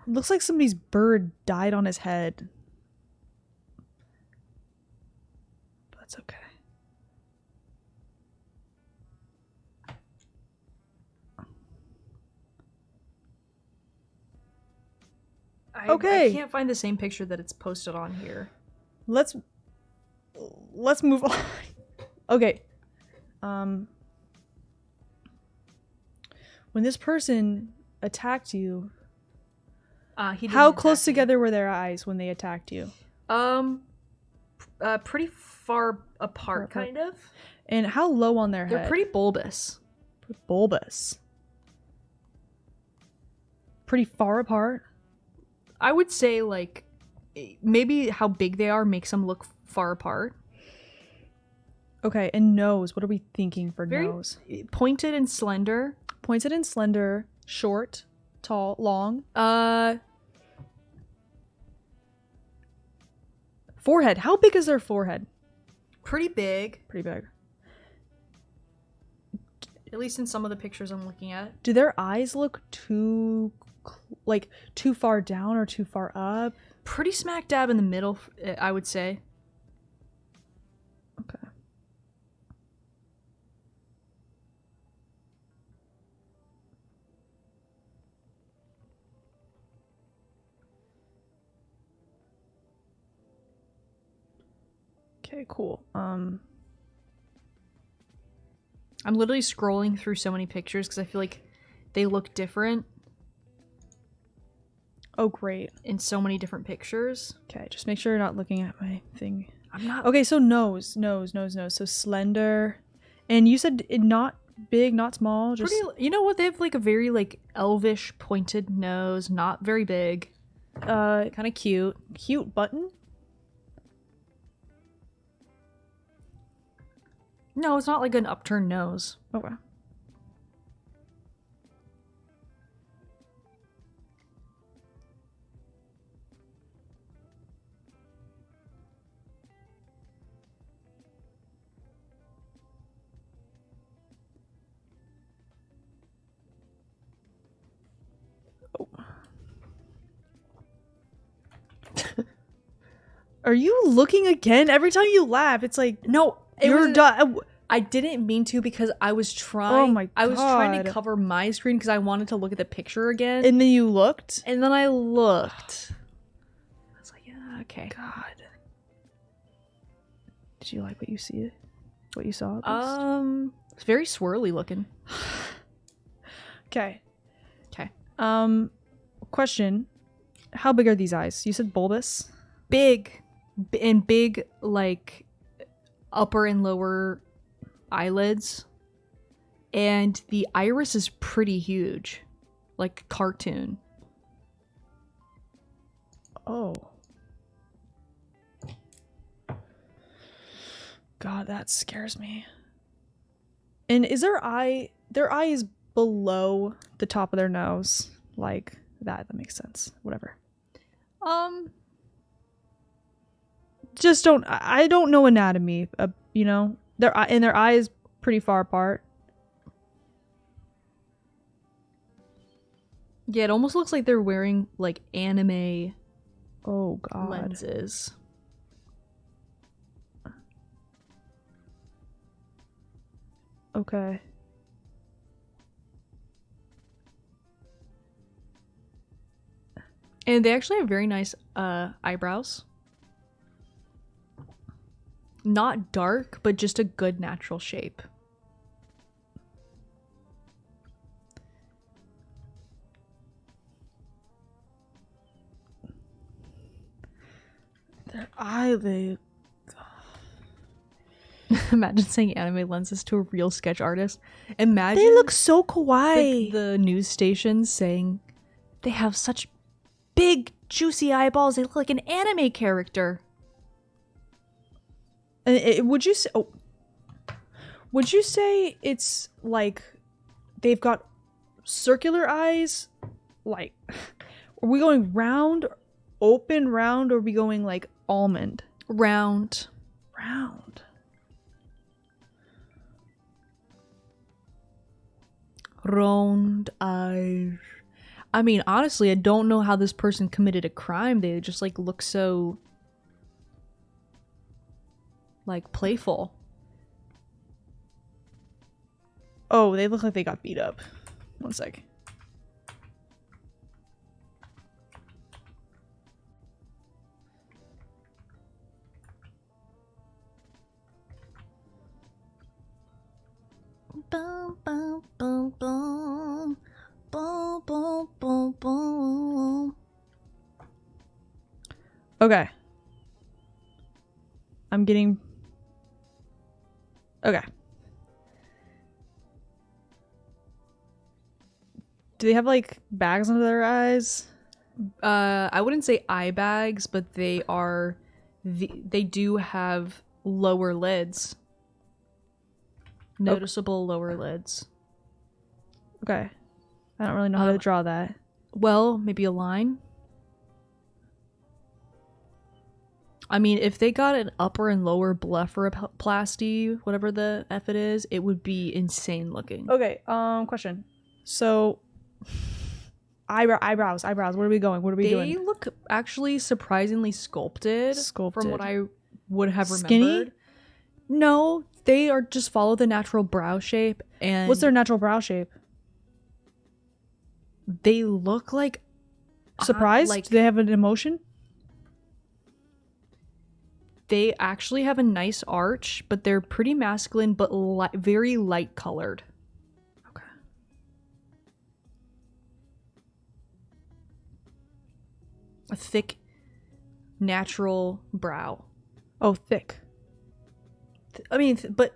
Looks like somebody's bird died on his head. That's okay. Okay. I can't find the same picture that it's posted on here. Let's move on. Okay. When this person attacked you, how close together were their eyes when they attacked you? Pretty far apart, kind of. And how low on their head? They're pretty bulbous. Bulbous. Pretty far apart. I would say, like, maybe how big they are makes them look far apart. Okay, and nose. What are we thinking for Very nose? Pointed and slender. Pointed and slender. Short. Tall. Long. Forehead. How big is their forehead? Pretty big. Pretty big. At least in some of the pictures I'm looking at. Do their eyes look too far down or too far up? Pretty smack dab in the middle, I would say. Okay. Okay, cool. I'm literally scrolling through so many pictures because I feel like they look different. Oh, great. In so many different pictures. Okay, just make sure you're not looking at my thing. I'm not. Okay, so nose. So slender. And you said it not big, not small. Just Pretty, you know what? They have like a very like elvish pointed nose, not very big. Kind of cute. Cute button. No, it's not like an upturned nose. Okay. Are you looking again? Every time you laugh, it's like No, you're done. I didn't mean to because I was trying. Oh my I was trying to God. cover my screen because I wanted to look at the picture again. And then you looked. And then I looked. I was like, yeah, okay. God. Did you like what you see? What you saw? It's very swirly looking. Okay. Okay. Question. How big are these eyes? You said bulbous? Big like upper and lower eyelids, and the iris is pretty huge, like cartoon. Oh. God, that scares me. And is their eye is below the top of their nose? Like that makes sense. Whatever. Just don't I don't know anatomy. You know, their eye is pretty far apart. Yeah, it almost looks like they're wearing like anime Oh God. lenses. Okay. And they actually have very nice eyebrows. Not dark, but just a good natural shape. they Imagine saying anime lenses to a real sketch artist. Imagine they look so kawaii. like the news stations saying they have such big juicy eyeballs. They look like an anime character. And would you say it's like they've got circular eyes? Like, are we going round, open, round, or are we going like almond? Round. Round. Round eyes. I mean, honestly, I don't know how this person committed a crime. They just like look so like playful. Oh, they look like they got beat up. One sec. Boom, boom, boom, boom. Boom, boom, boom, boom. Okay. I'm getting... Okay. Do they have, like, bags under their eyes? I wouldn't say eye bags, but they are... They do have lower lids. Noticeable lower lids. Okay. I don't really know how to draw that. Well, maybe a line. I mean, if they got an upper and lower blepharoplasty, whatever the F it is, it would be insane looking. Okay, question. So, eyebrows. Where are we going? What are we doing? They look actually surprisingly sculpted. From what I would have remembered. Skinny? No, they are just follow the natural brow shape. And What's their natural brow shape? they look like Surprised? like Do they have an emotion? they actually have a nice arch, but they're pretty masculine, but very light colored. Okay. A thick, natural brow. Oh, thick. I mean, but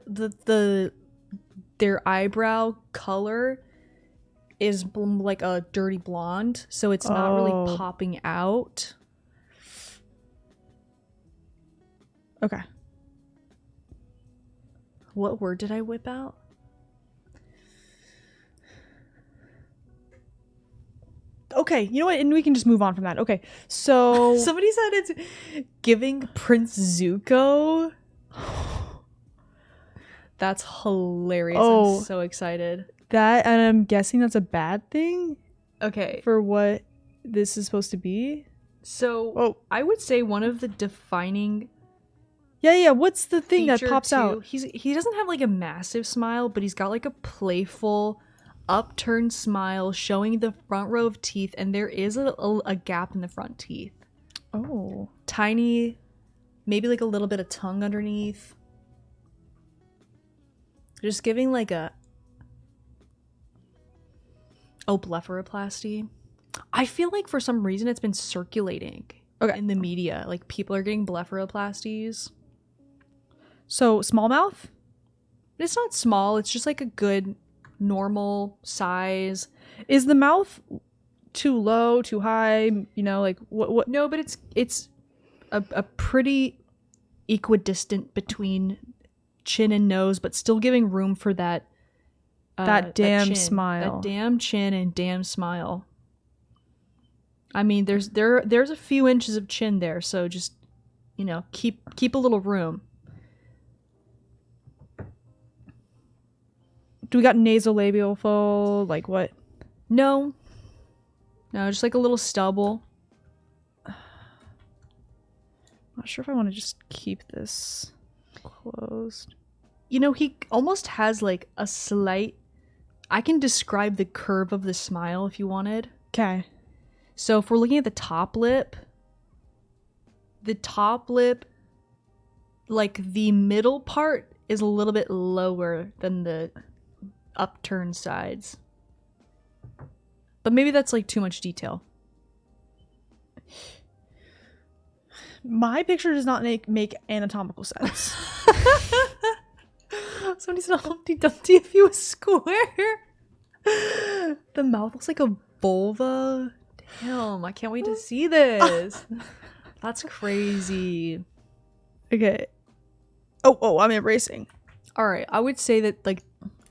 their eyebrow color is like a dirty blonde, so it's not really popping out. Okay. What word did I whip out? Okay, you know what? And we can just move on from that. Okay, so... Somebody said it's giving Prince Zuko. That's hilarious. Oh. I'm so excited. That, and I'm guessing that's a bad thing Okay. for what this is supposed to be. So I would say one of the defining Yeah, what's the thing that feature pops too- out? He doesn't have like a massive smile, but he's got like a playful upturned smile showing the front row of teeth, and there is a gap in the front teeth. Oh. Tiny, maybe like a little bit of tongue underneath. Just giving like a blepharoplasty. I feel like for some reason it's been circulating in the media. Like people are getting blepharoplasties. So, small mouth? It's not small, it's just like a good normal size. Is the mouth too low, too high? You know, like what? No, but it's a pretty equidistant between chin and nose, but still giving room for that That damn chin, smile. that damn chin and damn smile. I mean, there's a few inches of chin there, so just keep a little room. Do we got nasolabial fold? Like what? No, just like a little stubble. Not sure if I want to just keep this closed. He almost has like a slight... I can describe the curve of the smile if you wanted. Okay. So if we're looking at the top lip, like the middle part is a little bit lower than the upturned sides. But maybe that's like too much detail. My picture does not make anatomical sense. Somebody's not Humpty Dumpty if he was square. The mouth looks like a vulva. Damn, I can't wait to see this. That's crazy. Okay. Oh, I'm erasing. All right, I would say that like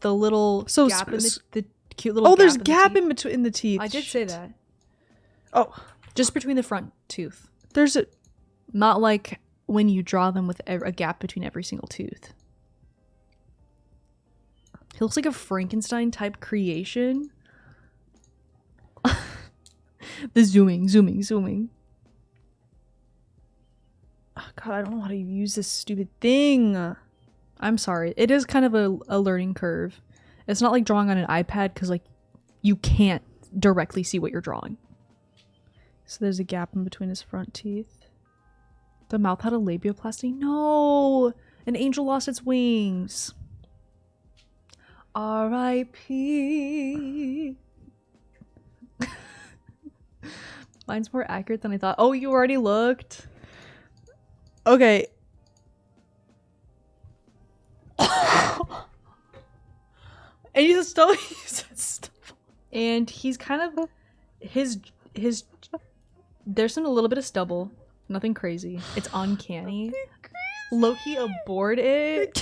the little gap in the cute little. Oh, there's gap gap in in between the teeth. I did say that. Oh, Just between the front tooth, there's a. not like when you draw them with a gap between every single tooth. He looks like a Frankenstein type creation. The zooming. Oh, God, I don't know how to use this stupid thing. I'm sorry. It is kind of a learning curve. It's not like drawing on an iPad because like you can't directly see what you're drawing. So there's a gap in between his front teeth. The mouth had a labioplasty. No, an angel lost its wings. R.I.P. Mine's more accurate than I thought. Oh, you already looked. Okay. And you said stuff. And he's kind of his there's a little bit of stubble. Nothing crazy. It's uncanny. Loki aboard it.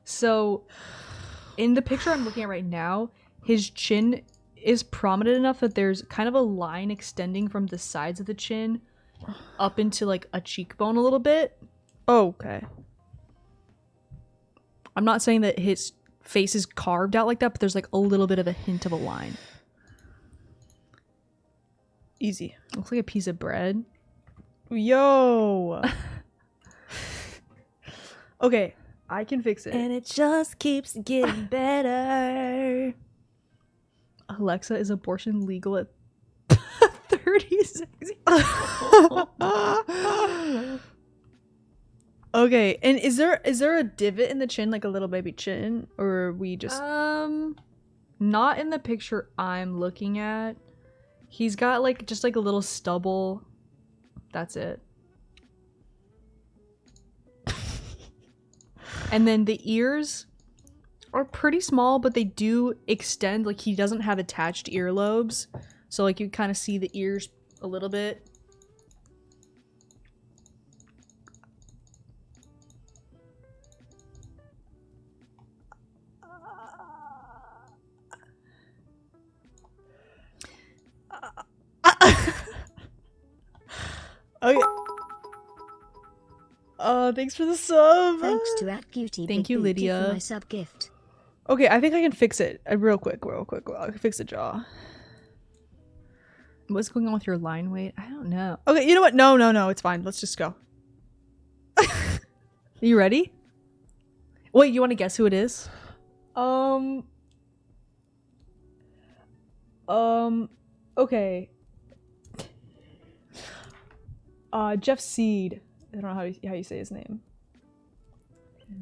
So in the picture I'm looking at right now, his chin is prominent enough that there's kind of a line extending from the sides of the chin up into like a cheekbone a little bit. Oh, okay. I'm not saying that his face is carved out like that, but there's like a little bit of a hint of a line. Easy. Looks like a piece of bread. Yo. Okay, I can fix it. And it just keeps getting better. Alexa, is abortion legal at 36? Okay, and is there a divot in the chin, like a little baby chin, or are we just not in the picture I'm looking at. He's got like just like a little stubble. That's it. And then the ears are pretty small, but they do extend. Like he doesn't have attached earlobes, so like you kind of see the ears a little bit. Okay. Thanks for the sub. Thanks to @cutie. Thank you, Big Booty, Lydia. for my sub gift. Okay, I think I can fix it. Real quick. I can fix the jaw. What's going on with your line weight? I don't know. Okay, you know what? No, it's fine. Let's just go. You ready? Wait, you want to guess who it is? Okay. Jeff Seed. I don't know how you say his name.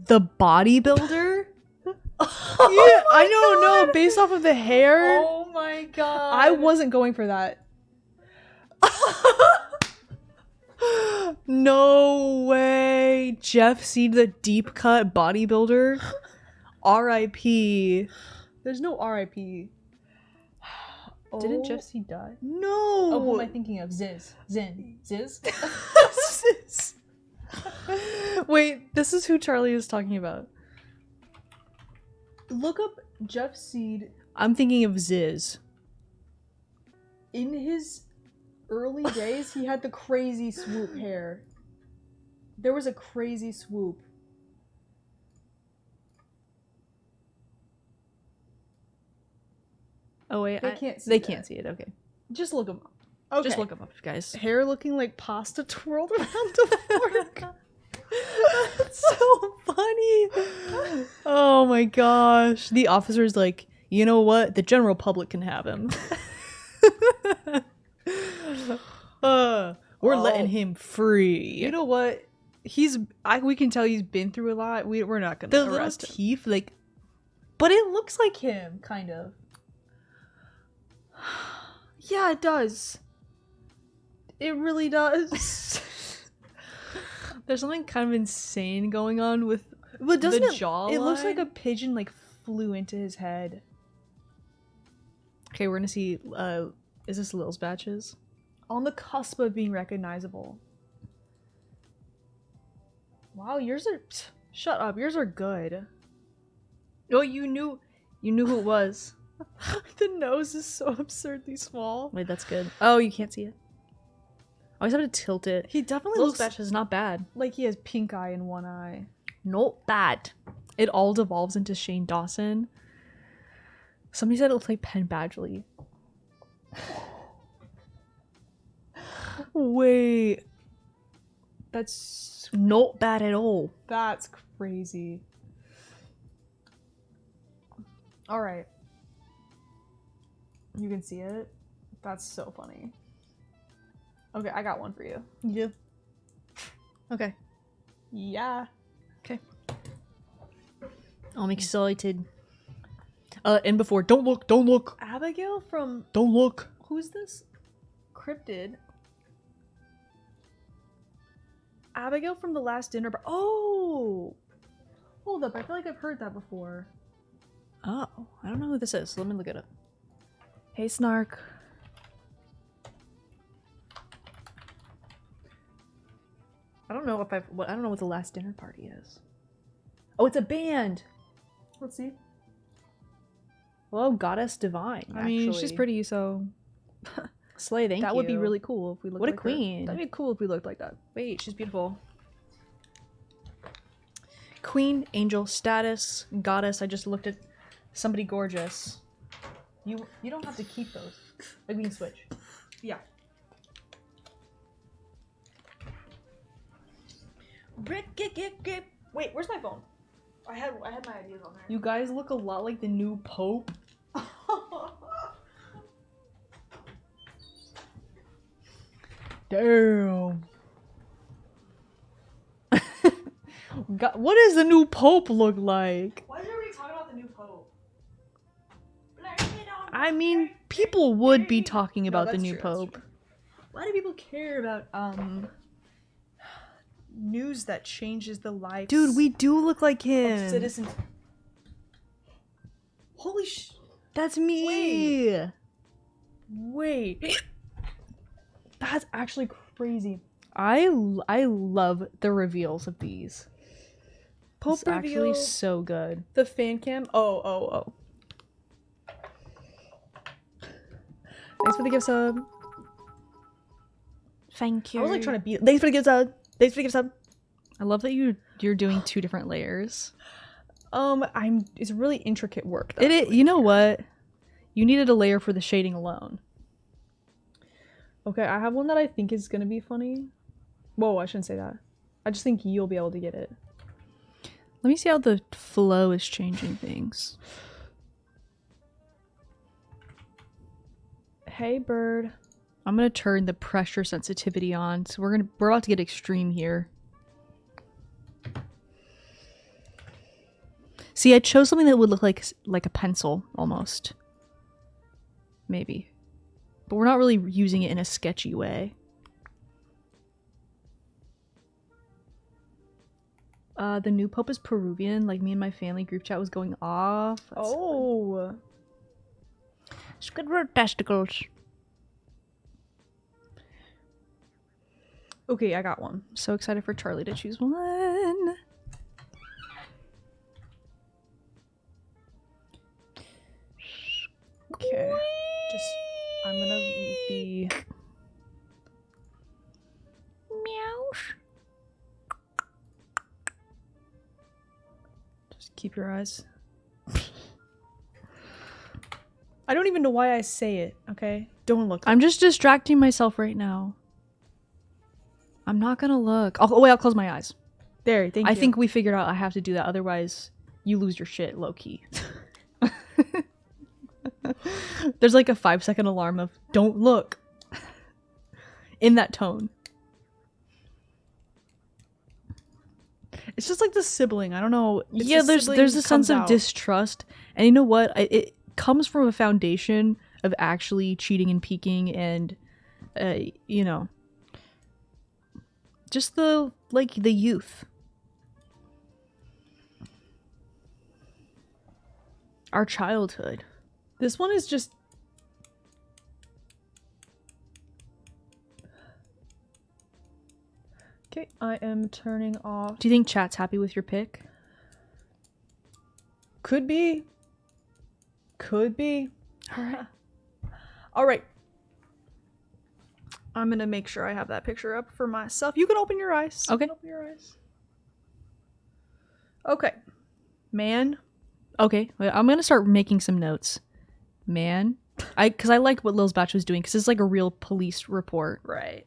The bodybuilder? Yeah, I don't know. Based off of the hair, Oh my god. I wasn't going for that. No way. Jeff Seed, the deep cut bodybuilder. R.I.P. There's no RIP. Didn't Jeff Seed die? No. Oh, who am I thinking of? Ziz. Wait, this is who Charlie is talking about. Look up Jeff Seed. I'm thinking of Ziz. In his early days, he had the crazy swoop hair. There was a crazy swoop. Oh wait, They can't see They that. can't see it. Okay. Just look him up. Okay. Just look him up, guys. Hair looking like pasta twirled around the fork. That's so funny. Oh my gosh. The officer's like, you know what? The general public can have him. We're letting him free. You know what? We can tell he's been through a lot. We're not gonna the little arrest him. teeth, like, but it looks like him, kind of. Yeah, it does. It really does. There's something kind of insane going on with But doesn't the it? jawline. It looks like a pigeon like flew into his head. Okay, we're gonna see. Is this Lil's batches? On the cusp of being recognizable. Wow, yours are. Shut up. Yours are good. Oh, you knew who it was. The nose is so absurdly small. Wait, that's good. Oh, you can't see it. I always have to tilt it. He definitely Lil's looks batch is not bad. like he has pink eye in one eye. Not bad. It all devolves into Shane Dawson. Somebody said it looks like Penn Badgley. Wait. That's Not bad at all. That's crazy. Alright. You can see it? That's so funny. Okay, I got one for you. Yeah. Okay. Yeah. I'm excited. And before, don't look. Abigail from... Don't look. Who's this? Cryptid. Abigail from The Last Dinner... Oh! Hold up, I feel like I've heard that before. Oh, I don't know who this is. Let me look it up. Hey, Snark. I don't know if I don't know what the Last Dinner Party is. Oh, it's a band. Let's see. Hello, Goddess Divine. I mean, she's actually. pretty, so... Slay, thank you. that would be really cool if we looked What a like her. queen. That'd be cool if we looked like that. Wait, she's beautiful. Queen, angel, status, goddess. I just looked at somebody gorgeous. You don't have to keep those. Like, we can switch. Yeah. Wait, where's my phone? I had my ideas on there. You guys look a lot like the new Pope. Damn. God, what does the new Pope look like? Why is everybody talking about the new Pope? I mean, people would be talking about the that's new true, that's Pope. true. Why do people care about news that changes the lives Dude, we do look like of him. citizens? Holy sh! That's me. Wait. That's actually crazy. I love the reveals of these. Pope It's actually reveal, so good. the fan cam. Oh. Thanks for the gift sub. Thank you. I was like trying to beat. Thanks for the gift sub. Thanks for the gift sub. I love that you're doing two different layers. It's really intricate work. Though. It is. You know what? You needed a layer for the shading alone. Okay, I have one that I think is gonna be funny. Whoa, I shouldn't say that. I just think you'll be able to get it. Let me see how the flow is changing things. Hey, bird. I'm gonna turn the pressure sensitivity on, so we're about to get extreme here. See, I chose something that would look like a pencil almost. Maybe. But we're not really using it in a sketchy way. The new Pope is Peruvian. Like, me and my family group chat was going off. That's Oh. Squidward testicles. Okay, I got one. so excited for Charlie to choose one. Okay. I'm gonna be. Meow. Just keep your eyes. I don't even know why I say it. Okay, don't look. I'm just distracting myself right now. I'm not gonna look. I'll close my eyes. There. Thank you. I think we figured out I have to do that, otherwise you lose your shit low key. There's like a 5-second alarm of don't look in that tone. It's just like the sibling. I don't know. It's Yeah, the there's sibling a comes sense of out. Distrust, and you know what? It comes from a foundation of actually cheating and peeking, and you know, Just the youth. Our childhood. This one is just... Okay, I am turning off. Do you think chat's happy with your pick? Could be. Could be. Alright. Alright. I'm gonna make sure I have that picture up for myself. You can open your eyes. Okay. You can open your eyes. Okay. Man. Okay, wait, I'm gonna start making some notes. Man. Because I like what Lil's Batch was doing, because it's like a real police report. Right.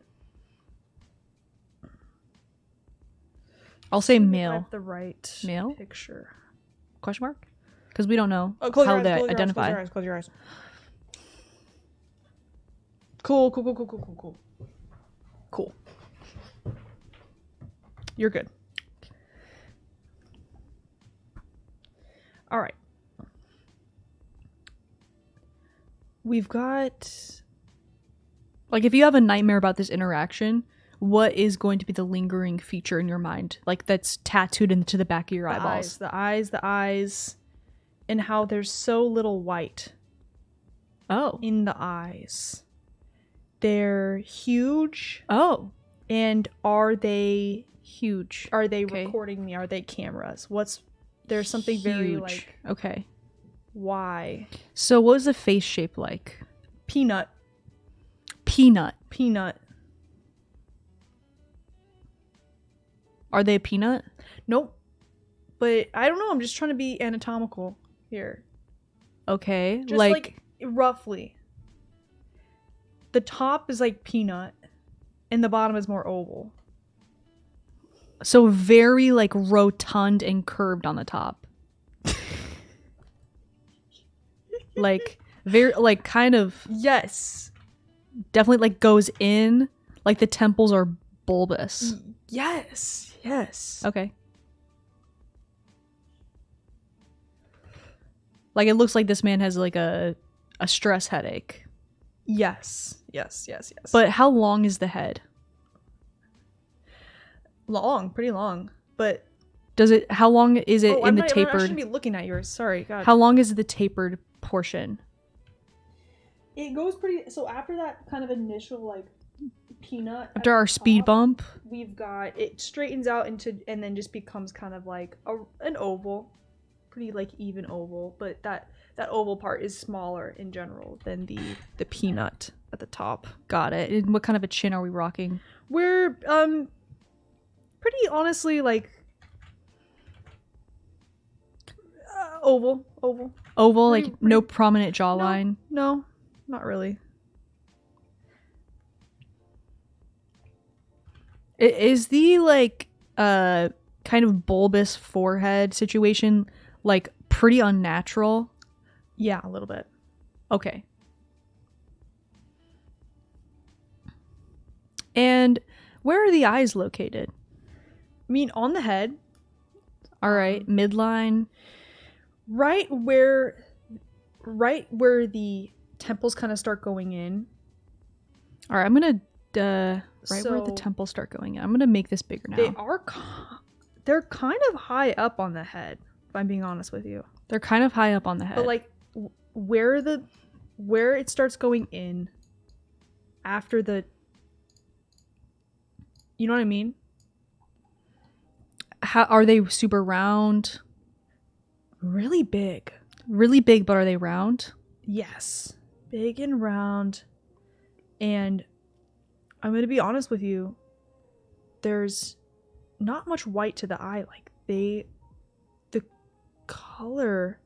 I'll say I male. have the right Male? picture. Question mark? Because we don't know Oh, close how your eyes, they close identify. Your eyes, close your eyes, close your eyes. Cool, cool, cool, cool, cool, cool, cool. Cool. You're good. All right. We've got... Like, if you have a nightmare about this interaction, what is going to be the lingering feature in your mind? Like, that's tattooed into the back of your eyeballs. the eyes, and how there's so little white Oh. in the eyes. They're huge, Oh. and are they Huge. Okay. Recording me? Are they cameras? There's something very Huge. like, Okay. why? So what was the face shape like? Peanut. Peanut. Are they a peanut? Nope. But I don't know, I'm just trying to be anatomical here. Okay. Just like roughly. The top is like peanut, and the bottom is more oval. So very like rotund and curved on the top. Like very like kind of Yes. definitely like goes in, like the temples are bulbous. Yes. Okay. Like it looks like this man has like a stress headache. Yes. But how long is the head? long, pretty long. But How long is it in the I tapered? shouldn't be looking at yours. Sorry, God. How long is the tapered portion? It goes pretty. So after that kind of initial like peanut. After our speed bump? we've got it straightens out into and then just becomes kind of like an oval, pretty like even oval. But that oval part is smaller in general than the peanut at the top. Got it. And what kind of a chin are we rocking? We're pretty honestly like oval. Oval, Pretty- like no prominent jawline. No, not really. Is the like kind of bulbous forehead situation like pretty unnatural? Yeah, a little bit. Okay. And where are the eyes located? I mean, on the head, All right, midline. right where the temples kind of start going in. All right, I'm gonna right where the So- temples start going in. I'm gonna make this bigger now. They're kind of high up on the head, if I'm being honest with you. They're kind of high up on the head. But like where it starts going in after the, you know what I mean? How are they super round? Really big. Really big, but are they round? Yes. Big and round. And I'm going to be honest with you. There's not much white to the eye. Like the color.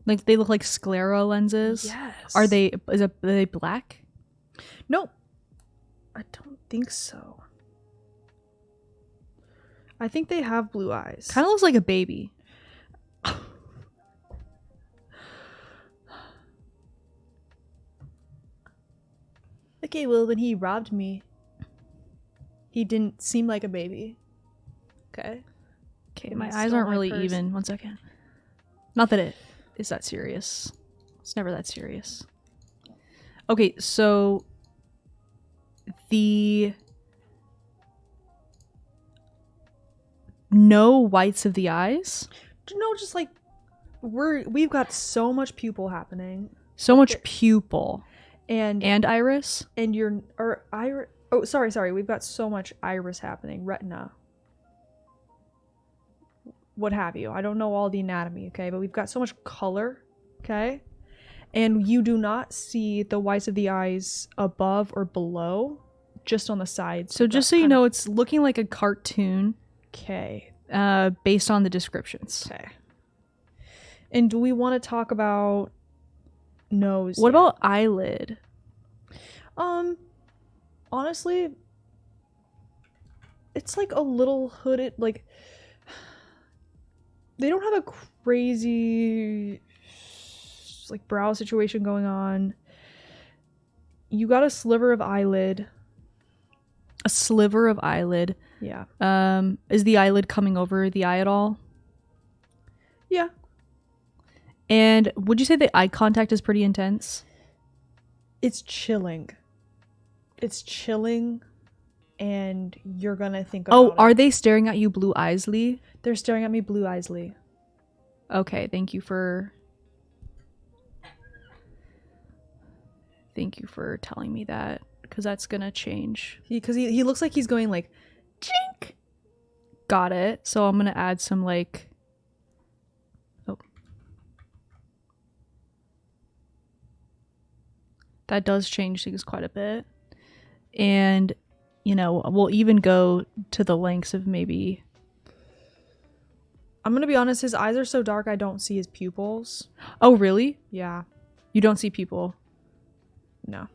Like they look like sclera lenses. Yes. Are they black? Nope. I don't think so. I think they have blue eyes. Kind of looks like a baby. Okay, well, when he robbed me, he didn't seem like a baby. Okay. Okay, And my it's eyes still aren't my really purse. even. 1 second. Not that it is that serious. It's never that serious. Okay, so the no whites of the eyes? No, just like we've got so much pupil happening. So much pupil. And iris? And your or iris. Oh, sorry. We've got so much iris happening, retina, what have you. I don't know all the anatomy, okay, but we've got so much color, okay, and you do not see the whites of the eyes above or below, just on the sides. So just so you know, it's looking like a cartoon. Okay. Based on the descriptions. Okay. And do we want to talk about nose? What yet? about eyelid? Honestly, it's like a little hooded, like they don't have a crazy like brow situation going on. You got a sliver of eyelid. A sliver of eyelid. Yeah. Is the eyelid coming over the eye at all? Yeah. And would you say the eye contact is pretty intense? It's chilling. It's chilling, and you're gonna think about it. Are they staring at you blue eyesly? They're staring at me blue eyesly. Okay, thank you for telling me that, because that's gonna change. Because he looks like he's going like, Jink! Got it. So I'm gonna add some like... Oh. That does change things quite a bit. And, you know, we'll even go to the lengths of maybe... I'm gonna be honest, his eyes are so dark I don't see his pupils. Oh, really? Yeah. You don't see pupil? No.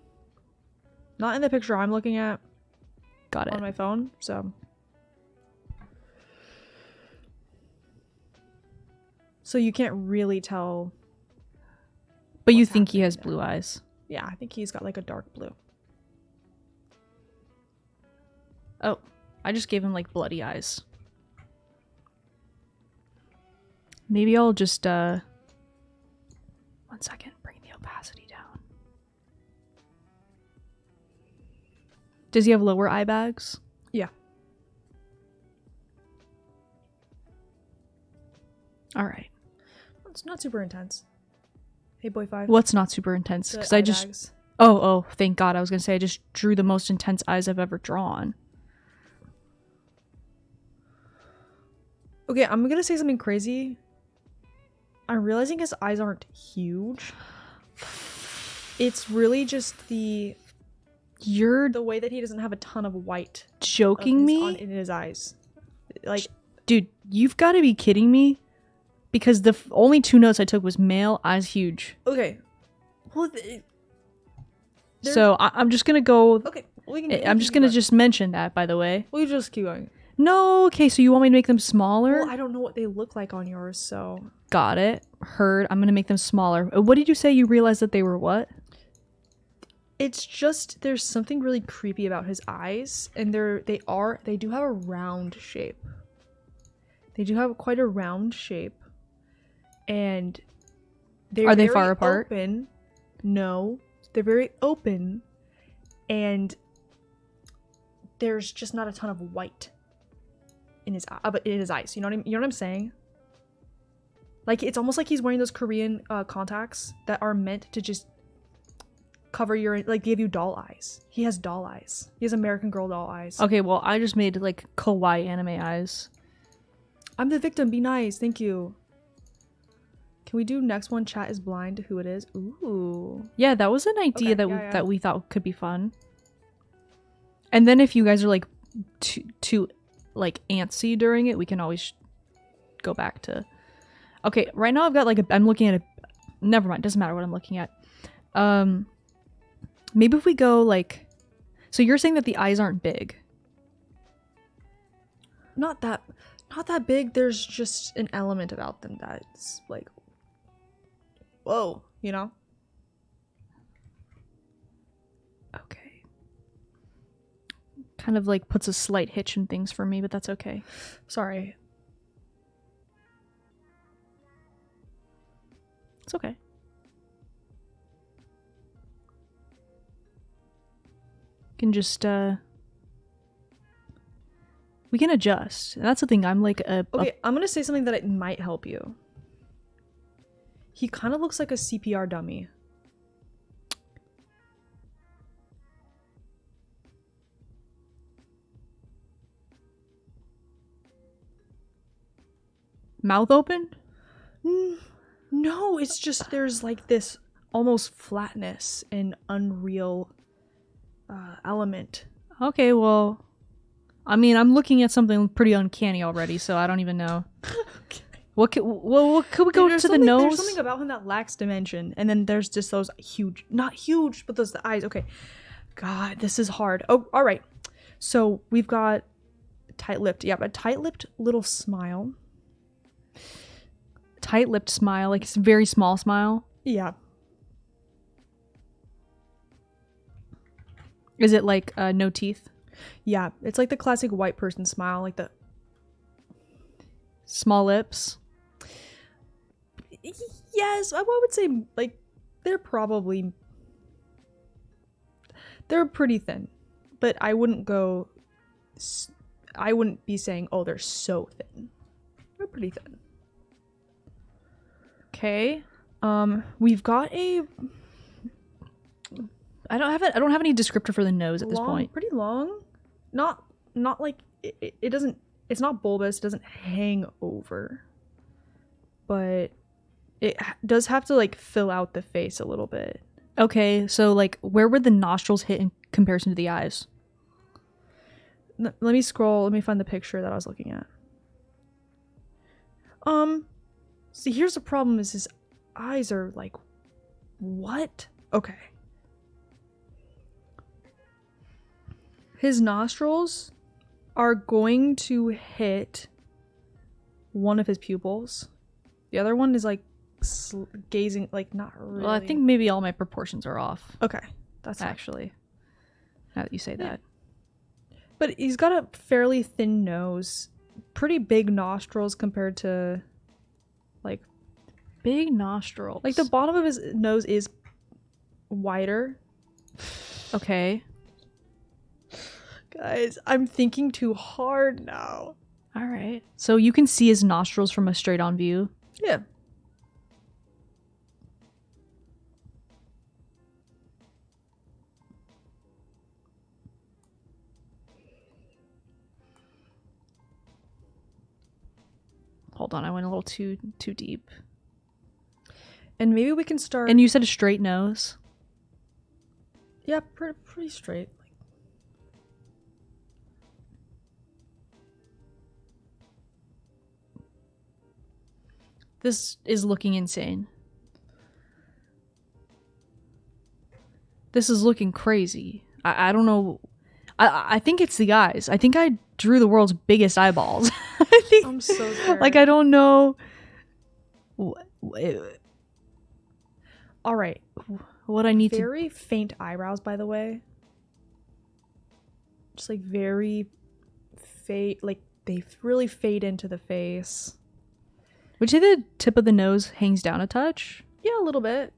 Not in the picture I'm looking at. Got it. On my phone, so. So you can't really tell. But you think he has blue eyes? Yeah, I think he's got like a dark blue. Oh, I just gave him like bloody eyes. Maybe I'll just, 1 second, bring the opacity down. Does he have lower eye bags? Yeah. All right. It's not super intense. Hey, boy 5. What's not super intense? The Because I eye just... bags. Oh, thank God. I was going to say I just drew the most intense eyes I've ever drawn. Okay, I'm gonna say something crazy. I'm realizing his eyes aren't huge. It's really just the way that he doesn't have a ton of white Joking me? in his eyes. Like, dude, you've got to be kidding me. Because the only 2 notes I took was male, eyes huge. okay. Well, so I'm just going to go... okay. I'm just going to just mention that, by the way. We just keep going. No, okay, so you want me to make them smaller? Well, I don't know what they look like on yours, so... Got it. Heard. I'm going to make them smaller. What did you say? You realized that they were what? It's just there's something really creepy about his eyes, and they do have a round shape. They do have quite a round shape, and are they far apart? Open. No, they're very open, and there's just not a ton of white in his eyes. You know what I'm saying? Like, it's almost like he's wearing those Korean contacts that are meant to just cover your, like, give you doll eyes. He has doll eyes. He has American Girl doll eyes. Okay, well, I just made, like, kawaii anime eyes. I'm the victim. Be nice. Thank you. Can we do next one? Chat is blind to who it is. Ooh. Yeah, that was an idea Okay, that we thought could be fun. And then if you guys are, like, too like, antsy during it, we can always go back to... Okay, right now I've got, like, I'm looking at a... Never mind, doesn't matter what I'm looking at. Maybe if we go, like... So you're saying that the eyes aren't big? Not that big. There's just an element about them that's, like... Whoa, you know? Okay. Kind of, like, puts a slight hitch in things for me, but that's okay. Sorry. It's okay. Can just, We can adjust. And that's the thing. I'm like Okay, I'm gonna say something that it might help you. He kind of looks like a CPR dummy. mouth open? No, it's just there's like this almost flatness and unreal element. Okay, well, I mean, I'm looking at something pretty uncanny already, so I don't even know. Okay. What could we go to the nose? There's something about him that lacks dimension, and then there's just those huge, not huge, but those the eyes. Okay, God, this is hard. Oh, all right. So we've got tight-lipped. Yeah, a tight-lipped little smile. Tight-lipped smile, like it's a very small smile. Yeah. Is it like no teeth? Yeah, it's like the classic white person smile, like the Small lips? yes, I would say like they're pretty thin, but I wouldn't be saying, oh, they're so thin. They're pretty thin. Okay. We've got a I don't have any descriptor for the nose at this point. pretty long, not like it doesn't. It's not bulbous. It doesn't hang over, but it does have to like fill out the face a little bit. Okay, so like where would the nostrils hit in comparison to the eyes? Let me scroll. Let me find the picture that I was looking at. See, here's the problem: is his eyes are like, what? Okay. His nostrils are going to hit one of his pupils. The other one is like gazing, like not really. Well, I think maybe all my proportions are off. Okay, that's fine. Actually, now that you say that. But he's got a fairly thin nose, pretty big nostrils compared to like Big nostrils. the bottom of his nose is wider. Okay. Guys, I'm thinking too hard now. All right. So you can see his nostrils from a straight on view. Yeah. Hold on, I went a little too deep. And maybe we can start. And you said a straight nose. Yeah, pretty straight. This is looking insane. This is looking crazy. I don't know. I think it's the eyes. I think I drew the world's biggest eyeballs. I think, I'm so scared. like, I don't know. All right. What I need to. Very faint eyebrows, by the way. Just like very fade, like they really fade into the face. Would you say the tip of the nose hangs down a touch? Yeah, a little bit.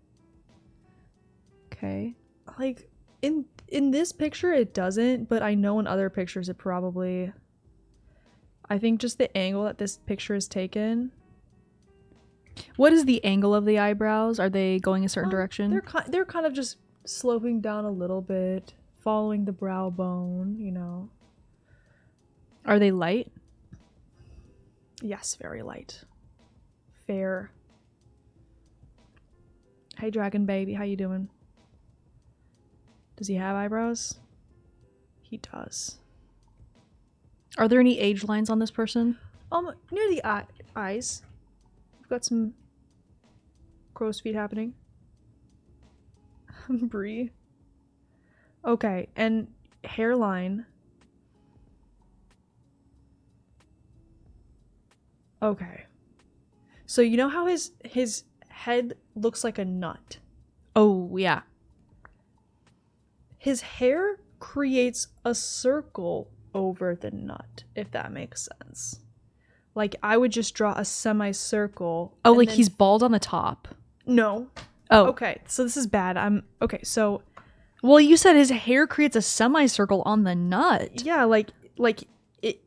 Okay. Like in this picture it doesn't, but I know in other pictures it probably. I think just the angle that this picture is taken. What is the angle of the eyebrows? Are they going a certain direction? They're kind of just sloping down a little bit, following the brow bone, you know. Are they light? Yes, very light. Fair. Hey, dragon baby, how you doing? Does he have eyebrows? He does. Are there any age lines on this person? Near the eyes. We've got some crow's feet happening. Brie. Okay, and hairline. Okay. So you know how his head looks like a nut? Oh, yeah. His hair creates a circle over the nut, if that makes sense. Like, I would just draw a semicircle. Oh, and like then- he's bald on the top. No. Oh. Okay, so this is bad. Okay, so Well, you said his hair creates a semicircle on the nut. yeah, like it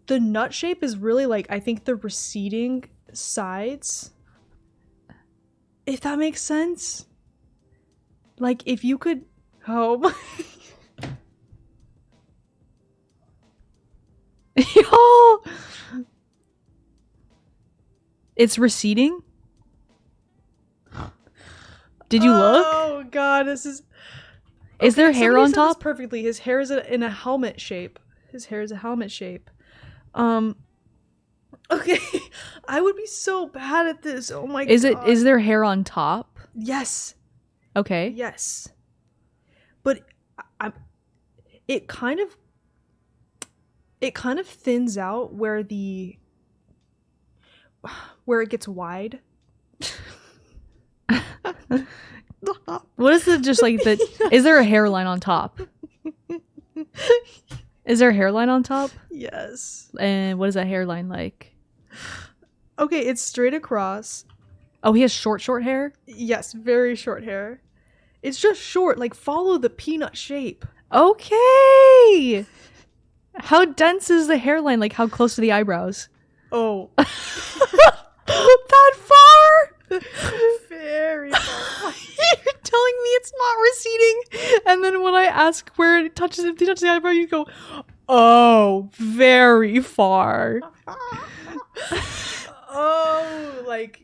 The nut shape is really like, I think, the receding sides. If that makes sense. Like, if you could... Oh my... Yo! It's receding? Did you look? Oh god, this is... Is there hair somebody on said this top? perfectly. His hair is in a helmet shape. His hair is a helmet shape. Okay. I would be so bad at this. Oh my god. Is there hair on top? Yes. Okay. Yes. But it kind of thins out where it gets wide. What is it just like that? Is there a hairline on top? Is there a hairline on top? Yes. And what is that hairline like? Okay, it's straight across. Oh, he has short hair? Yes, very short hair. It's just short, like follow the peanut shape. Okay. How dense is the hairline? Like how close to the eyebrows? Oh. That far? Very far. You're telling me it's not receding, and then when I ask where it touches, if they touch the eyebrow, you go, "Oh, very far." Oh, like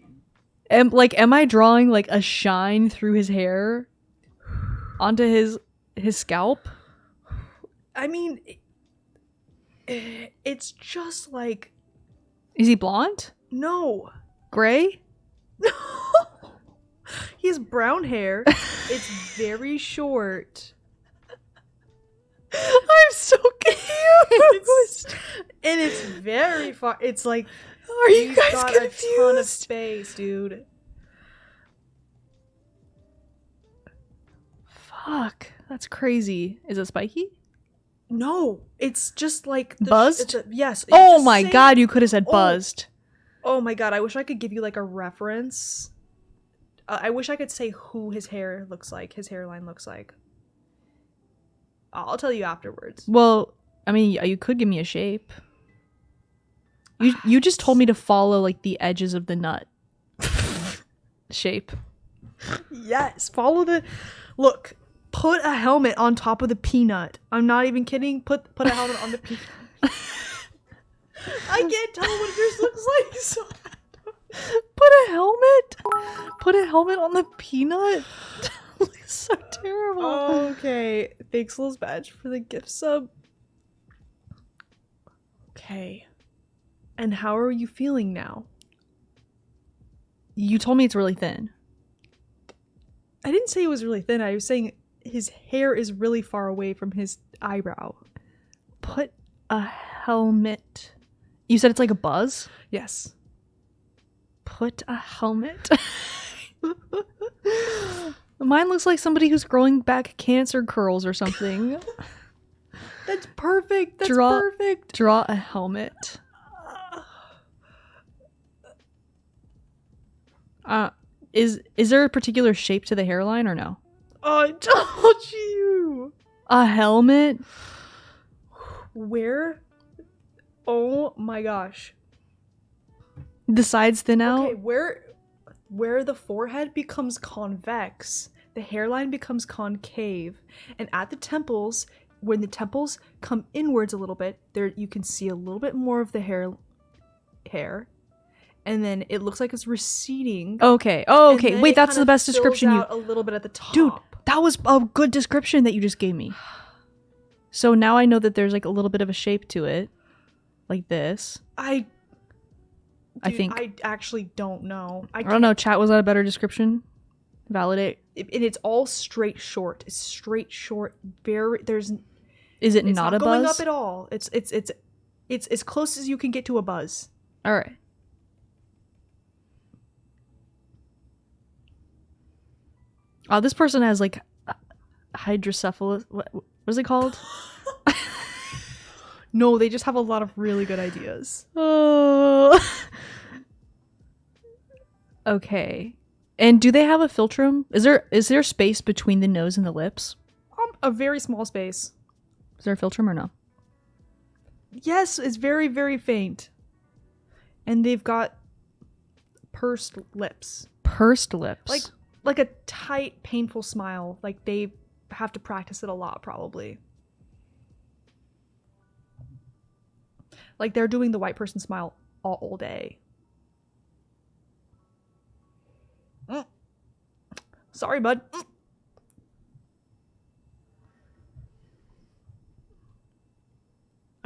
Am I drawing like a shine through his hair onto his scalp? I mean, it's just like Is he blonde? no. Gray? No. He has brown hair. It's very I'm so confused. and it's very far. It's like Are you he's guys got confused? a ton of space, dude. Fuck, that's crazy. Is it spiky? No, it's just like Buzzed? Yes. it's Oh the my same- god, you could have said Oh. buzzed. Oh my god, I wish I could give you like a reference. I wish I could say who his hair looks like, his hairline looks like. I'll tell you afterwards. Well, I mean, you could give me a shape. You just told me to follow like the edges of the nut shape. Yes, follow the look. Put a helmet on top of the peanut. I'm not even kidding. Put a helmet on the peanut. I can't tell what yours looks like. So Put a helmet on the peanut. That looks so terrible. okay, thanks, Lil's Badge, for the gift sub. Okay, and how are you feeling now? You told me it's really thin. I didn't say it was really thin. I was saying his hair is really far away from his eyebrow. Put a helmet. You said it's like a buzz? Yes. Put a helmet. Mine looks like somebody who's growing back cancer curls or something. That's perfect. That's Draw- perfect. Draw a helmet. Is there a particular shape to the hairline or no? Oh, I told you. A helmet? Where? Oh my gosh. The sides thin out? Okay, where the forehead becomes convex, the hairline becomes concave, and at the temples, when the temples come inwards a little bit, there you can see a little bit more of the hair, and then it looks like it's receding. Okay. Oh, and okay. then Wait, it that's kinda the best fills description you... out a little bit at the top. Dude, that was a good description that you just gave me. So now I know that there's like a little bit of a shape to it. Like this. I think. I actually don't know. I don't know, chat, was that a better description? Validate. And it's all straight short. It's straight short. There's Is it it's not not a going buzz? up at all. It's as close as you can get to a buzz. All right. Oh, this person has like hydrocephalus. What is it called? No, they just have a lot of really good ideas. Oh. Okay. And do they have a philtrum? Is there space between the nose and the lips? A very small space. Is there a philtrum or no? Yes, it's very, very faint. And they've got pursed lips. Pursed lips. Like a tight, painful smile. Like they have to practice it a lot, probably. Like they're doing the white person smile all day. Sorry, bud.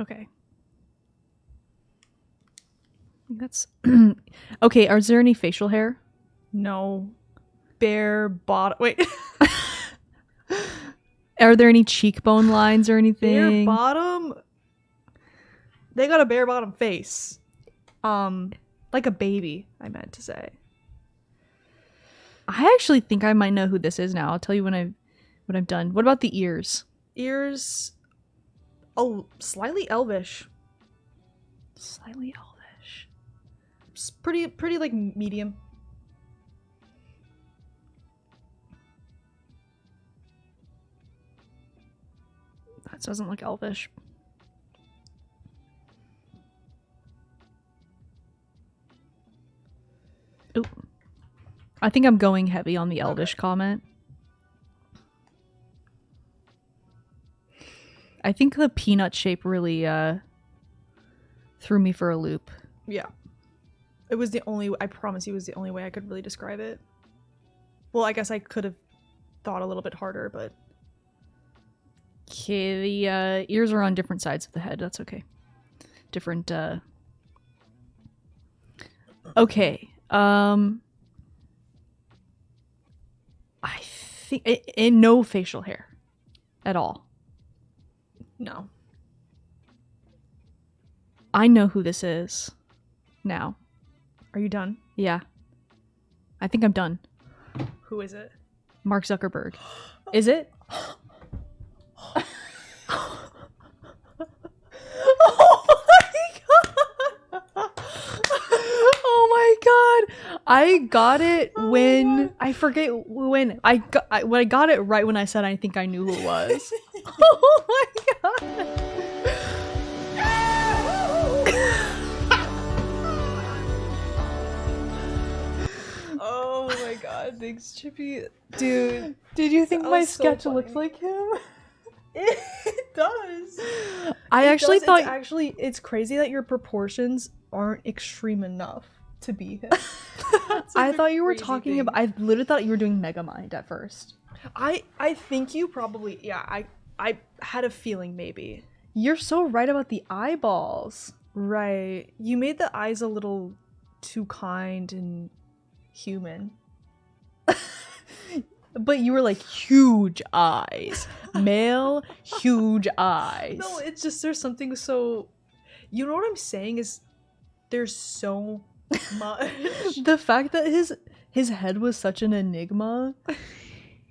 Okay. That's okay. Is there any facial hair? No. Bare bottom. Wait. Are there any cheekbone lines or anything? Bare bottom. They got a bare bottom face. Like a baby, I meant to say. I actually think I might know who this is now. I'll tell you when I'm done. What about the ears? Ears. Oh, slightly elvish. Slightly elvish. It's pretty like medium. That doesn't look elvish. Ooh. I think I'm going heavy on the elvish comment. I think the peanut shape really threw me for a loop. Yeah. It was the only, I promise you, it was the only way I could really describe it. Well, I guess I could have thought a little bit harder, but... Okay, the ears are on different sides of the head. That's okay. Different, Okay, I think... and no facial hair. At all. No. I know who this is. Now. Are you done? Yeah. I think I'm done. Who is it? Mark Zuckerberg. Is it? Oh my god! I got it when I forget when I got it right when I said I think I knew who it was. Oh my god! Oh my god, thanks, Chippy. Dude, did you think That my was so sketch funny. looks like him? It does. I actually thought it's crazy that your proportions aren't extreme enough to be him. I thought you were talking about. I literally thought you were doing Megamind at first. I think you probably, yeah, I had a feeling maybe. You're so right about the eyeballs. Right. You made the eyes a little too kind and human. But you were like, huge eyes. Male, huge eyes. No, it's just there's something so, you know what I'm saying is there's so much. The fact that his head was such an enigma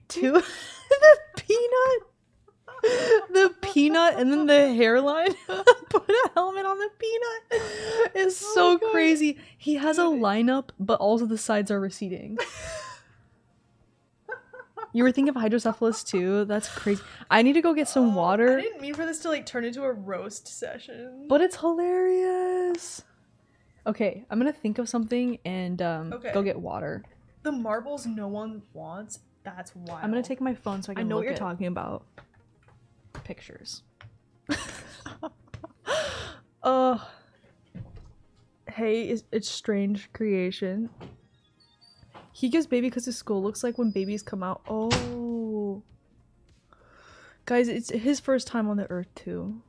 to the peanut and then the hairline put a helmet on the peanut is so crazy. He has a lineup, but also the sides are receding. You were thinking of hydrocephalus too? That's crazy. I need to go get some water. I didn't mean for this to like turn into a roast session. But it's hilarious. Okay, I'm gonna think of something and go get water. The marbles no one wants, that's wild. I'm gonna take my phone so I can know what look you're at talking about. pictures. Hey, it's strange creation. He gives baby because his skull looks like when babies come out. Oh. Guys, it's his first time on the earth too.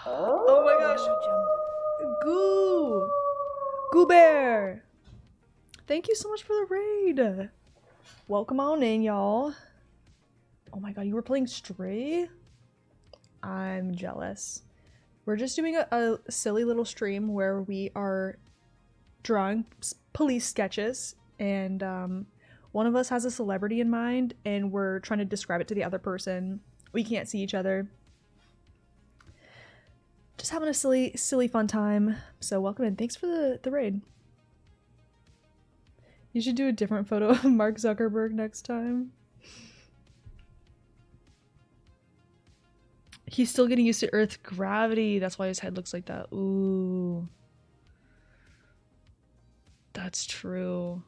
Oh my gosh. Goo. Goo Bear. Thank you so much for the raid. Welcome on in, y'all. Oh my god, you were playing Stray? I'm jealous. We're just doing a silly little stream where we are drawing police sketches, and one of us has a celebrity in mind, and we're trying to describe it to the other person. We can't see each other. Just having a silly fun time. So welcome in. Thanks for the raid. You should do a different photo of Mark Zuckerberg next time. He's still getting used to Earth's gravity. That's why his head looks like that. Ooh. That's true.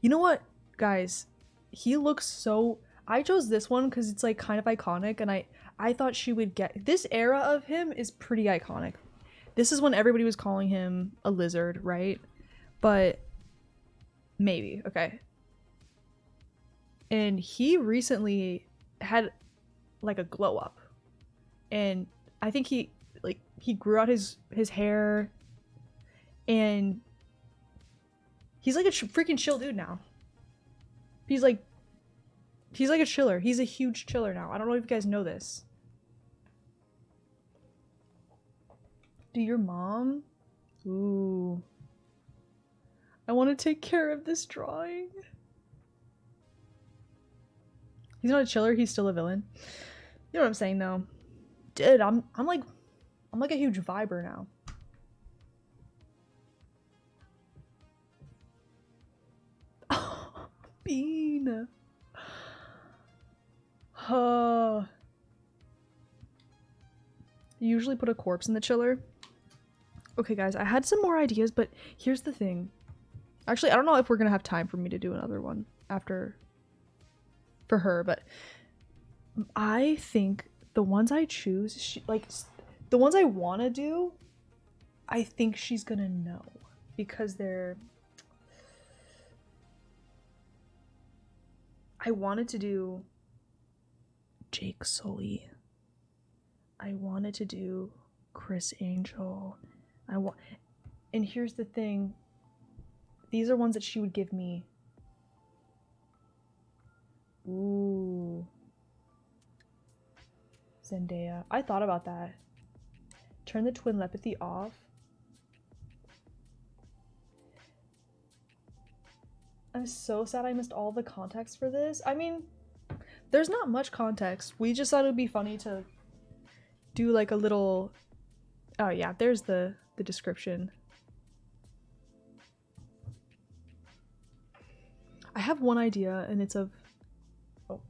You know what, guys? He looks so... I chose this one because it's like kind of iconic, and I thought she would get... This era of him is pretty iconic. This is when everybody was calling him a lizard, right? But maybe, okay. And he recently had like a glow up. And I think he grew out his hair, and he's like a freaking chill dude now. He's like a chiller. He's a huge chiller now. I don't know if you guys know this. Do your mom? Ooh. I want to take care of this drawing. He's not a chiller, he's still a villain. You know what I'm saying though? Dude, I'm like a huge viber now. Bean. You usually put a corpse in the chiller. Okay, guys, I had some more ideas, but here's the thing. Actually, I don't know if we're gonna have time for me to do another one after for her, but I think the ones I choose, the ones I want to do, I think she's gonna know because they're... I wanted to do Jake Sully. I wanted to do Chris Angel. And here's the thing. These are ones that she would give me. Ooh. Zendaya. I thought about that. Turn the twin telepathy off. I'm so sad I missed all the context for this. I mean, there's not much context. We just thought it would be funny to do like a little... Oh yeah, there's the description. I have one idea, and it's of... Oh.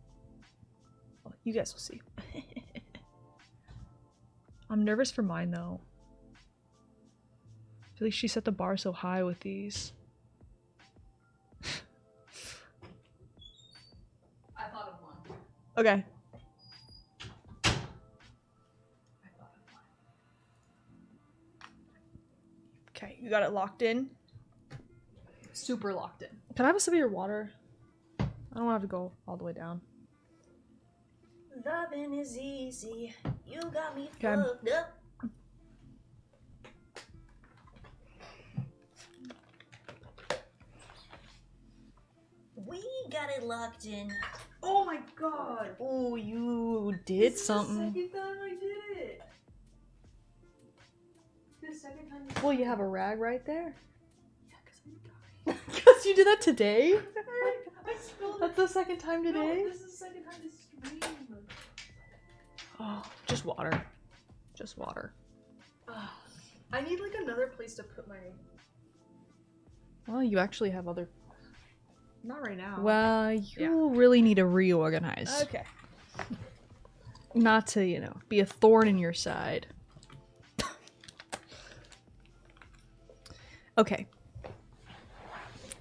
Well, you guys will see. I'm nervous for mine, though. I feel like she set the bar so high with these. I thought of one. Okay. Okay, you got it locked in? Super locked in. Can I have a sip of your water? I don't want to have to go all the way down. Loving is easy. You got me Okay. fucked up. We got it locked in. Oh my god! Oh, you did something. The second time I did it. The second time. Well, you have a rag right there. Because you did that today? I spilled That's the second time it. today? No, this is the second time to stream. Oh, just water. Just water. I need like another place to put my. Well, you actually have other... Not right now. Well, you really need to reorganize. Okay. Not to, you know, be a thorn in your side. Okay.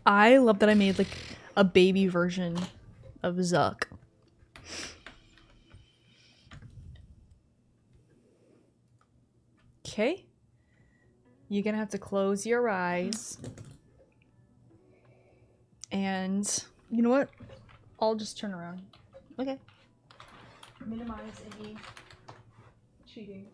I love that I made like a baby version of Zuck. Okay. You're gonna have to close your eyes. And you know what? I'll just turn around. Okay. Minimize any cheating.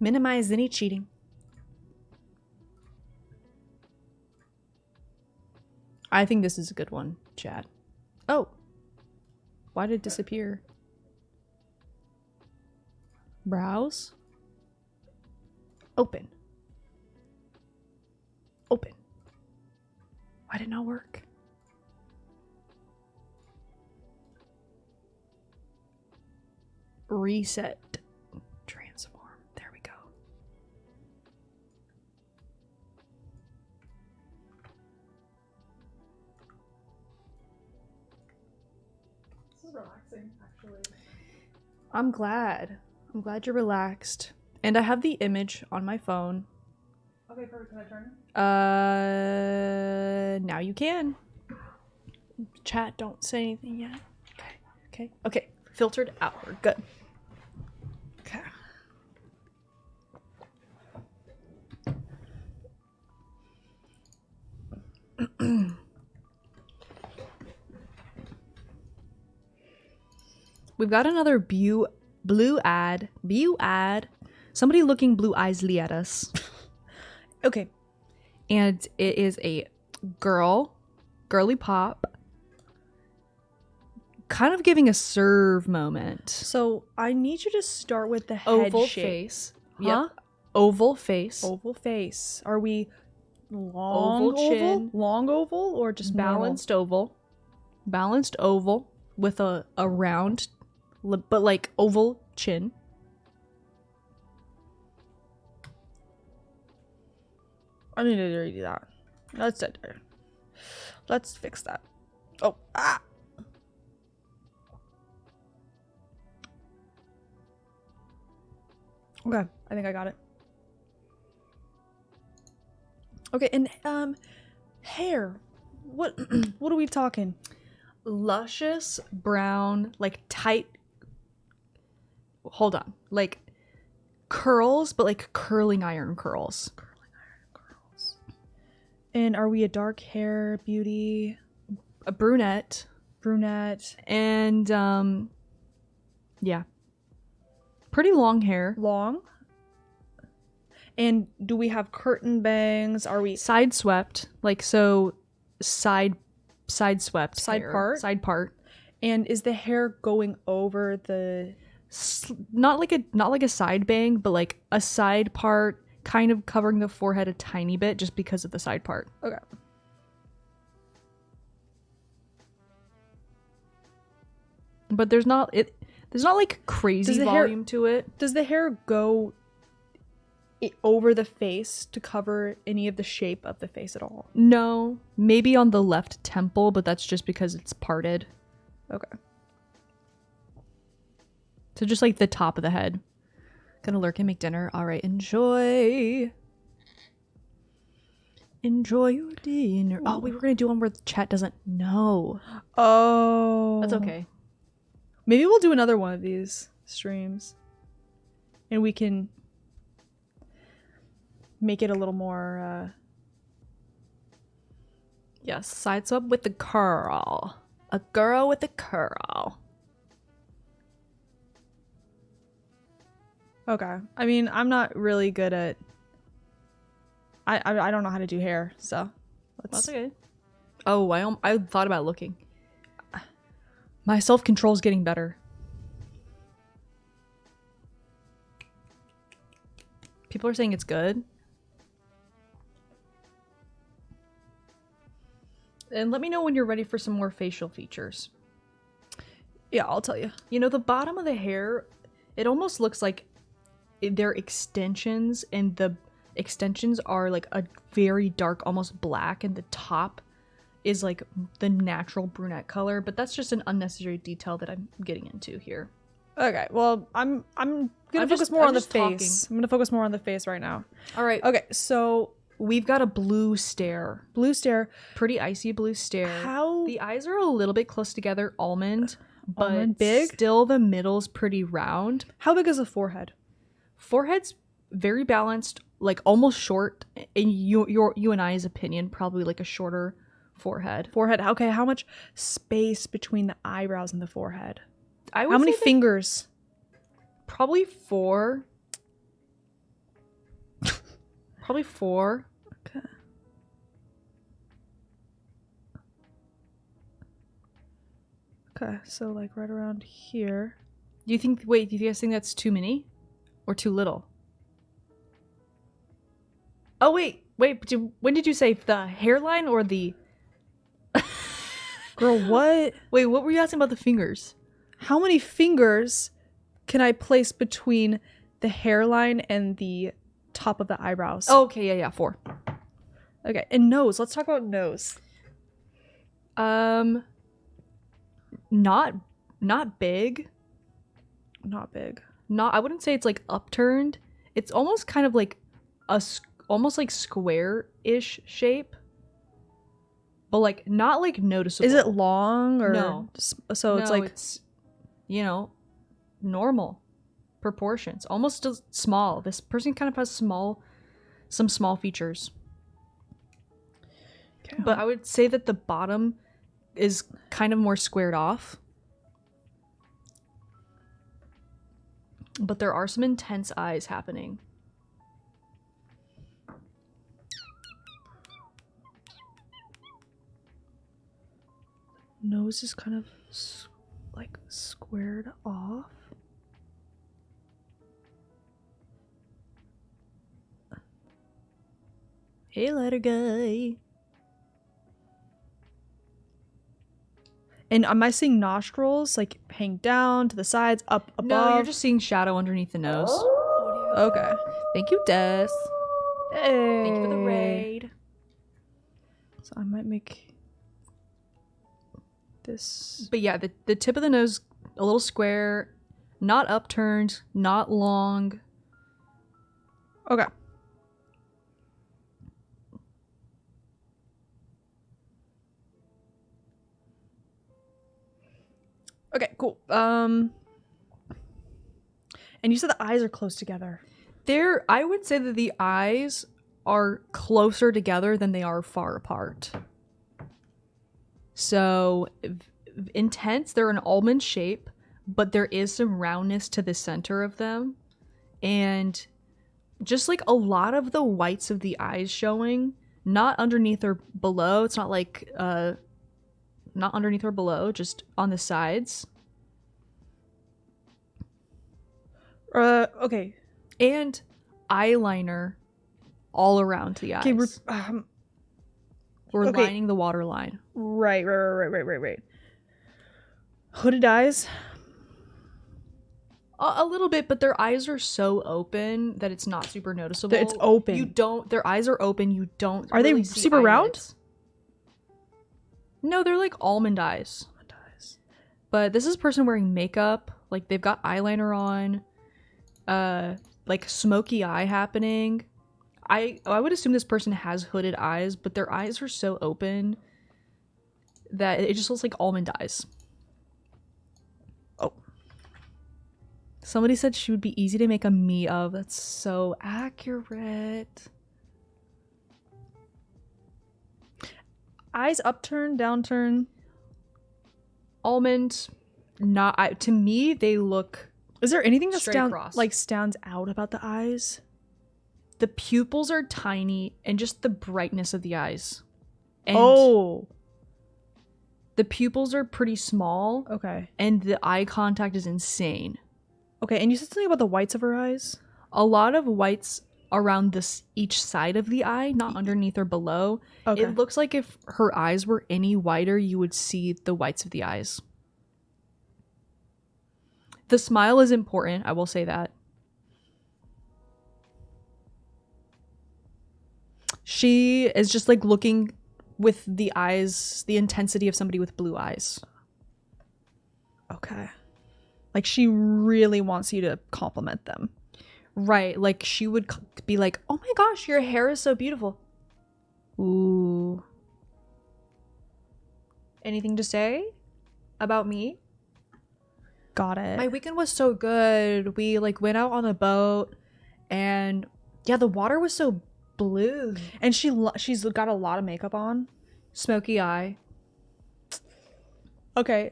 Minimize any cheating. I think this is a good one, chat. Oh. Why did it disappear? Browse. Open. Open. Why did it not work? Reset. Transform. There we go. is relaxing, actually. I'm glad. I'm glad you're relaxed. And I have the image on my phone. Okay, perfect. Can I turn? Now you can. Chat, don't say anything yet. Okay. Filtered outward. Good. Okay. We've got another blue ad. Somebody looking blue eyesly at us. Okay. And it is a girly pop, kind of giving a serve moment. So I need you to start with the head Oval shape. face. Huh? Yep. Oval face. Oval face. Are we long Oval chin. long oval, or just Balanced oval. Balanced oval with a round, but like oval chin. I need to redo that. Let's fix that. Oh, ah! Okay, I think I got it. Okay, and hair. What what are we talking? Luscious brown, like tight. Hold on, like curls, but like curling iron curls. And are we a dark hair beauty? A brunette. And yeah, pretty long hair. Long? And do we have curtain bangs? Are we Side swept, like so side swept Side hair. part? Side part. and is the hair going over the Not like a side bang, but like a side part kind of covering the forehead a tiny bit just because of the side part. Okay. But there's not like crazy Does the hair- volume to it. Does the hair go over the face to cover any of the shape of the face at all? No, maybe on the left temple, but that's just because it's parted. Okay. So just like the top of the head. Gonna lurk and make dinner. All right, enjoy. Enjoy your dinner. Oh, we were gonna do one where the chat doesn't know. Oh. That's okay. Maybe we'll do another one of these streams. And we can make it a little more Yes, side swap with the curl. A girl with a curl. okay. I mean, I'm not really good at I don't know how to do hair, so That's okay. Oh, I thought about looking. My self-control's getting better. People are saying it's good. And let me know when you're ready for some more facial features. yeah, I'll tell you. You know, the bottom of the hair, it almost looks like they're extensions, and the extensions are like a very dark, almost black, and the top is like the natural brunette color, but that's just an unnecessary detail that I'm getting into here. Okay. Well, I'm gonna I'm focus just- more I'm on the just talking. face. I'm gonna focus more on the face right now. All right. Okay, so We've got a blue stare. blue stare. Pretty icy blue stare. How The eyes are a little bit close together, almond, but Almond big? still the middle's pretty round. how big is the forehead? Forehead's very balanced, like almost short. In you and I's opinion, probably like a shorter forehead. Forehead. Okay, how much space between the eyebrows and the forehead? I would How many say that fingers? Probably 4. Probably 4. Okay. Okay, so like right around here. Do you guys think that's too many or too little? Oh wait, when did you say the hairline or the Girl, what? Wait, what were you asking about the fingers? How many fingers can I place between the hairline and the top of the eyebrows? Oh, okay, yeah, 4. Okay, and nose. Let's talk about nose. Not not big. Not big. I wouldn't say it's like upturned. It's almost kind of like almost like square-ish shape. But like not like noticeable. Is it long or No. So it's No, like it's, you know, normal proportions, almost small. This person kind of has some small features. okay. But I would say that the bottom is kind of more squared off. But there are some intense eyes happening. Nose is kind of like squared off. Hey, letter guy. And am I seeing nostrils like hang down to the sides, up above? No, you're just seeing shadow underneath the nose. Okay. Thank you, Des. Hey. Thank you for the raid. So I might make this. But yeah, the tip of the nose, a little square, not upturned, not long. Okay. Okay, cool. And you said the eyes are close together. I would say that the eyes are closer together than they are far apart. So intense, they're an almond shape, but there is some roundness to the center of them. And just like a lot of the whites of the eyes showing, not underneath or below. It's not like not underneath or below, just on the sides. Okay. And eyeliner all around the eyes. Okay, We're okay. lining the waterline. Right. Hooded eyes. A little bit, but their eyes are so open that it's not super noticeable. It's open. You don't. Their eyes are open. You don't. Are they really see super round? eyelids. No, they're like almond eyes. But this is a person wearing makeup. Like they've got eyeliner on. Like smoky eye happening. I would assume this person has hooded eyes, but their eyes are so open that it just looks like almond eyes. Oh. Somebody said she would be easy to make a me of. That's so accurate. Eyes upturn, downturn. Almond, not to me. They look. Is there anything that Straight across. stands out about the eyes? The pupils are tiny, and just the brightness of the eyes. And oh. the pupils are pretty small, Okay. and the eye contact is insane. Okay, and you said something about the whites of her eyes? A lot of whites around each side of the eye, not underneath or below. Okay. It looks like if her eyes were any whiter, you would see the whites of the eyes. The smile is important, I will say that. She is just like looking with the eyes, the intensity of somebody with blue eyes. Okay. Like she really wants you to compliment them. Right, like she would be like, "Oh my gosh, your hair is so beautiful." Ooh. Anything to say about me? Got it. My weekend was so good. We like went out on the boat, and yeah, the water was so blue. And she's got a lot of makeup on. Smoky eye. Okay.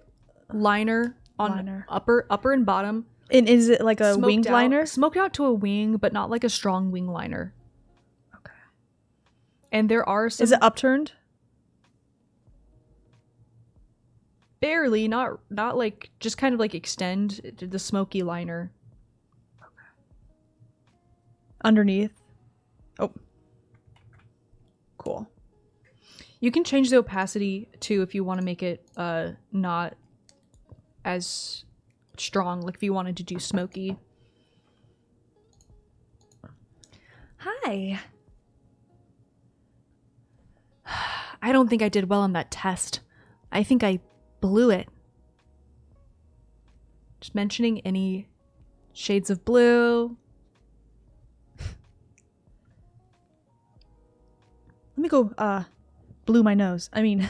Liner on Liner. upper and bottom. And is it like a Smoked winged out- liner? Smoked out to a wing, but not like a strong wing liner. Okay. And there are some Is it upturned? barely, not like just kind of like extend the smoky liner. Underneath? Oh. Cool. You can change the opacity too if you want to make it not as strong, like if you wanted to do smoky. Hi. I don't think I did well on that test. I think I blew it. Just mentioning any shades of blue. Let me go, blue my nose. I mean...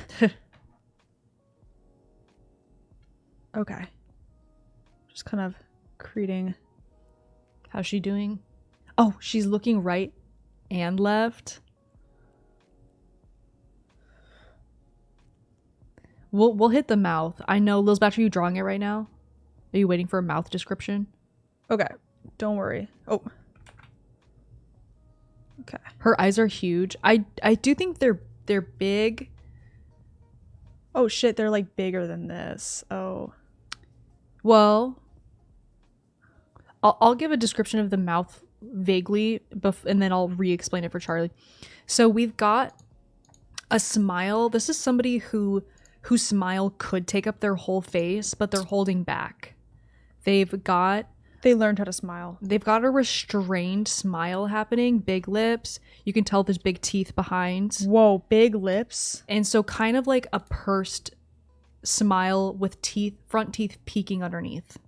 Okay. Just kind of creating... How's she doing? Oh, she's looking right and left. We'll hit the mouth. I know, Lilsbatch, are you drawing it right now? Are you waiting for a mouth description? Okay. Don't worry. Oh. Okay. Her eyes are huge. I do think they're big. Oh shit, they're like bigger than this. Oh. Well, I'll give a description of the mouth vaguely, and then I'll re-explain it for Charlie. So we've got a smile. This is somebody whose smile could take up their whole face, but they're holding back. They learned how to smile. They've got a restrained smile happening, big lips. You can tell there's big teeth behind. Whoa, big lips. And so kind of like a pursed smile with front teeth peeking underneath.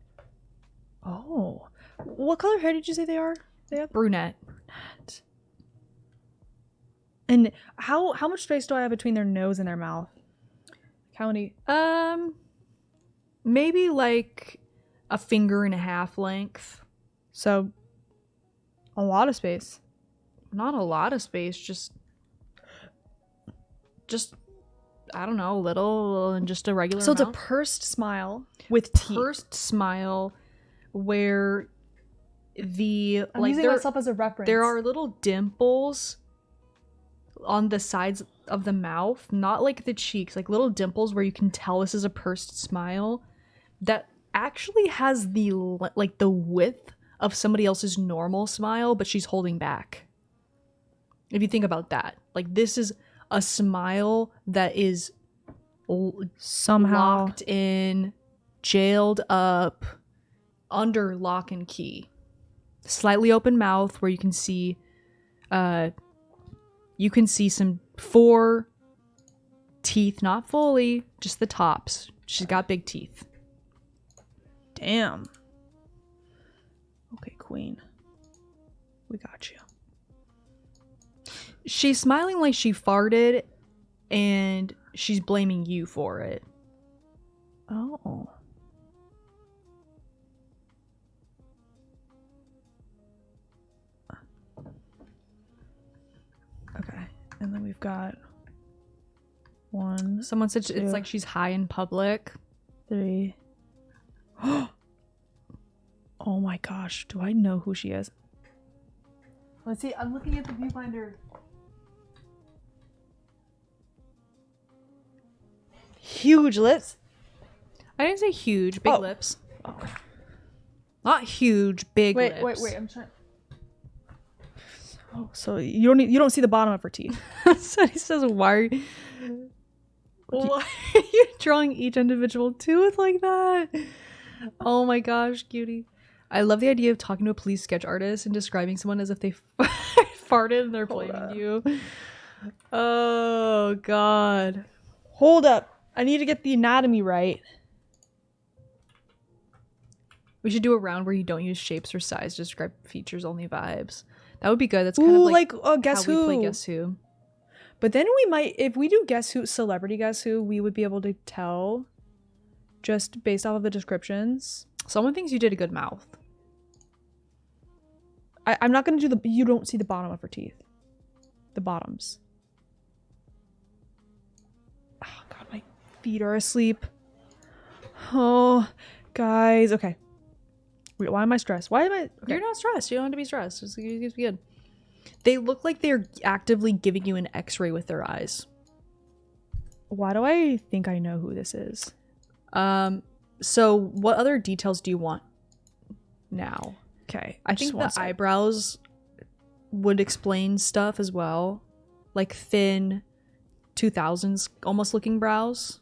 Oh. What color hair did you say they are? They have Brunette. And how much space do I have between their nose and their mouth? How many? Maybe like a finger and a half length. So a lot of space. Not a lot of space, just I don't know, a little and just a regular So amount. it's a pursed smile with teeth. Pursed smile where the I'm using myself as a reference. there are little dimples on the sides of the mouth, not like the cheeks, like little dimples where you can tell this is a pursed smile that actually has the width of somebody else's normal smile, but she's holding back. If you think about that, like this is a smile that is somehow locked in, jailed up, under lock and key. Slightly open mouth where you can see some 4 teeth, not fully, just the tops. She's got big teeth. Damn. Okay, queen. We got you. She's smiling like she farted and she's blaming you for it. Oh. Okay. And then we've got 1, Someone said it's like she's high in public. 3. Oh my gosh, do I know who she is? Let's see, I'm looking at the viewfinder. Huge lips. I didn't say huge, big lips. Oh. Not huge, big lips. Wait, I'm trying. Oh, so you don't see the bottom of her teeth. So he says, why are you drawing each individual tooth like that? Oh my gosh, cutie. I love the idea of talking to a police sketch artist and describing someone as if they farted and they're blaming you. Oh god. Hold up. I need to get the anatomy right. We should do a round where you don't use shapes or size to describe features, only vibes. That would be good. That's kind of like Guess how Who. we play Guess Who. But then we might, if we do Guess Who, Celebrity Guess Who, we would be able to tell just based off of the descriptions. Someone thinks you did a good mouth. I'm not going to do you don't see the bottom of her teeth. The bottoms. Oh god, my feet are asleep. Oh, guys. Okay. Wait, why am I stressed? Why am I... Okay. You're not stressed. You don't have to be stressed. It's be good. They look like they're actively giving you an x-ray with their eyes. Why do I think I know who this is? So what other details do you want now? Okay. I think the eyebrows would explain stuff as well. Like thin 2000s almost looking brows.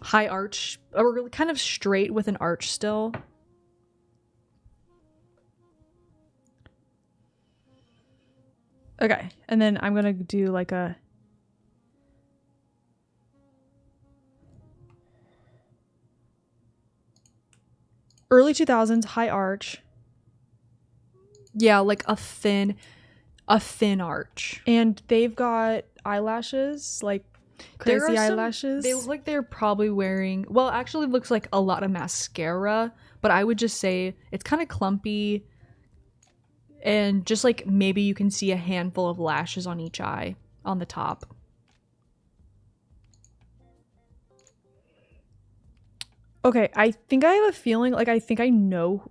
High arch, or kind of straight with an arch still. Okay, and then I'm gonna do like a... Early 2000s, high arch. Yeah, like a thin arch. And they've got eyelashes, like crazy eyelashes. They look like they're probably wearing, well, actually it looks like a lot of mascara, but I would just say it's kind of clumpy and just like maybe you can see a handful of lashes on each eye on the top. Okay, I think I have a feeling, like I think I know.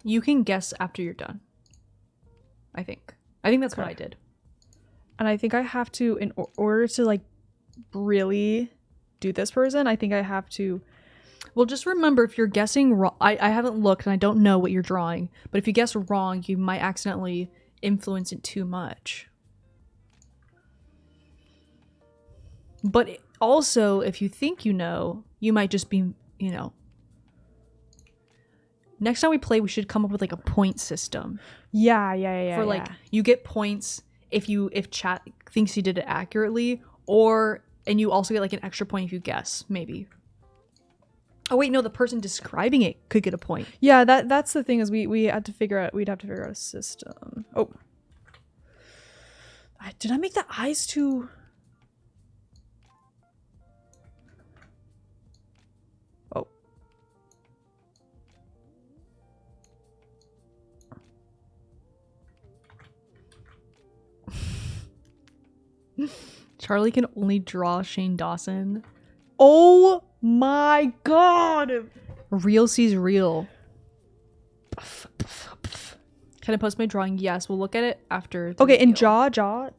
You can guess after you're done. I think that's what I did. And I think I have to, in order to like really do this person, I think I have to. Well, just remember, if you're guessing wrong, I haven't looked and I don't know what you're drawing, but if you guess wrong, you might accidentally influence it too much. But also, if you think you know, you might just be, you know. Next time we play, we should come up with like a point system. Yeah. For like, you get points if chat thinks you did it accurately, and you also get like an extra point if you guess, maybe. Oh wait, no, the person describing it could get a point. Yeah, that's the thing is we'd have to figure out a system. Oh. Did I make the eyes too? Oh. Charlie can only draw Shane Dawson. Oh my god! Real sees real. Can I post my drawing? Yes, we'll look at it after. Okay, and jaw.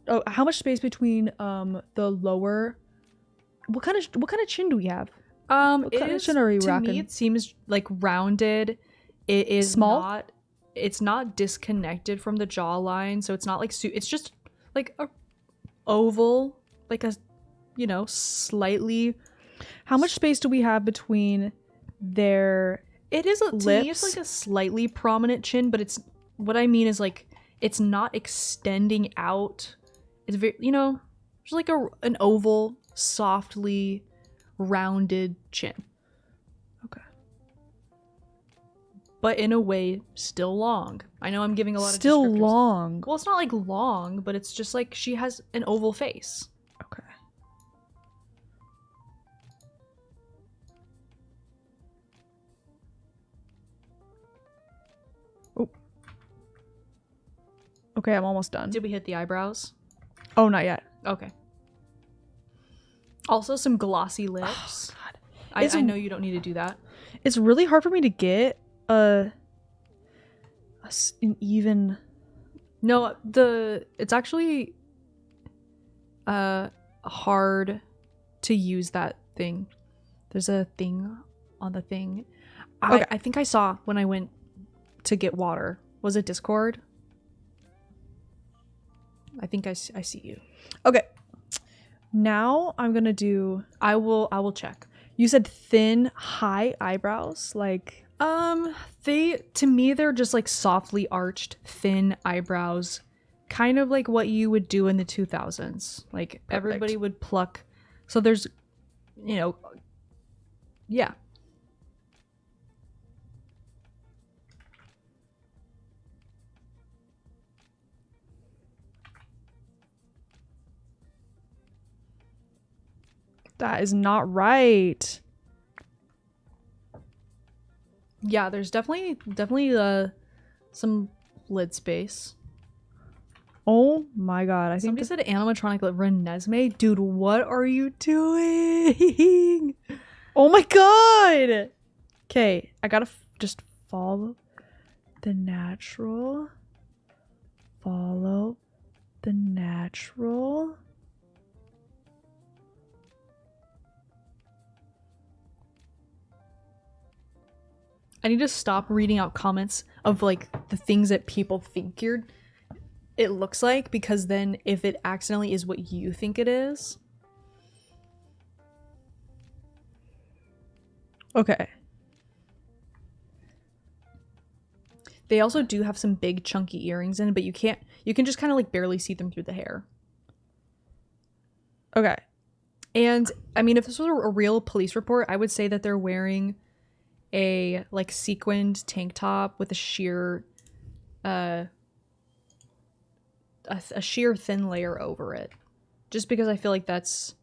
Oh, how much space between the lower? What kind of chin do we have? What kind of chin are we to rocking? me, it seems like rounded. It is small. It's not disconnected from the jawline, so it's not like it's just like a oval, like a, you know, slightly. How much space do we have between their It is to lips? me, it's like a slightly prominent chin, but it's what I mean is like it's not extending out. It's very, you know, just like an oval, softly rounded chin. Okay. But in a way, still long. I know I'm giving a lot of still descriptors. long? Well, it's not like long, but it's just like she has an oval face. Okay. Oh. Okay, I'm almost done. Did we hit the eyebrows? Oh, not yet. Okay. Also, some glossy lips. God. I know you don't need to do that. It's really hard for me to get an even. No, it's actually hard to use that thing. There's a thing on the thing. Okay. I think I saw when I went to get water. Was it Discord? I think I see you. Okay. Now I'm gonna do. I will check. You said thin, high eyebrows, like. To me they're just like softly arched, thin eyebrows, kind of like what you would do in the 2000s. Like everybody would pluck. So there's, you know, yeah. That is not right. Yeah, there's definitely some lid space. Oh my god! I think Somebody said animatronic Renesmee. Dude, what are you doing? Oh my god! Okay, I gotta just follow the natural. Follow the natural. I need to stop reading out comments of like the things that people think it looks like, because then if it accidentally is what you think it is. Okay. They also do have some big chunky earrings in, but you can just kind of like barely see them through the hair. Okay. And I mean, if this was a real police report, I would say that they're wearing a like sequined tank top with a sheer a sheer thin layer over it, just because I feel like that's,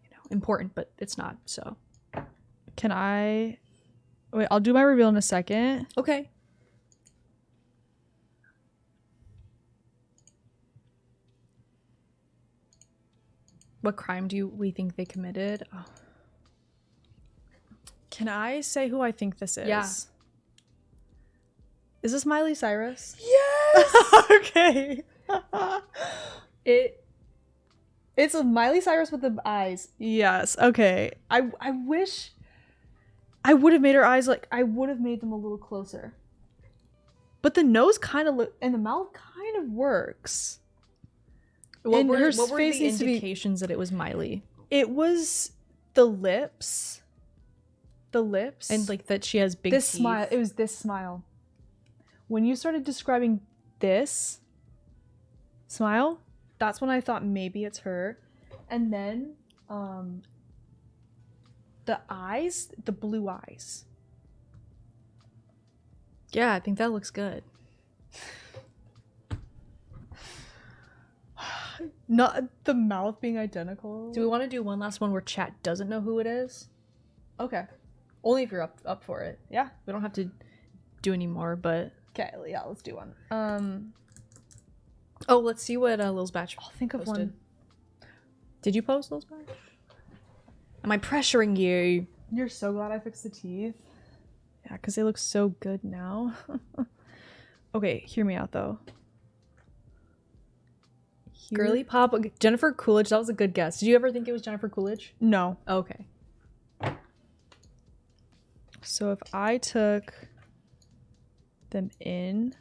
you know, important, but it's not. So Can I wait? I'll do my reveal in a second. okay. What crime do we think they committed? Oh. Can I say who I think this is? Yeah. Is this Miley Cyrus? Yes. Okay. It's a Miley Cyrus with the eyes. Yes. Okay. I wish I would have made her eyes like I would have made them a little closer. But the nose kind of look and the mouth kind of works. What were face the needs to be- indications that it was Miley? It was the lips. The lips. And like that she has big this teeth. smile. It was this smile. When you started describing this smile, that's when I thought maybe it's her. And then the eyes, the blue eyes. Yeah, I think that looks good. Not the mouth being identical. Do we want to do one last one where chat doesn't know who it is? Okay. Only if you're up for it. Yeah. We don't have to do any more, but Okay, yeah, let's do one. oh, let's see what Lil's Batch I'll think of posted. one. Did you post Lil's Batch? Am I pressuring you? You're so glad I fixed the teeth. Yeah, because they look so good now. Okay, hear me out though. Girly Pop, Jennifer Coolidge. That was a good guess. Did you ever think it was Jennifer Coolidge? No. Okay. So if I took them in,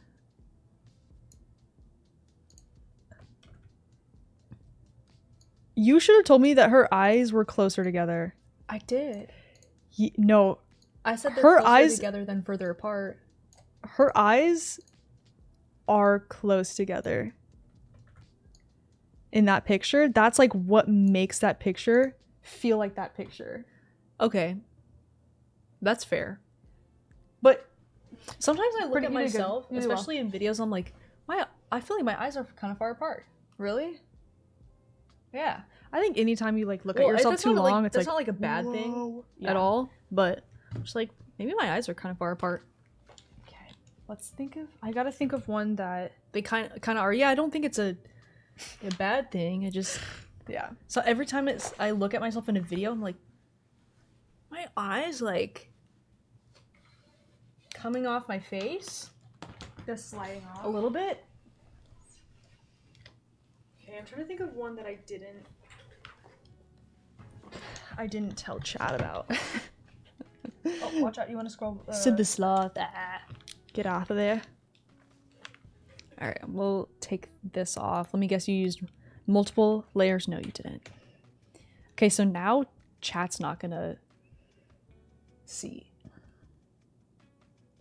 you should have told me that her eyes were closer together. I did. No, I said they're Her closer eyes- together than further apart. her eyes are close together. In that picture, that's like what makes that picture feel like that picture. Okay. That's fair. But Sometimes I look Pretty- at you did good. myself, You did well. especially in videos, I'm like, I feel like my eyes are kind of far apart. really, Yeah. I think anytime you like look Well, at yourself that's too not, long, like, it's that's like not like a bad thing whoa. at all, but just like maybe my eyes are kind of far apart. Okay, let's think of. I gotta think of one that. They kind of are. Yeah, I don't think it's a bad thing. It just Yeah. so every time I look at myself in a video, I'm like, my eyes like coming off my face Just sliding off. a little bit. Okay, I'm trying to think of one that I didn't tell chat about. Oh, watch out! You want to scroll? Sid the sloth. Get off of there. All right, we'll take this off. Let me guess you used multiple layers. No, you didn't. Okay, so now chat's not gonna see.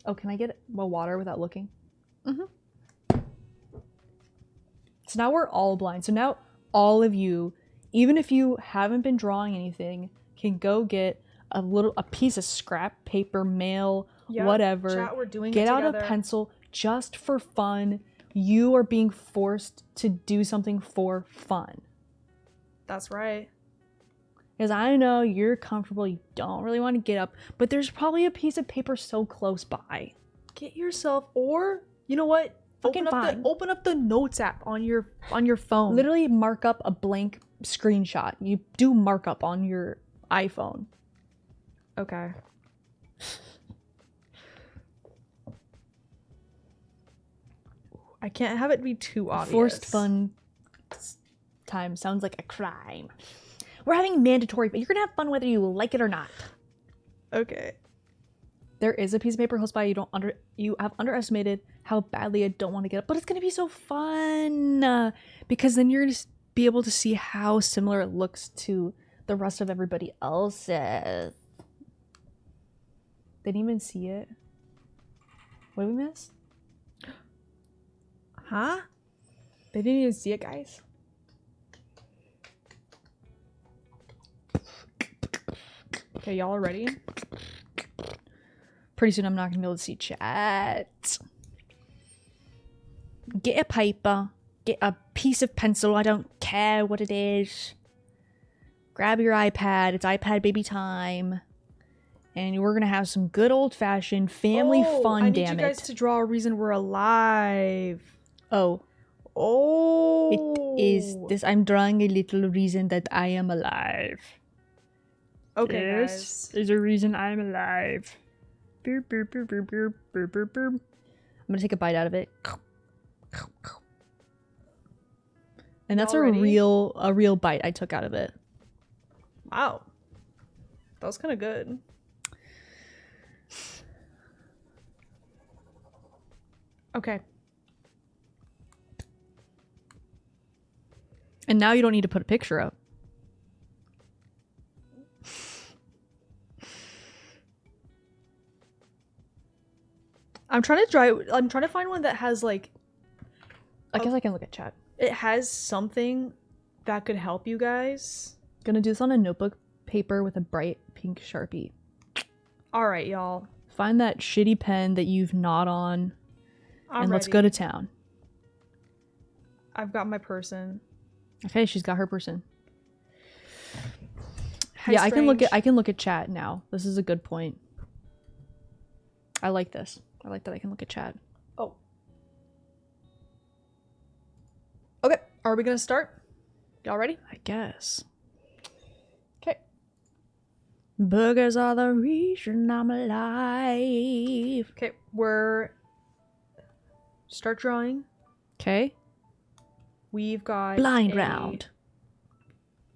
Oh, can I get more water without looking? So now we're all blind. So now all of you, even if you haven't been drawing anything, can go get a piece of scrap paper, mail, Yep, whatever. chat, we're doing get it out a together. pencil just for fun. You are being forced to do something for fun. That's right. Because I know you're comfortable, you don't really want to get up, but there's probably a piece of paper so close by. Get yourself, or you know what? Fucking fine. Open up the notes app on your phone. Literally mark up a blank screenshot. You do markup on your iPhone. Okay. I can't have it be too obvious. Forced fun time sounds like a crime. We're having mandatory, but you're gonna have fun whether you like it or not. Okay. There is a piece of paper close by. You have underestimated how badly I don't want to get up, but it's gonna be so fun because then you're gonna be able to see how similar it looks to the rest of everybody else's. They didn't even see it. What did we miss? Huh? They didn't even see it, guys. Okay, y'all are ready? Pretty soon I'm not gonna be able to see chat. Get a paper. Get a piece of pencil. I don't care what it is. Grab your iPad. It's iPad baby time. And we're gonna have some good old-fashioned family fun, I need damn you guys it. to draw a reason we're alive. Oh, Oh. it is this. I'm drawing a little reason that I am alive. Okay, This guys. is a reason I'm alive. Boop, boop, boop, boop, boop, boop, boop, boop. I'm gonna take a bite out of it. And that's Y'all a ready? real bite I took out of it. Wow. That was kind of good. Okay. And now you don't need to put a picture up. I'm trying to find one that has like I guess I can look at chat. it has something that could help you guys. Gonna do this on a notebook paper with a bright pink Sharpie. All right, y'all. Find that shitty pen that you've gnawed on I'm and let's ready. go to town. I've got my person. Okay, she's got her person. Hi, yeah, I can Strange. look at chat now. This is a good point. I like this. I like that I can look at chat. Oh. Okay, are we gonna start? Y'all ready? I guess. Okay. Burgers are the reason I'm alive. Okay, we're start drawing. Okay. We've got Blind a round.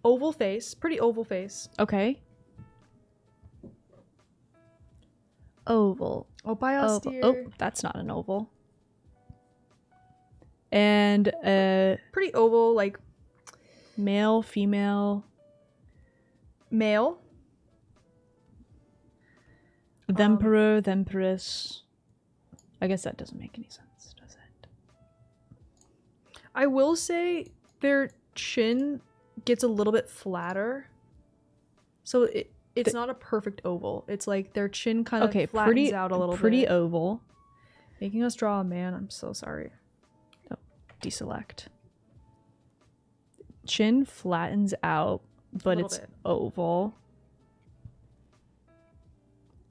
oval face, pretty oval face. Okay. Oval. Oh, by Oval. austere. Oh, that's not an oval. And Pretty oval, like male, female, male. the emperor, the empress. I guess that doesn't make any sense, does it? I will say their chin gets a little bit flatter. So it's not a perfect oval. It's like their chin kind of Okay, flattens out a little pretty bit. oval. Making us draw a man. I'm so sorry. Deselect. Chin flattens out, but Little it's bit. oval.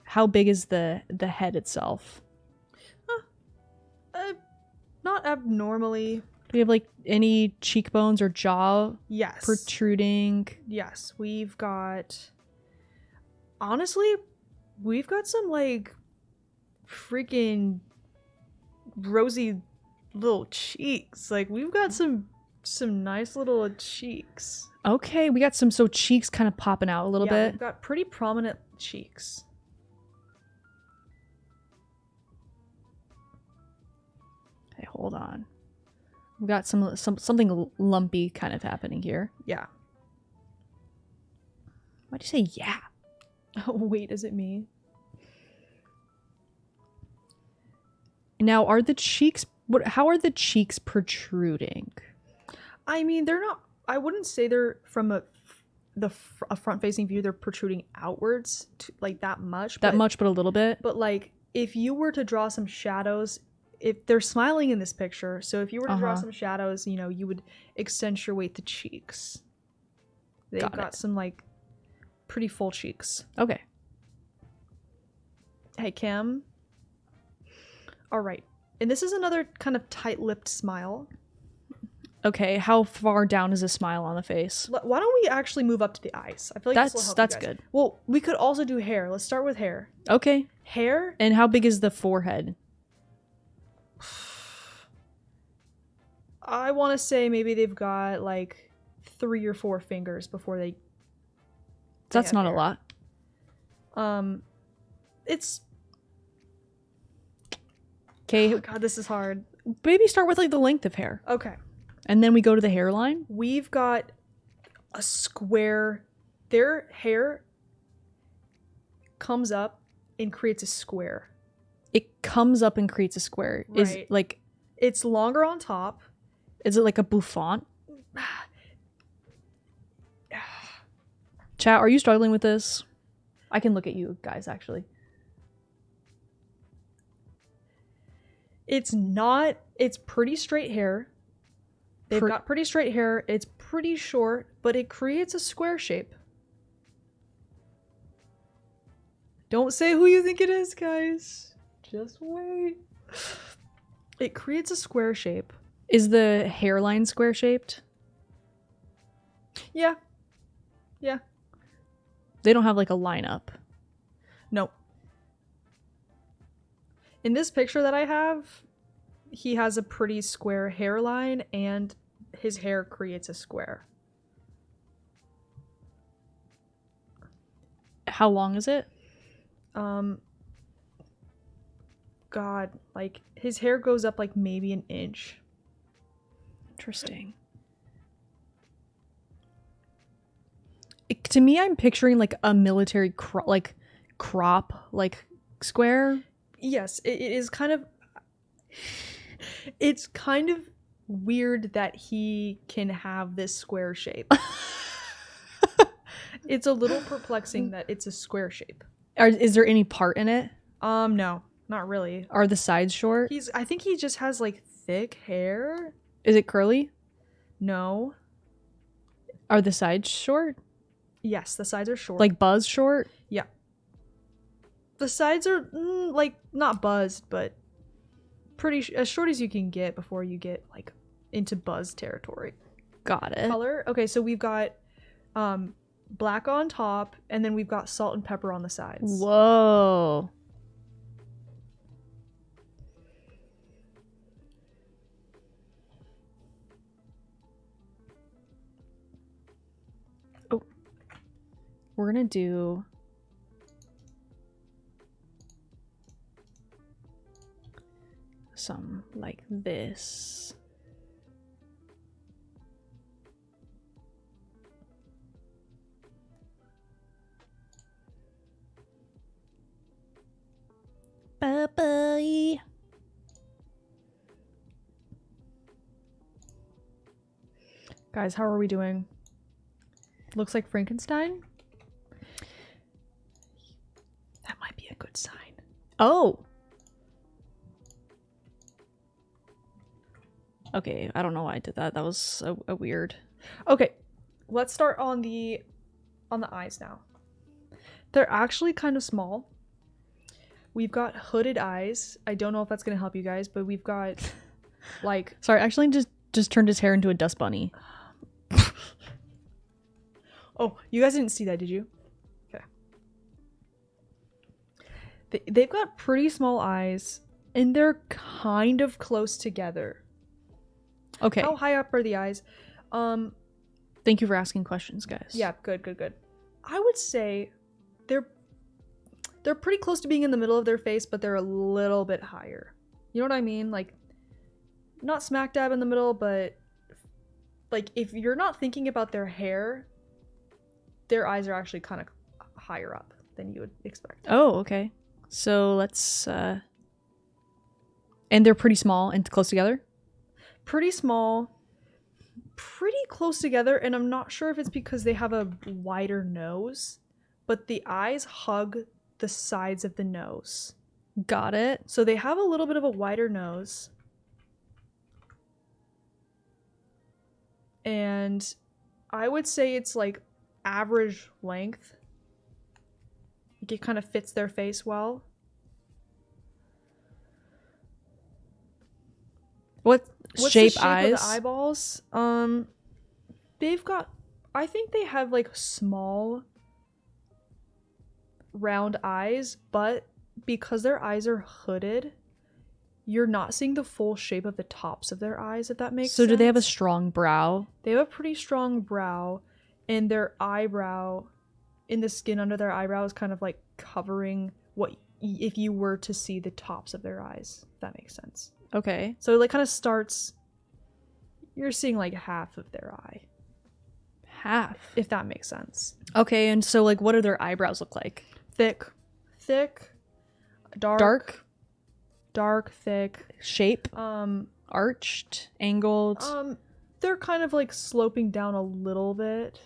How big is the head itself? Not abnormally. Do we have like any cheekbones or jaw Yes. protruding? Yes. We've got. Honestly, we've got some like freaking rosy little cheeks. Like we've got some nice little cheeks. Okay, we got some cheeks kind of popping out a little Yeah, bit. we've got pretty prominent cheeks. Okay, hold on. We've got something lumpy kind of happening here. Yeah. Why'd you say yeah? Oh wait, is it me? Now, are the cheeks? How are the cheeks protruding? I mean, they're not. I wouldn't say they're from a front-facing view. They're protruding outwards like that much. That much, but a little bit. But like, if you were to draw some shadows, if they're smiling in this picture, so if you were to draw some shadows, you know, you would accentuate the cheeks. They've got some like pretty full cheeks. Okay. Hey, Cam. All right. And this is another kind of tight-lipped smile. Okay. How far down is a smile on the face? Why don't we actually move up to the eyes? I feel like this will help That's you guys. good. Well, we could also do hair. Let's start with hair. Okay. Hair? And how big is the forehead? I want to say maybe they've got like 3 or 4 fingers before they That's have not hair. a lot. It's Okay. oh God, this is hard. Maybe start with like the length of hair, Okay. and then we go to the hairline. We've got a square. Their hair comes up and creates a square. It comes up and creates a square. Is Right. like, It's longer on top. is it like a bouffant? Chat, are you struggling with this? I can look at you guys actually. It's pretty straight hair. They've got pretty straight hair. It's pretty short, but it creates a square shape. Don't say who you think it is, guys. Just wait. It creates a square shape. Is the hairline square shaped? Yeah. Yeah. They don't have like a lineup. No. In this picture that I have, he has a pretty square hairline and his hair creates a square. How long is it? God, like his hair goes up like maybe an inch. Interesting. To me, I'm picturing like a military crop square. Yes, it is kind of. It's kind of weird that he can have this square shape. It's a little perplexing that it's a square shape. Is there any part in it? No, not really. Are the sides short? I think he just has like thick hair. Is it curly? No. Are the sides short? Yes, the sides are short. Like Buzz short? Yeah. The sides are like not buzzed, but pretty as short as you can get before you get like into Buzz territory. Got it. Color. Okay, so we've got black on top, and then we've got salt and pepper on the sides. Whoa. Oh. We're gonna do some like this. Bye-bye. Guys, how are we doing? Looks like Frankenstein. That might be a good sign. Oh. Okay, I don't know why I did that. That was a weird. Okay, let's start on the eyes now. They're actually kind of small. We've got hooded eyes. I don't know if that's gonna help you guys, but we've got like Sorry, actually just turned his hair into a dust bunny. oh, you guys didn't see that, did you? Okay. They've got pretty small eyes, and they're kind of close together. Okay. How high up are the eyes? Thank you for asking questions, guys. Yeah, good. I would say they're pretty close to being in the middle of their face, but they're a little bit higher. You know what I mean? Like, not smack dab in the middle, but like if you're not thinking about their hair, their eyes are actually kind of higher up than you would expect. Oh, okay. So let's and they're pretty small and close together? Pretty small, pretty close together, and I'm not sure if it's because they have a wider nose, but the eyes hug the sides of the nose. Got it. So they have a little bit of a wider nose. And I would say it's like average length. Like it kind of fits their face well. What's shape the shape eyes? of the eyeballs? They've got, I think they have like small round eyes, but because their eyes are hooded, you're not seeing the full shape of the tops of their eyes, if that makes sense. So do they have a strong brow? They have a pretty strong brow, and their eyebrow, in the skin under their eyebrow, is kind of like covering what if you were to see the tops of their eyes, if that makes sense. Okay. So it like kind of starts, you're seeing like half of their eye, Half. if that makes sense. Okay, and so like what do their eyebrows look like? Thick, dark, thick. Shape? Arched? Angled? They're kind of like sloping down a little bit.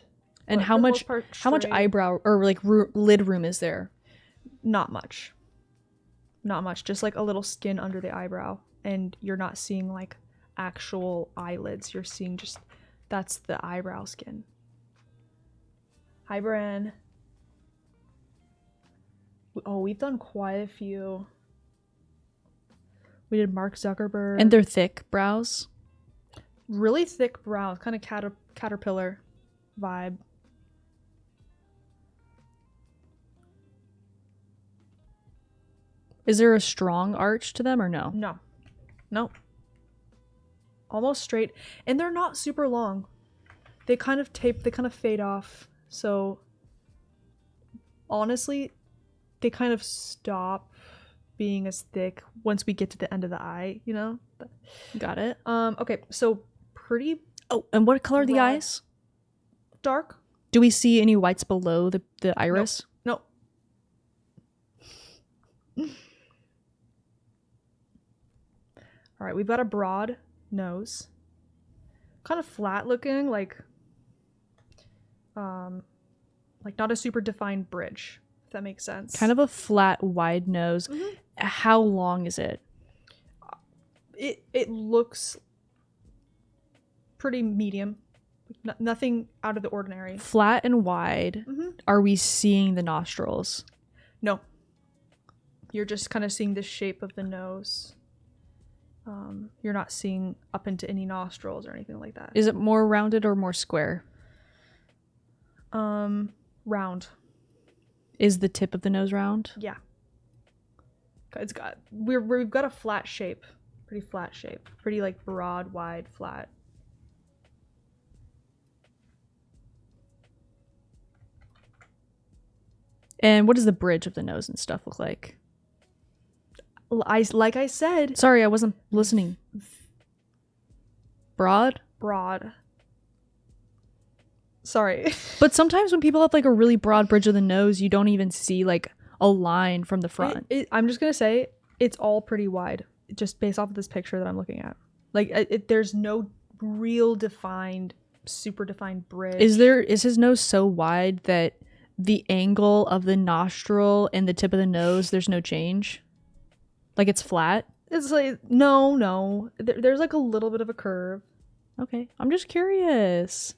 but how for the much most part, how much straight. eyebrow or like lid room is there? Not much. Not much. Just like a little skin under the eyebrow, and you're not seeing like actual eyelids. You're seeing just that's the eyebrow skin. Hi, Bran. Oh, we've done quite a few. We did Mark Zuckerberg. And they're thick brows. really thick brows, kind of caterpillar vibe. Is there a strong arch to them or no? No. Nope. Almost straight. And they're not super long. They kind of fade off. So honestly, they kind of stop being as thick once we get to the end of the eye, you know? Got it. Okay, so pretty Oh, and what color are the Red. eyes? dark. Do we see any whites below the iris? No. All right, we've got a broad nose. Kind of flat looking, like not a super defined bridge, if that makes sense. Kind of a flat, wide nose. Mhm. How long is it? It looks pretty medium. Nothing out of the ordinary. Flat and wide. Mhm. Are we seeing the nostrils? No. You're just kind of seeing the shape of the nose. You're not seeing up into any nostrils or anything like that. Is it more rounded or more square? Round. Is the tip of the nose round? Yeah. It's got we've got a flat shape. Pretty flat shape. Pretty like broad, wide, flat. And what does the bridge of the nose and stuff look like? Like I said, Sorry, I wasn't listening. Broad? broad. Sorry. But sometimes when people have like a really broad bridge of the nose, you don't even see like a line from the front. I'm just gonna say it's all pretty wide, just based off of this picture that I'm looking at. Like, there's no real defined, super defined bridge. Is his nose so wide that the angle of the nostril and the tip of the nose, there's no change? Like it's flat? It's like no. There's like a little bit of a curve. Okay, I'm just curious.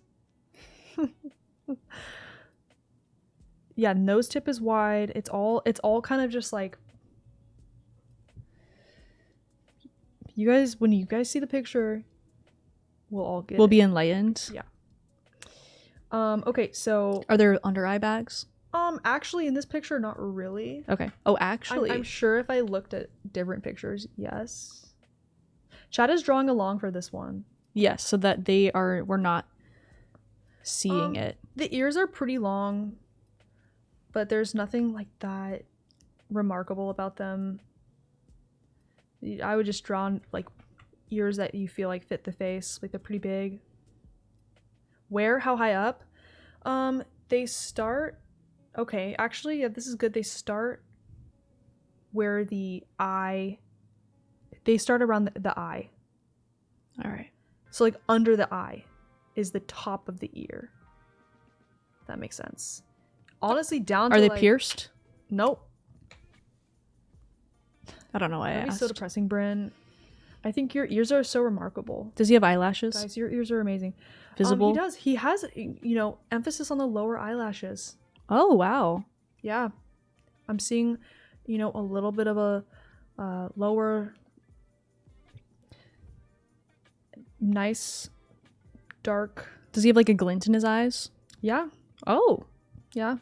Yeah, nose tip is wide. It's all kind of just like, when you guys see the picture, we'll all get We'll it. be enlightened. Yeah. Okay, so Are there under eye bags? actually in this picture not really. Okay. Oh, actually. I'm sure if I looked at different pictures, yes. Chad is drawing along for this one. Yes, so that we're not seeing it. The ears are pretty long, but there's nothing like that remarkable about them. I would just draw like ears that you feel like fit the face, like they're pretty big. How high up? They start, okay, actually, yeah, this is good. They start where they start around the eye. All right. So like under the eye is the top of the ear. If that makes sense. Honestly, down to Are they like, pierced? Nope. I don't know why I That'd be asked. so depressing, Bryn. I think your ears are so remarkable. Does he have eyelashes? Guys, your ears are amazing. Visible? He does. He has, emphasis on the lower eyelashes. Oh, wow. Yeah. I'm seeing, a little bit of a lower, nice, dark. Does he have like a glint in his eyes? Yeah. Oh. Yeah.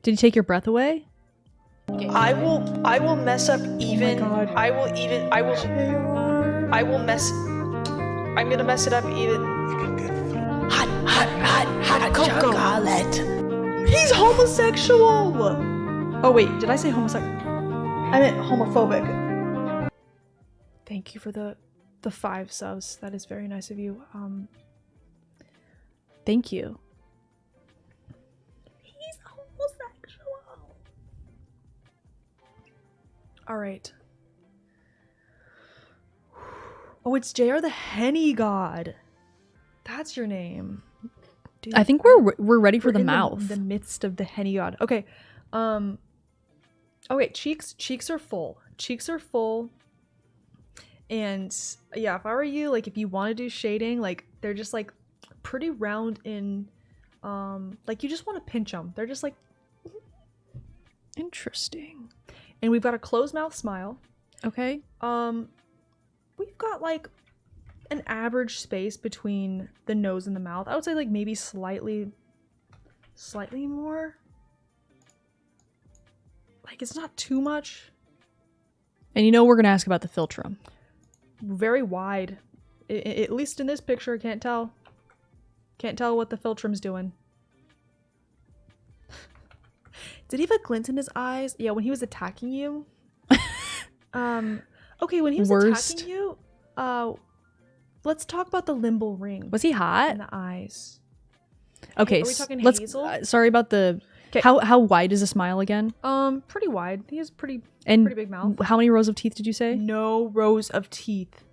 Did he take your breath away? I will mess up even. God. I will mess. I'm gonna mess it up even. Hot chocolate. He's homosexual! Oh, wait. Did I say homosexual? I meant homophobic. Thank you for the 5 subs. That is very nice of you. Thank you. He's homosexual. All right. Oh, it's JR the Henny God. That's your name. Dude, I think we're ready for we're the in mouth. The midst of the Henny God. Okay. Okay, cheeks are full. Cheeks are full. And yeah, if I were you, like if you want to do shading, like they're just like pretty round in like you just want to pinch them. They're just like Interesting. and we've got a closed mouth smile. Okay. We've got like an average space between the nose and the mouth. I would say like maybe slightly more. Like it's not too much. And you know we're gonna ask about the philtrum. Very wide. At least in this picture, can't tell. Can't tell what the philtrum's doing. Did he have a glint in his eyes? Yeah, when he was attacking you. Okay, when he was Worst. attacking you, let's talk about the limbal ring Was he hot? in the eyes. Okay, Are we talking let's. hazel? Sorry about the. 'Kay. How wide is a smile again? Pretty wide. He has pretty And big mouth. how many rows of teeth did you say? No rows of teeth.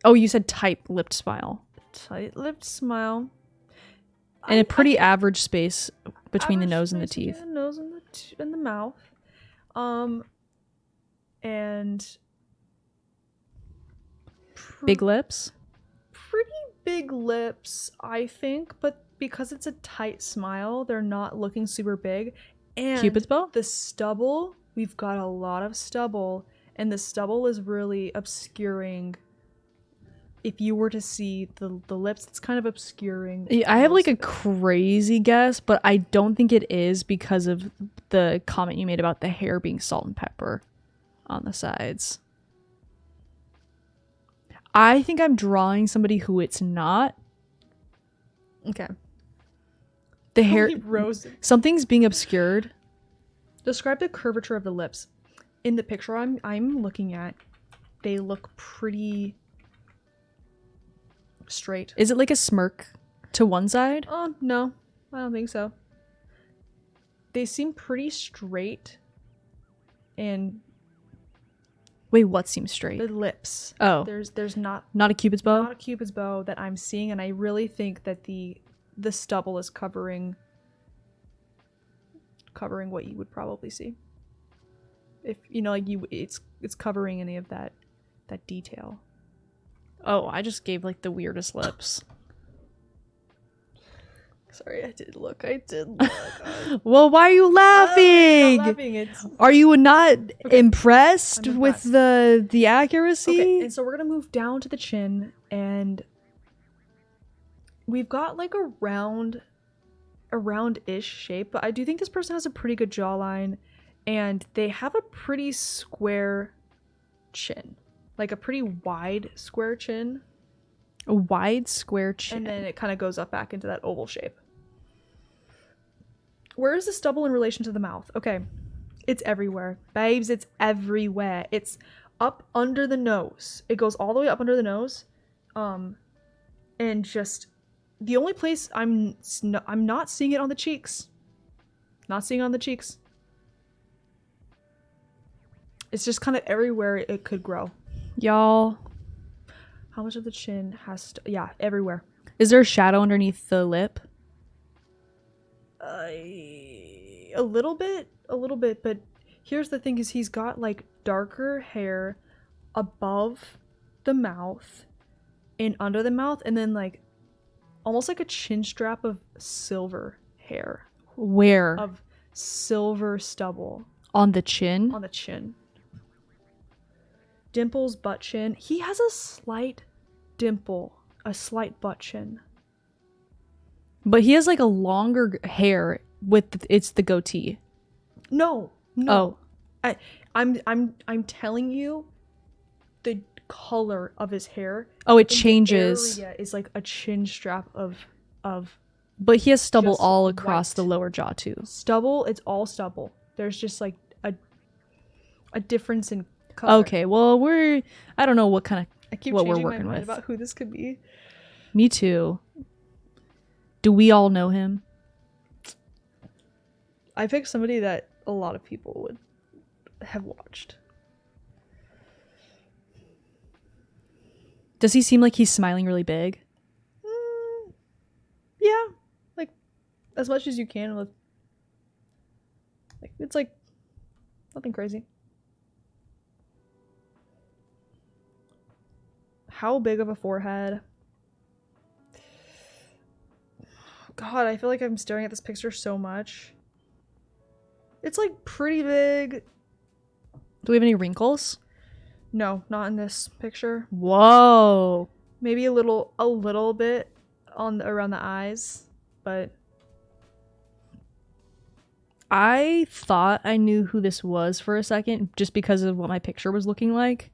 Oh, you said tight-lipped smile. Tight-lipped smile. And a pretty average space between the Average nose and the space between teeth. The nose and the mouth. And Big lips. pretty big lips, I think, but because it's a tight smile, they're not looking super big. And Cupid's bow? the stubble, we've got a lot of stubble, and the stubble is really obscuring. If you were to see the lips, it's kind of obscuring. I have like most a of it. crazy guess, but I don't think it is because of the comment you made about the hair being salt and pepper on the sides. I think I'm drawing somebody who it's not. Okay. The hair, Rose. something's being obscured. Describe the curvature of the lips. In the picture I'm looking at, they look pretty straight. Is it like a smirk to one side? Oh, no. I don't think so. They seem pretty straight. And Wait, what seems straight? the lips. Oh, There's not not a Cupid's bow? not a Cupid's bow that I'm seeing, and I really think that the stubble is covering what you would probably see. If you know, like it's covering any of that detail. Oh, I just gave like the weirdest lips. Sorry, I did look. Well, why are you laughing? I'm not laughing. It's Are you not impressed I'm with impressed. the accuracy? okay. And so we're gonna move down to the chin, and we've got like a round-ish shape, but I do think this person has a pretty good jawline, and they have a pretty square chin, like a pretty wide square chin, A wide square chin. and then it kind of goes up back into that oval shape. Where is the stubble in relation to the mouth? Okay, it's everywhere, babes. It's everywhere. It's up under the nose. It goes all the way up under the nose, and just the only place I'm not seeing it on the cheeks. Not seeing it on the cheeks. It's just kind of everywhere it could grow. Y'all, How much of the chin has to, yeah, everywhere. is there a shadow underneath the lip? A little bit, but here's the thing: is he's got like darker hair above the mouth and under the mouth, and then like almost like a chin strap of silver hair, Where? of silver stubble On the chin? on the chin. Dimples, butt chin. He has a slight dimple, a slight butt chin. But he has like a longer hair with it's the goatee. No. Oh, I'm telling you, the color of his hair. oh, it in the changes. area is like a chin strap of But he has stubble just all across white. the lower jaw too. stubble. It's all stubble. There's just like a difference in color. Okay, well I don't know what kind I keep what we're changing my working mind with. about who this could be. of. Me too. Do we all know him? I picked somebody that a lot of people would have watched. Does he seem like he's smiling really big? Yeah, like as much as you can with. Like it's like nothing crazy. How big of a forehead? God, I feel like I'm staring at this picture so much. It's like pretty big. Do we have any wrinkles? No, not in this picture. Whoa. Maybe a little bit on around the eyes, but I thought I knew who this was for a second just because of what my picture was looking like.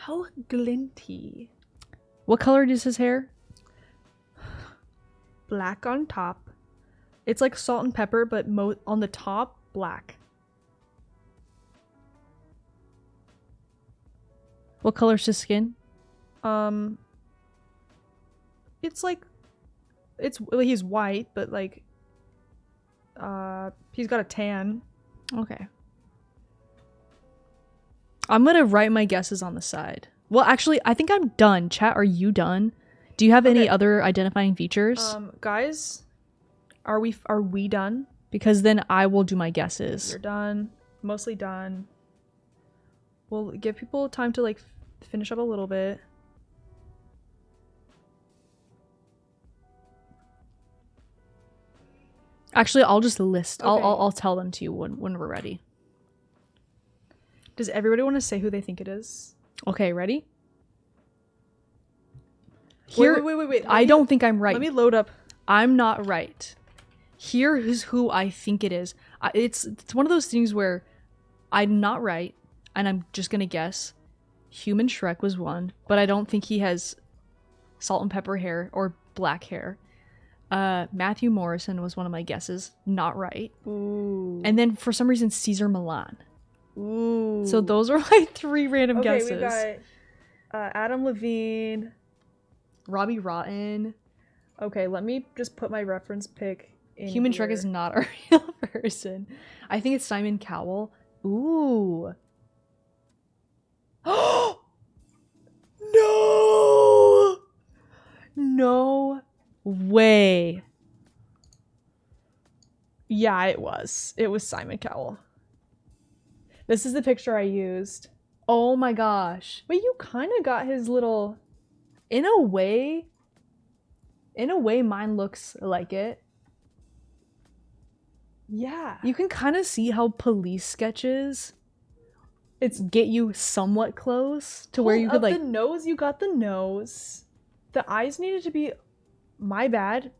how glinty. What color is his hair? Black on top. It's like salt and pepper, but on the top, black. What color's his skin? It's like he's white, but like he's got a tan. Okay. I'm gonna write my guesses on the side. Well, actually, I think I'm done. Chat, are you done? Do you have any other identifying features? Guys, are we done? Because then I will do my guesses. You're done. Mostly done. We'll give people time to like finish up a little bit. Actually, I'll just list. Okay. I'll tell them to you when we're ready. Does everybody want to say who they think it is? Okay, ready? Wait. I don't think I'm right. Let me load up. I'm not right. Here is who I think it is. It's one of those things where I'm not right, and I'm just gonna guess. Human Shrek was one, but I don't think he has salt and pepper hair or black hair. Matthew Morrison was one of my guesses. Not right. Ooh. And then for some reason, Caesar Milan. Ooh. So those are my 3 random guesses. Okay, we got Adam Levine. Robbie Rotten. Okay, let me just put my reference pick in Human here. Shrek is not a real person. I think it's Simon Cowell. Ooh. No! No way. Yeah, it was. It was Simon Cowell. This is the picture I used. Oh my gosh. But you kind of got his little... In a way, mine looks like it. Yeah. You can kind of see how police sketches get you somewhat close to where you could like... The nose, you got the nose. The eyes needed to be... My bad.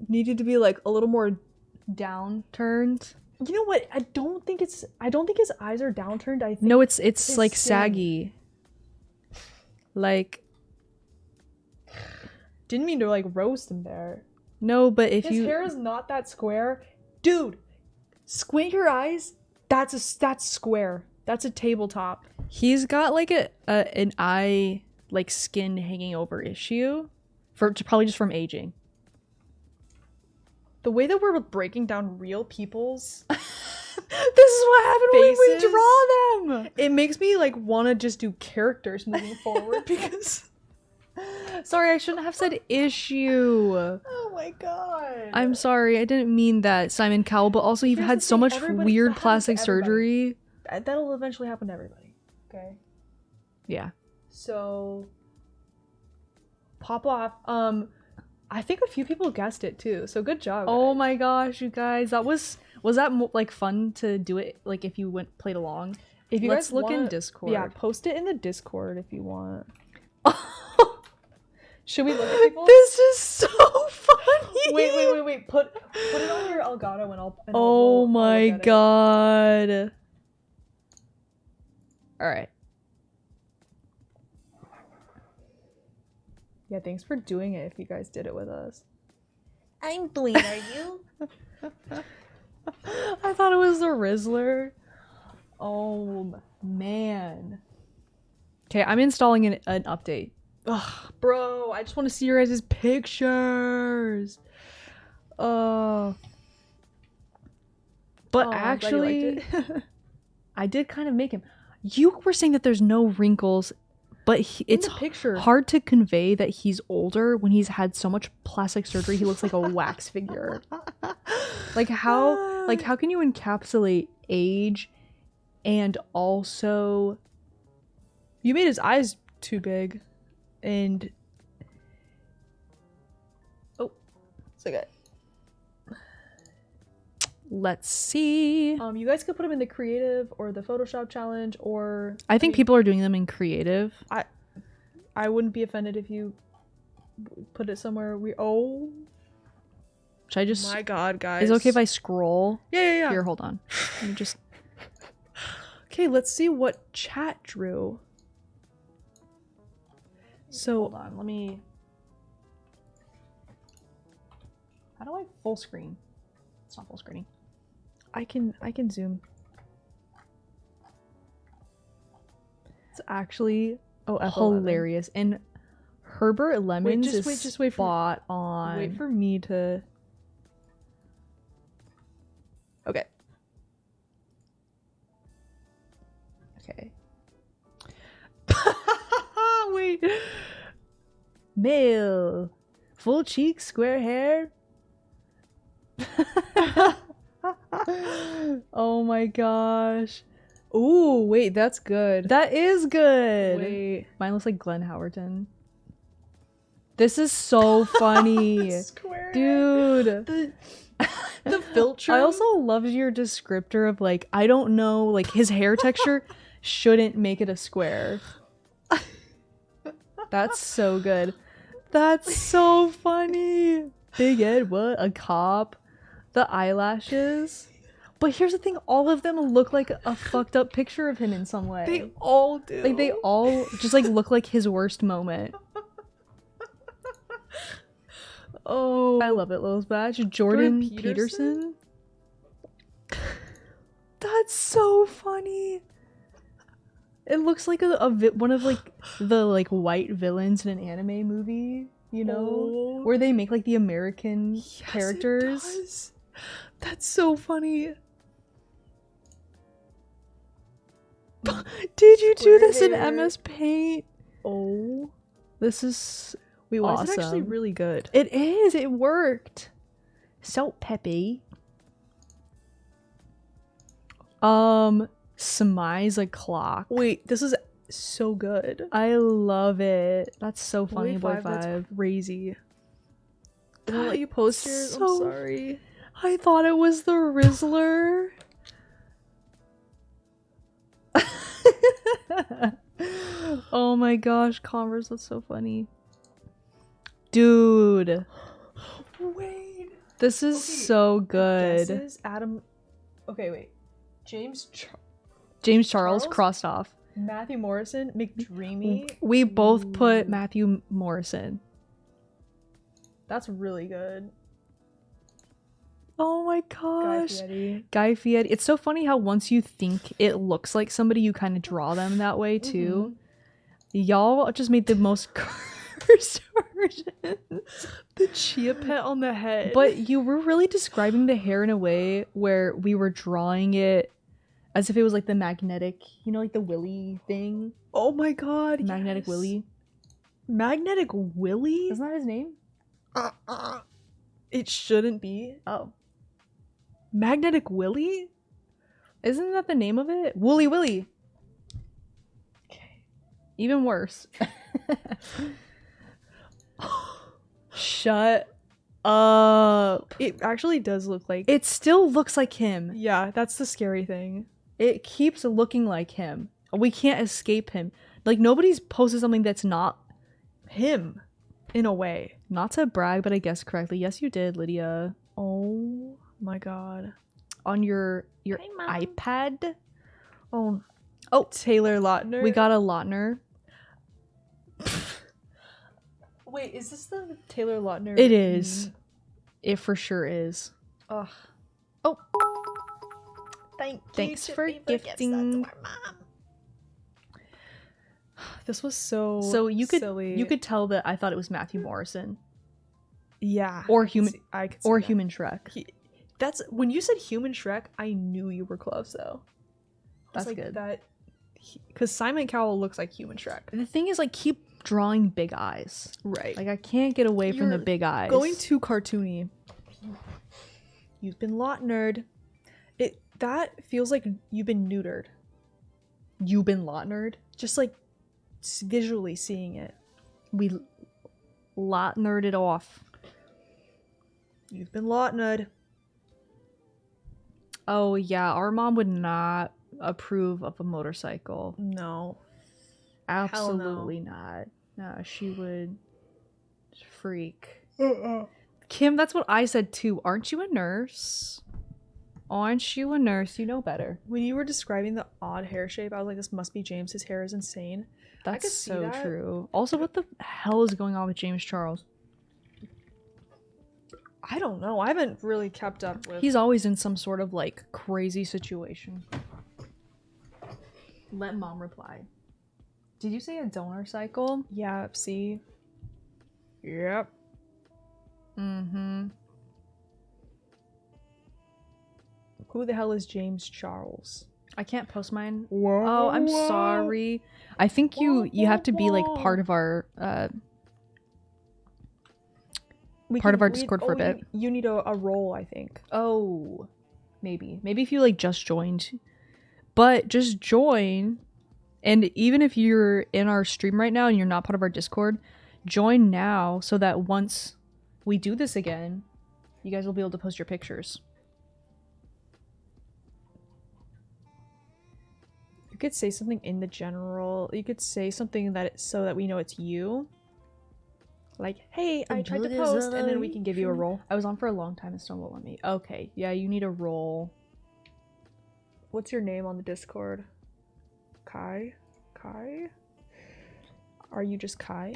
Needed to be like a little more downturned. You know what? I don't think his eyes are downturned. I think no, it's like skin. saggy. Like, didn't mean to like roast him there. No, but if his hair is not that square, dude. Squint your eyes. That's square. That's a tabletop. He's got like an eye like skin hanging over issue, probably just from aging. The way that we're breaking down real people's this is what happened when we draw them. It makes me like want to just do characters moving forward because sorry, I shouldn't have said issue. Oh my god. I'm sorry, I didn't mean that, Simon Cowell, but also you've had so much weird plastic surgery. That'll eventually happen to everybody. Okay. Yeah. So pop off. I think a few people guessed it too, so good job. Oh my gosh, you guys, was that like fun to do it? Like if you played along. If you Let's guys look in Discord. Yeah, post it in the Discord if you want. Should we look at people? This is so funny. Wait. Put it on your Elgato and I'll. Oh my god. All right. Yeah, thanks for doing it if you guys did it with us. I'm doing it, are you? I thought it was the Rizzler. Oh, man. Okay, I'm installing an update. Ugh, bro, I just want to see your guys' pictures. But actually, I did kind of make him. You were saying that there's no wrinkles, but it's the picture. hard to convey that he's older when he's had so much plastic surgery. He looks like a wax figure. Like how can you encapsulate age and also You made his eyes too big, and it's okay. let's see. You guys could put him in the creative or the Photoshop challenge, or I think people are doing them in creative. I wouldn't be offended if you put it somewhere. Should I just? My God, guys! Is it okay if I scroll? Yeah. Here, hold on. Let me just. Okay, let's see what chat drew. So Hold on. Let me. How do I full screen? It's not full screening. I can zoom. It's actually F11. hilarious. And Herbert Lemons just is wait, just wait for- spot on. Wait for me to. Okay. Okay. Wait. Male. Full cheeks, square hair. Oh my gosh. Ooh, wait, that's good. That is good. Wait. Mine looks like Glenn Howerton. This is so funny. Square. Dude. The filter. I also love your descriptor of like, I don't know, like his hair texture shouldn't make it a square. That's so good. That's so funny. Big Ed, what? A cop? The eyelashes? But here's the thing, all of them look like a fucked up picture of him in some way. They all do. Like they all just like look like his worst moment. Oh, I love it, Lowe's Batch. Jordan Peterson? That's so funny. It looks like one of like the like white villains in an anime movie, you know, where they make like the American characters. It does. That's so funny. Did you do Square this in hair. MS Paint? Oh, This is wait, why awesome. is it actually really good? It is. It worked. So peppy. Smize a clock. Wait, this is so good. I love it. That's so funny, Boy That's Five. crazy. Did I let you post yours? I'm so- sorry. I thought it was the Rizzler. Oh my gosh, Converse, that's so funny. Dude, Wait. this is so good. Guesses? Adam. Okay, wait. James James Charles Charles? crossed off. Matthew Morrison, McDreamy. We both put Matthew Morrison. That's really good. Oh my Guy gosh. Fieri. Guy Fieri. It's so funny how once you think it looks like somebody, you kind of draw them that way too. Y'all just made the most cursed version. The chia pet on the head. But you were really describing the hair in a way where we were drawing it as if it was like the magnetic, you know, like the Willy thing. oh my god, Magnetic yes. Willy. Magnetic Willy? Isn't that his name? It shouldn't be. Oh. Magnetic Willy? Isn't that the name of it? Woolly Willy. Okay. Even worse. Shut up. It actually does look like. It still looks like him. Yeah, that's the scary thing. It keeps looking like him. We can't escape him. Like nobody's posted something that's not Him, in a way. not to brag, but I guessed correctly. Yes, you did, Lydia. Oh my god. On your Hi, Mom. iPad. Oh, Oh, Taylor Lautner. we got a Lautner. Wait, is this the Taylor Lautner? It is. It for sure is. Ugh. Oh. Thanks for gifting. This was so So you could silly. you could tell that I thought it was Matthew Morrison yeah, or I could human see- I could see or that. Human Shrek. That's when you said Human Shrek. I knew you were close though. That's Just like good. That because Simon Cowell looks like human Shrek. The thing is, like, keep drawing big eyes. Right. Like, I can't get away from the You're big eyes. Going too cartoony. You've been lot nerd. That feels like you've been neutered. You've been lot nerd. Just like visually seeing it. We lot nerded off. You've been lot nerd. Oh yeah, our mom would not approve of a motorcycle. No. Absolutely not. No, she would freak. Kim, that's what I said too. Aren't you a nurse? Aren't you a nurse? You know better. When you were describing the odd hair shape, I was like, this must be James. His hair is insane. That's could see so that. true. Also, what the hell is going on with James Charles? I don't know. I haven't really kept up with. He's always in some sort of like crazy situation. Let mom reply. Did you say a donor cycle? Yeah, see? Yep. Mm-hmm. Who the hell is James Charles? I can't post mine. Whoa, Oh, I'm sorry. I think you have to be like part of our part of our Discord for a bit. You need a role, I think. Oh, maybe if you like just joined, but just join, and even if you're in our stream right now and you're not part of our Discord, join now so that once we do this again, you guys will be able to post your pictures. You could say something in the general. You could say something so that we know it's you. Like, hey, I tried to post, and then we can give you a role. I was on for a long time and still won't let me. Okay, yeah, you need a role. What's your name on the Discord? Kai? Are you just Kai?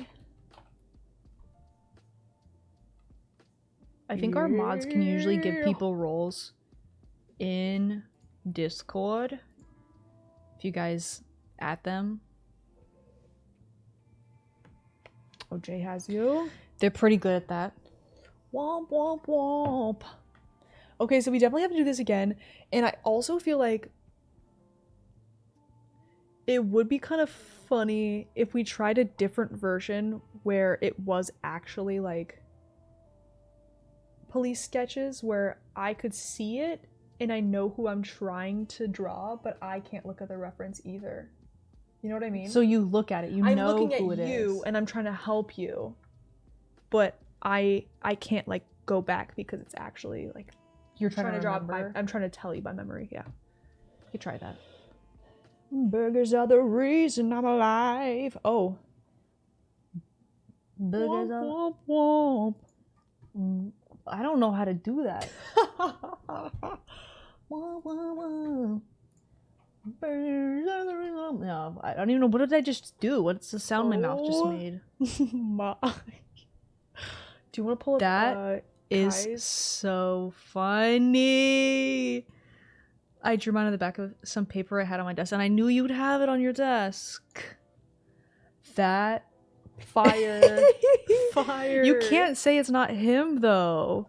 I think our mods can usually give people roles in Discord if you guys add them. Oh, Jay has you. They're pretty good at that. Womp womp womp. Okay, so we definitely have to do this again, and I also feel like it would be kind of funny if we tried a different version where it was actually like police sketches where I could see it and I know who I'm trying to draw, but I can't look at the reference either. You know what I mean? So you look at it, you I'm know looking who at it you is. and I'm trying to help you, but I can't like go back because it's actually like You're trying to draw. remember. I'm trying to tell you by memory. Yeah. You could try that. Burgers are the reason I'm alive. Oh. Burgers Womp, womp, I don't know how to do that. No, I don't even know. What did I just do? What's the sound my mouth just Oh. made? womp. Do you want to pull up That is Kai's? so funny. I drew mine on the back of some paper I had on my desk, and I knew you'd have it on your desk. That Fire. Fire. you can't say it's not him though.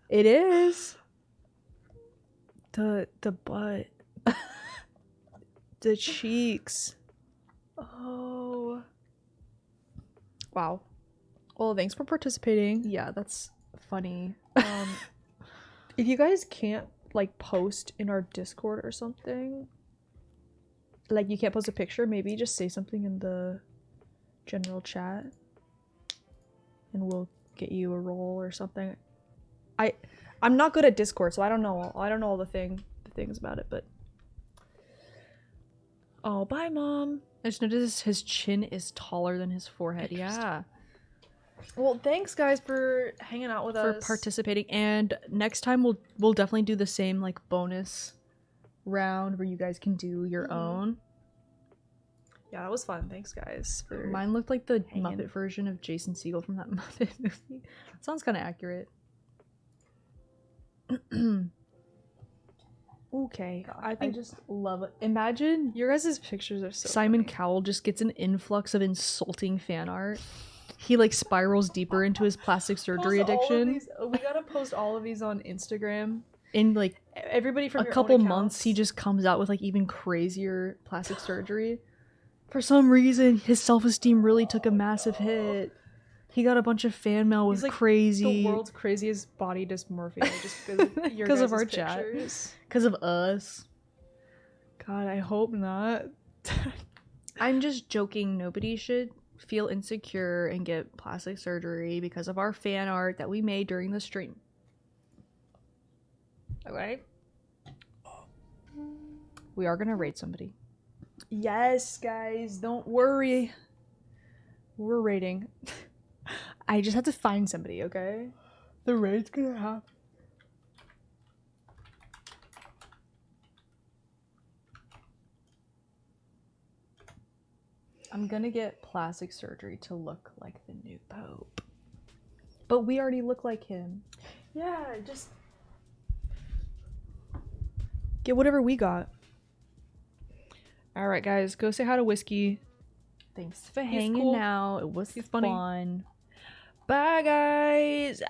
It is. The butt. The cheeks. Oh. Wow. Well, thanks for participating. Yeah, that's funny. If you guys can't like post in our Discord or something, like you can't post a picture, maybe just say something in the general chat and we'll get you a role or something. I'm not good at Discord, so I don't know all the things about it, but oh, bye mom. I just noticed his chin is taller than his forehead. Yeah. Well, thanks guys for hanging out with For us. participating, and next time we'll definitely do the same like bonus round where you guys can do your own. Yeah, that was fun. Thanks guys for Mine looked like the hanging. Muppet version of Jason Segel from that Muppet movie. Sounds kind of accurate. Okay. I I think just love it. Imagine your guys' pictures are so Simon funny. Cowell just gets an influx of insulting fan art. He like spirals deeper into his plastic surgery Post all of addiction. these- we gotta post all of these on Instagram in like Everybody from a your couple own months, he accounts. just comes out with like even crazier plastic surgery. For some reason, his self-esteem really took a massive hit. He got a bunch of fan mail with He's like crazy the world's craziest body dysmorphia just because of your 'Cause of guys' our chat. pictures. because of us. God, I hope not. I'm just joking. Nobody should feel insecure and get plastic surgery because of our fan art that we made during the stream. Okay? We are gonna raid somebody. Yes, guys, don't worry. We're raiding. I just have to find somebody, okay? The raid's gonna happen. I'm gonna get plastic surgery to look like the new pope. But we already look like him. Yeah, just Get whatever we got. Alright, guys, go say hi to Whiskey. Thanks for hanging cool. out. It was He's funny. fun. Bye, guys.